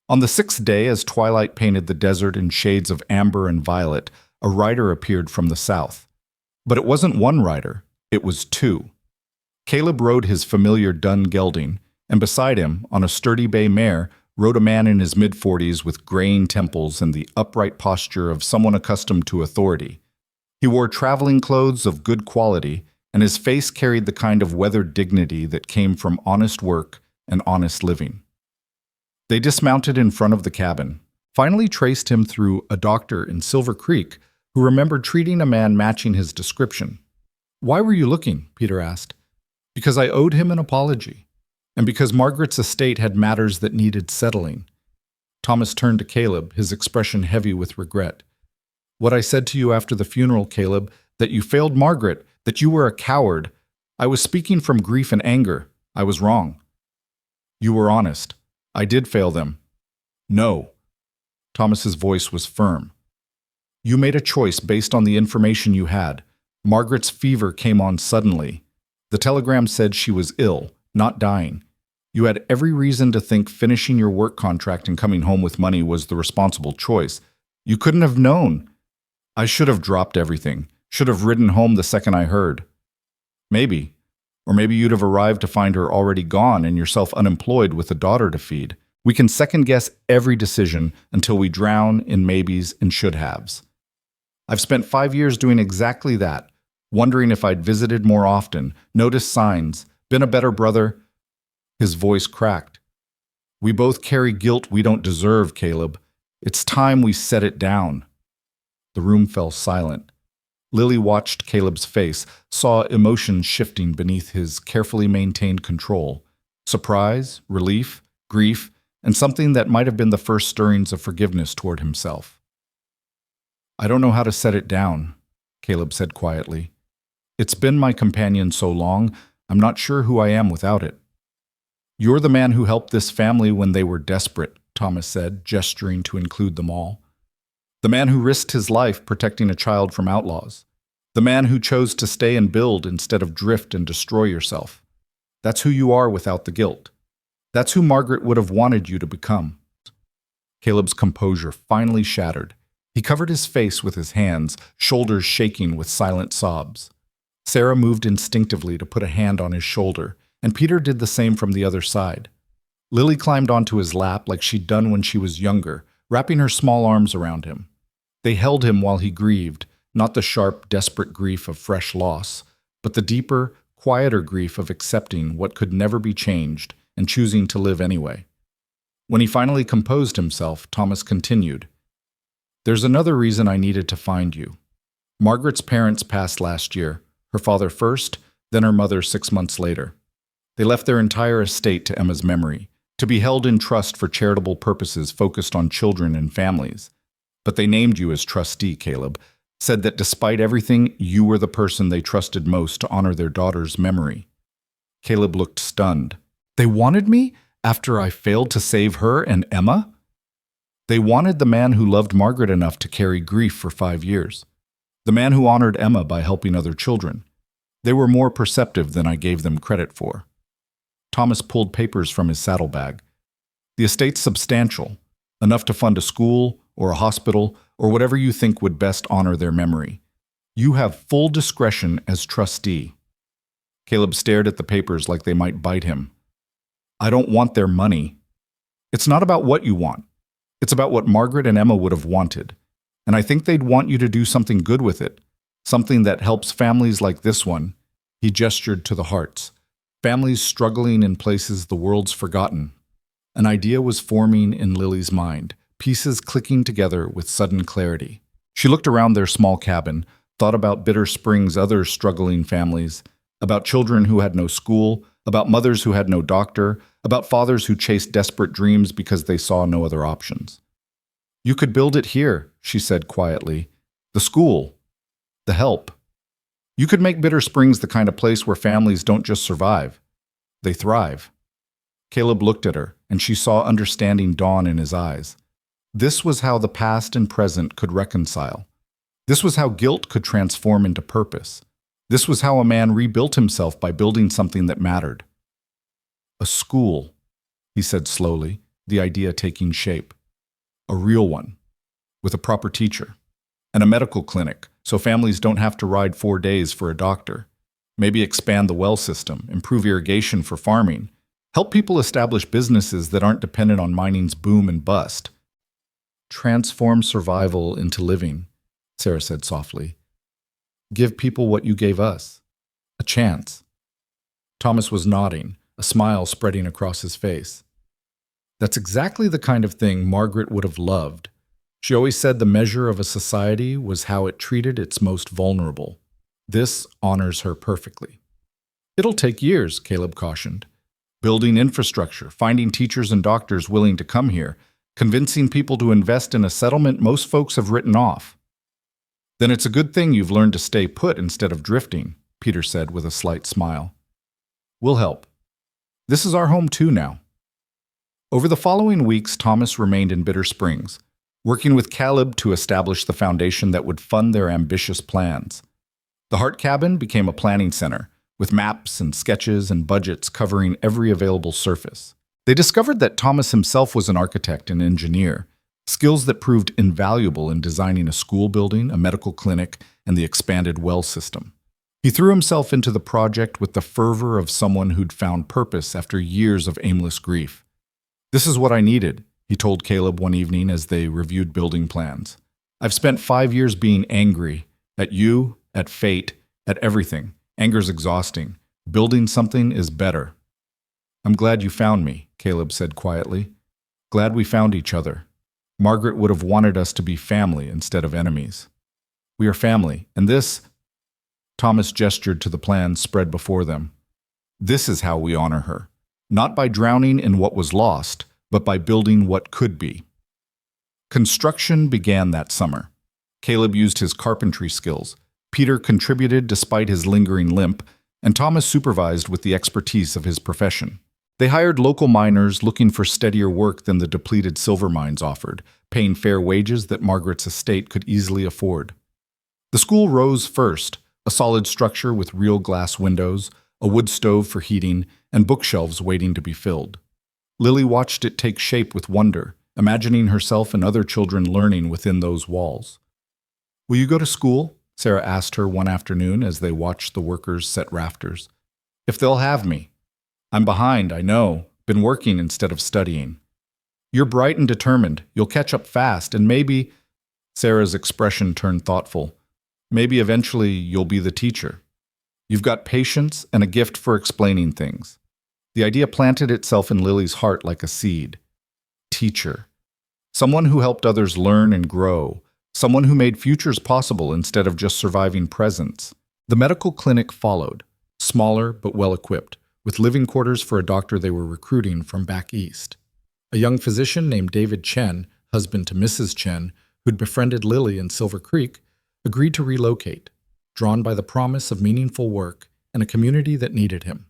A: On the 6th day, as twilight painted the desert in shades of amber and violet, a rider appeared from the south. But it wasn't one rider, it was 2. Caleb rode his familiar dun gelding, and beside him, on a sturdy bay mare, rode a man in his mid-40s with graying temples and the upright posture of someone accustomed to authority. He wore traveling clothes of good quality, and his face carried the kind of weathered dignity that came from honest work and honest living. They dismounted in front of the cabin, finally traced him through a doctor in Silver Creek who remembered treating a man matching his description. "Why were you looking?" Peter asked. "Because I owed him an apology, and because Margaret's estate had matters that needed settling." Thomas turned to Caleb, his expression heavy with regret. "What I said to you after the funeral, Caleb, that you failed Margaret, that you were a coward. I was speaking from grief and anger. I was wrong." "You were honest. I did fail them." "No." Thomas's voice was firm. "You made a choice based on the information you had. Margaret's fever came on suddenly. The telegram said she was ill, not dying. You had every reason to think finishing your work contract and coming home with money was the responsible choice. You couldn't have known. I should have dropped everything, should have ridden home the second I heard. Maybe. Or maybe you'd have arrived to find her already gone and yourself unemployed with a daughter to feed. We can second-guess every decision until we drown in maybes and should-haves. I've spent 5 years doing exactly that, wondering if I'd visited more often, noticed signs, been a better brother." His voice cracked. "We both carry guilt we don't deserve, Caleb. It's time we set it down." The room fell silent. Lily watched Caleb's face, saw emotions shifting beneath his carefully maintained control. Surprise, relief, grief, and something that might have been the first stirrings of forgiveness toward himself. "I don't know how to set it down," Caleb said quietly. "It's been my companion so long, I'm not sure who I am without it." "You're the man who helped this family when they were desperate," Thomas said, gesturing to include them all. "The man who risked his life protecting a child from outlaws. The man who chose to stay and build instead of drift and destroy yourself. That's who you are without the guilt. That's who Margaret would have wanted you to become." Caleb's composure finally shattered. He covered his face with his hands, shoulders shaking with silent sobs. Sarah moved instinctively to put a hand on his shoulder, and Peter did the same from the other side. Lily climbed onto his lap like she'd done when she was younger, wrapping her small arms around him. They held him while he grieved, not the sharp, desperate grief of fresh loss, but the deeper, quieter grief of accepting what could never be changed and choosing to live anyway. When he finally composed himself, Thomas continued, "There's another reason I needed to find you. Margaret's parents passed last year, her father first, then her mother 6 months later. They left their entire estate to Emma's memory, to be held in trust for charitable purposes focused on children and families. But they named you as trustee, Caleb, said that despite everything, you were the person they trusted most to honor their daughter's memory." Caleb looked stunned. "They wanted me after I failed to save her and Emma?" "They wanted the man who loved Margaret enough to carry grief for 5 years. The man who honored Emma by helping other children. They were more perceptive than I gave them credit for." Thomas pulled papers from his saddlebag. "The estate's substantial, enough to fund a school or a hospital or whatever you think would best honor their memory. You have full discretion as trustee." Caleb stared at the papers like they might bite him. "I don't want their money. It's not about what you want. It's about what Margaret and Emma would have wanted. And I think they'd want you to do something good with it, something that helps families like this one." He gestured to the hearts. Families struggling in places the world's forgotten. An idea was forming in Lily's mind, pieces clicking together with sudden clarity. She looked around their small cabin, thought about Bitter Springs' other struggling families, about children who had no school, about mothers who had no doctor, about fathers who chased desperate dreams because they saw no other options. "You could build it here," she said quietly. "The school. The help. You could make Bitter Springs the kind of place where families don't just survive. They thrive." Caleb looked at her, and she saw understanding dawn in his eyes. This was how the past and present could reconcile. This was how guilt could transform into purpose. This was how a man rebuilt himself by building something that mattered. "A school," he said slowly, the idea taking shape. "A real one, with a proper teacher. And a medical clinic, so families don't have to ride 4 days for a doctor. Maybe expand the well system, improve irrigation for farming. Help people establish businesses that aren't dependent on mining's boom and bust. Transform survival into living, Sarah said softly. Give people what you gave us. A chance. Thomas was nodding, a smile spreading across his face. That's exactly the kind of thing Margaret would have loved. She always said the measure of a society was how it treated its most vulnerable. This honors her perfectly. It'll take years, Caleb cautioned. Building infrastructure, finding teachers and doctors willing to come here, convincing people to invest in a settlement most folks have written off. Then it's a good thing you've learned to stay put instead of drifting, Peter said with a slight smile. We'll help. This is our home too now. Over the following weeks, Thomas remained in Bitter Springs, working with Caleb to establish the foundation that would fund their ambitious plans. The Hart Cabin became a planning center, with maps and sketches and budgets covering every available surface. They discovered that Thomas himself was an architect and engineer, skills that proved invaluable in designing a school building, a medical clinic, and the expanded well system. He threw himself into the project with the fervor of someone who'd found purpose after years of aimless grief. This is what I needed, he told Caleb one evening as they reviewed building plans. I've spent 5 years being angry, at you, at fate, at everything. Anger's exhausting. Building something is better. I'm glad you found me, Caleb said quietly. Glad we found each other. Margaret would have wanted us to be family instead of enemies. We are family, and this... Thomas gestured to the plans spread before them. This is how we honor her. Not by drowning in what was lost, but by building what could be. Construction began that summer. Caleb used his carpentry skills. Peter contributed despite his lingering limp, and Thomas supervised with the expertise of his profession. They hired local miners looking for steadier work than the depleted silver mines offered, paying fair wages that Margaret's estate could easily afford. The school rose first, a solid structure with real glass windows, a wood stove for heating, and bookshelves waiting to be filled. Lily watched it take shape with wonder, imagining herself and other children learning within those walls. Will you go to school? Sarah asked her one afternoon as they watched the workers set rafters. If they'll have me. I'm behind, I know. Been working instead of studying. You're bright and determined. You'll catch up fast, and maybe... Sarah's expression turned thoughtful. Maybe eventually you'll be the teacher. You've got patience and a gift for explaining things. The idea planted itself in Lily's heart like a seed. Teacher. Someone who helped others learn and grow. Someone who made futures possible instead of just surviving presents. The medical clinic followed, smaller but well-equipped, with living quarters for a doctor they were recruiting from back east. A young physician named David Chen, husband to Mrs. Chen, who'd befriended Lily in Silver Creek, agreed to relocate, drawn by the promise of meaningful work and a community that needed him.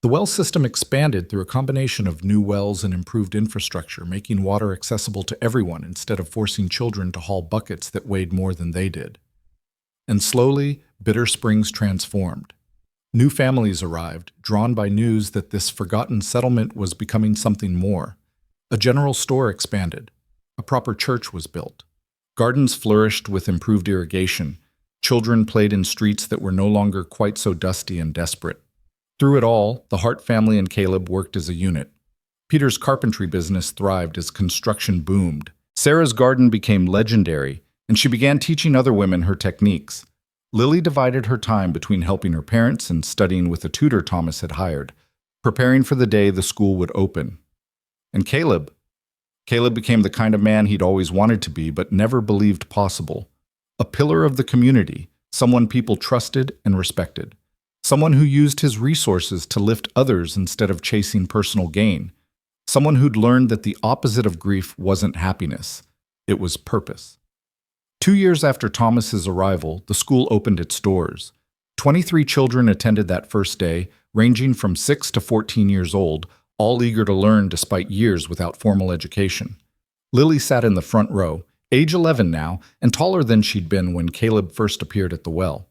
A: The well system expanded through a combination of new wells and improved infrastructure, making water accessible to everyone instead of forcing children to haul buckets that weighed more than they did. And slowly, Bitter Springs transformed. New families arrived, drawn by news that this forgotten settlement was becoming something more. A general store expanded. A proper church was built. Gardens flourished with improved irrigation. Children played in streets that were no longer quite so dusty and desperate. Through it all, the Hart family and Caleb worked as a unit. Peter's carpentry business thrived as construction boomed. Sarah's garden became legendary, and she began teaching other women her techniques. Lily divided her time between helping her parents and studying with a tutor Thomas had hired, preparing for the day the school would open. And Caleb became the kind of man he'd always wanted to be but never believed possible. A pillar of the community, someone people trusted and respected. Someone who used his resources to lift others instead of chasing personal gain. Someone who'd learned that the opposite of grief wasn't happiness. It was purpose. 2 years after Thomas's arrival, the school opened its doors. 23 children attended that first day, ranging from 6 to 14 years old, all eager to learn despite years without formal education. Lily sat in the front row, age 11 now, and taller than she'd been when Caleb first appeared at the well.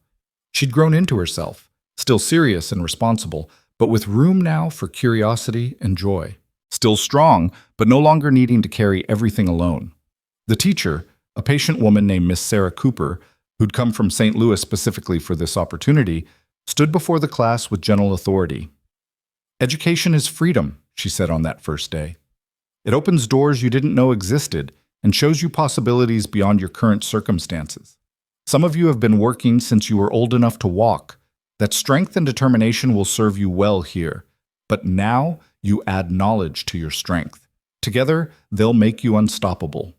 A: She'd grown into herself, still serious and responsible, but with room now for curiosity and joy. Still strong, but no longer needing to carry everything alone. The teacher, a patient woman named Miss Sarah Cooper, who'd come from St. Louis specifically for this opportunity, stood before the class with gentle authority. Education is freedom, she said on that first day. It opens doors you didn't know existed and shows you possibilities beyond your current circumstances. Some of you have been working since you were old enough to walk. That strength and determination will serve you well here. But now you add knowledge to your strength. Together, they'll make you unstoppable.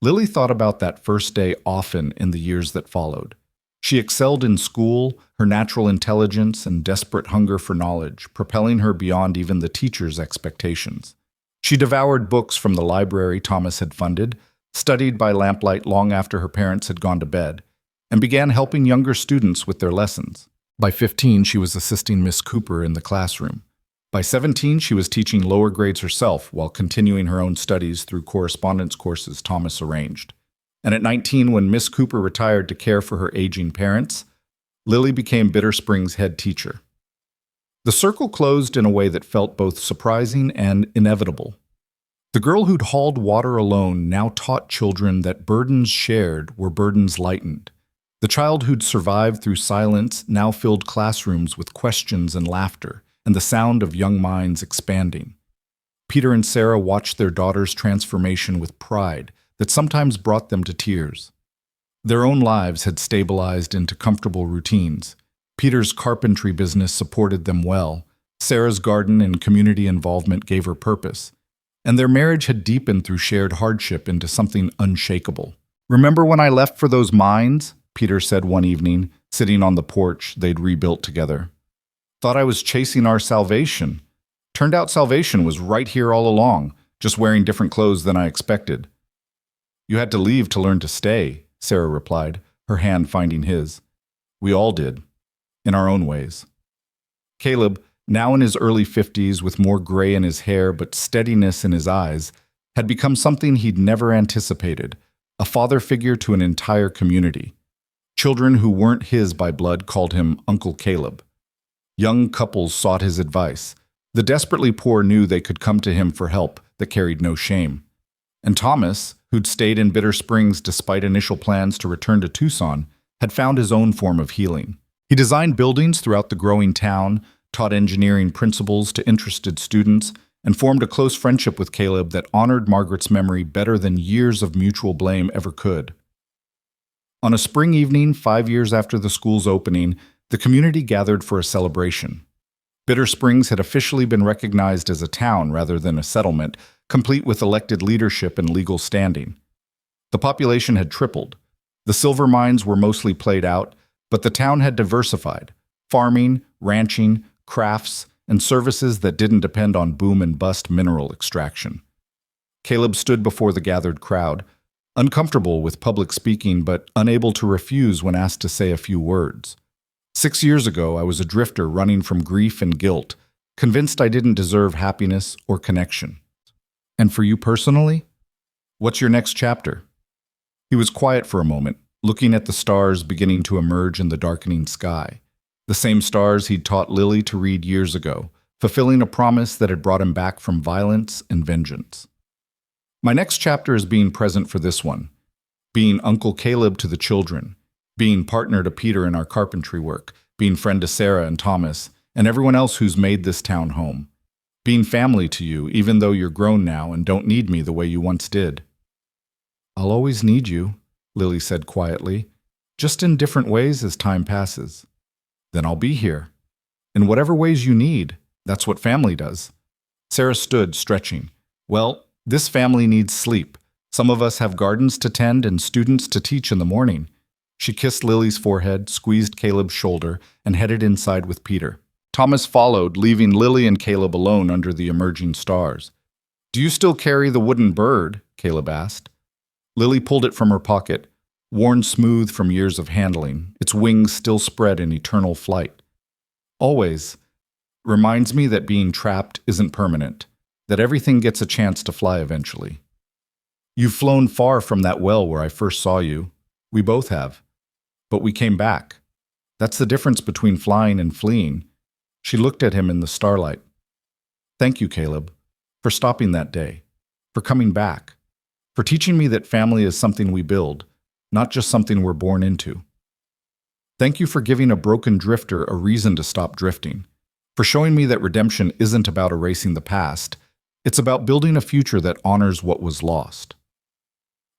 A: Lily thought about that first day often in the years that followed. She excelled in school, her natural intelligence and desperate hunger for knowledge, propelling her beyond even the teacher's expectations. She devoured books from the library Thomas had funded, studied by lamplight long after her parents had gone to bed, and began helping younger students with their lessons. By 15, she was assisting Miss Cooper in the classroom. By 17, she was teaching lower grades herself while continuing her own studies through correspondence courses Thomas arranged. And at 19, when Miss Cooper retired to care for her aging parents, Lily became Bitter Springs' head teacher. The circle closed in a way that felt both surprising and inevitable. The girl who'd hauled water alone now taught children that burdens shared were burdens lightened. The child who'd survived through silence now filled classrooms with questions and laughter, and the sound of young minds expanding. Peter and Sarah watched their daughter's transformation with pride that sometimes brought them to tears. Their own lives had stabilized into comfortable routines. Peter's carpentry business supported them well. Sarah's garden and community involvement gave her purpose. And their marriage had deepened through shared hardship into something unshakable. "Remember when I left for those mines?" Peter said one evening, sitting on the porch they'd rebuilt together. "Thought I was chasing our salvation. Turned out salvation was right here all along, just wearing different clothes than I expected." "You had to leave to learn to stay," Sarah replied, her hand finding his. "We all did, in our own ways." Caleb, now in his early 50s with more gray in his hair but steadiness in his eyes, had become something he'd never anticipated, a father figure to an entire community. Children who weren't his by blood called him Uncle Caleb. Young couples sought his advice. The desperately poor knew they could come to him for help that carried no shame. And Thomas, who'd stayed in Bitter Springs despite initial plans to return to Tucson, had found his own form of healing. He designed buildings throughout the growing town, taught engineering principles to interested students, and formed a close friendship with Caleb that honored Margaret's memory better than years of mutual blame ever could. On a spring evening 5 years after the school's opening, the community gathered for a celebration. Bitter Springs had officially been recognized as a town rather than a settlement, complete with elected leadership and legal standing. The population had tripled. The silver mines were mostly played out, but the town had diversified: farming, ranching, crafts, and services that didn't depend on boom-and-bust mineral extraction. Caleb stood before the gathered crowd, uncomfortable with public speaking but unable to refuse when asked to say a few words. 6 years ago, I was a drifter running from grief and guilt, convinced I didn't deserve happiness or connection. And for you personally? What's your next chapter? He was quiet for a moment, looking at the stars beginning to emerge in the darkening sky. The same stars he'd taught Lily to read years ago, fulfilling a promise that had brought him back from violence and vengeance. My next chapter is being present for this one, being Uncle Caleb to the children, being partner to Peter in our carpentry work, being friend to Sarah and Thomas, and everyone else who's made this town home, being family to you even though you're grown now and don't need me the way you once did. "I'll always need you," Lily said quietly, "just in different ways as time passes. Then I'll be here. In whatever ways you need, that's what family does." Sarah stood, stretching. "Well, this family needs sleep. Some of us have gardens to tend and students to teach in the morning." She kissed Lily's forehead, squeezed Caleb's shoulder, and headed inside with Peter. Thomas followed, leaving Lily and Caleb alone under the emerging stars. "Do you still carry the wooden bird?" Caleb asked. Lily pulled it from her pocket, worn smooth from years of handling, its wings still spread in eternal flight. "Always. Reminds me that being trapped isn't permanent, that everything gets a chance to fly eventually. You've flown far from that well where I first saw you. We both have. But we came back. That's the difference between flying and fleeing." She looked at him in the starlight. "Thank you, Caleb, for stopping that day, for coming back, for teaching me that family is something we build, not just something we're born into. Thank you for giving a broken drifter a reason to stop drifting, for showing me that redemption isn't about erasing the past, it's about building a future that honors what was lost.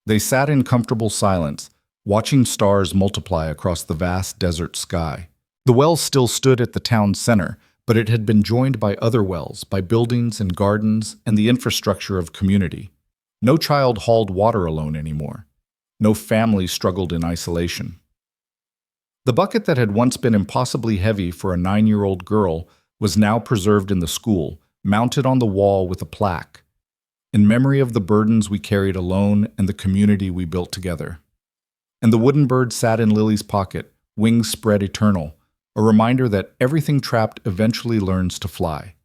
A: They sat in comfortable silence, watching stars multiply across the vast desert sky. The well still stood at the town center, but it had been joined by other wells, by buildings and gardens and the infrastructure of community. No child hauled water alone anymore. No family struggled in isolation. The bucket that had once been impossibly heavy for a 9-year-old girl was now preserved in the school, mounted on the wall with a plaque, in memory of the burdens we carried alone and the community we built together. And the wooden bird sat in Lily's pocket, wings spread eternal, a reminder that everything trapped eventually learns to fly.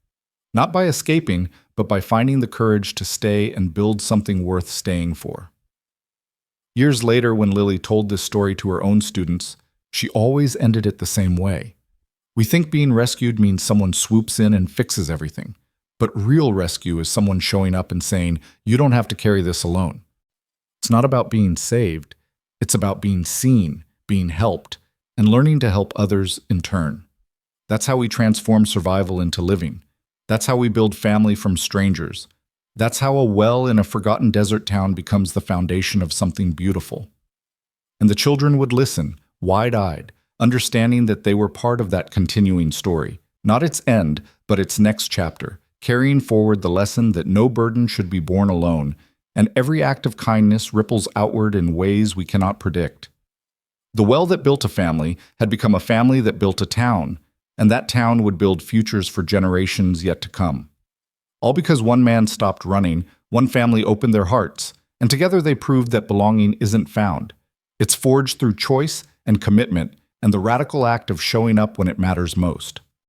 A: Not by escaping, but by finding the courage to stay and build something worth staying for. Years later, when Lily told this story to her own students, she always ended it the same way. We think being rescued means someone swoops in and fixes everything. But real rescue is someone showing up and saying, "You don't have to carry this alone." It's not about being saved. It's about being seen, being helped, and learning to help others in turn. That's how we transform survival into living. That's how we build family from strangers. That's how a well in a forgotten desert town becomes the foundation of something beautiful. And the children would listen, wide-eyed, understanding that they were part of that continuing story, not its end, but its next chapter, carrying forward the lesson that no burden should be borne alone, and every act of kindness ripples outward in ways we cannot predict. The well that built a family had become a family that built a town, and that town would build futures for generations yet to come. All because one man stopped running, one family opened their hearts, and together they proved that belonging isn't found. It's forged through choice and commitment and the radical act of showing up when it matters most.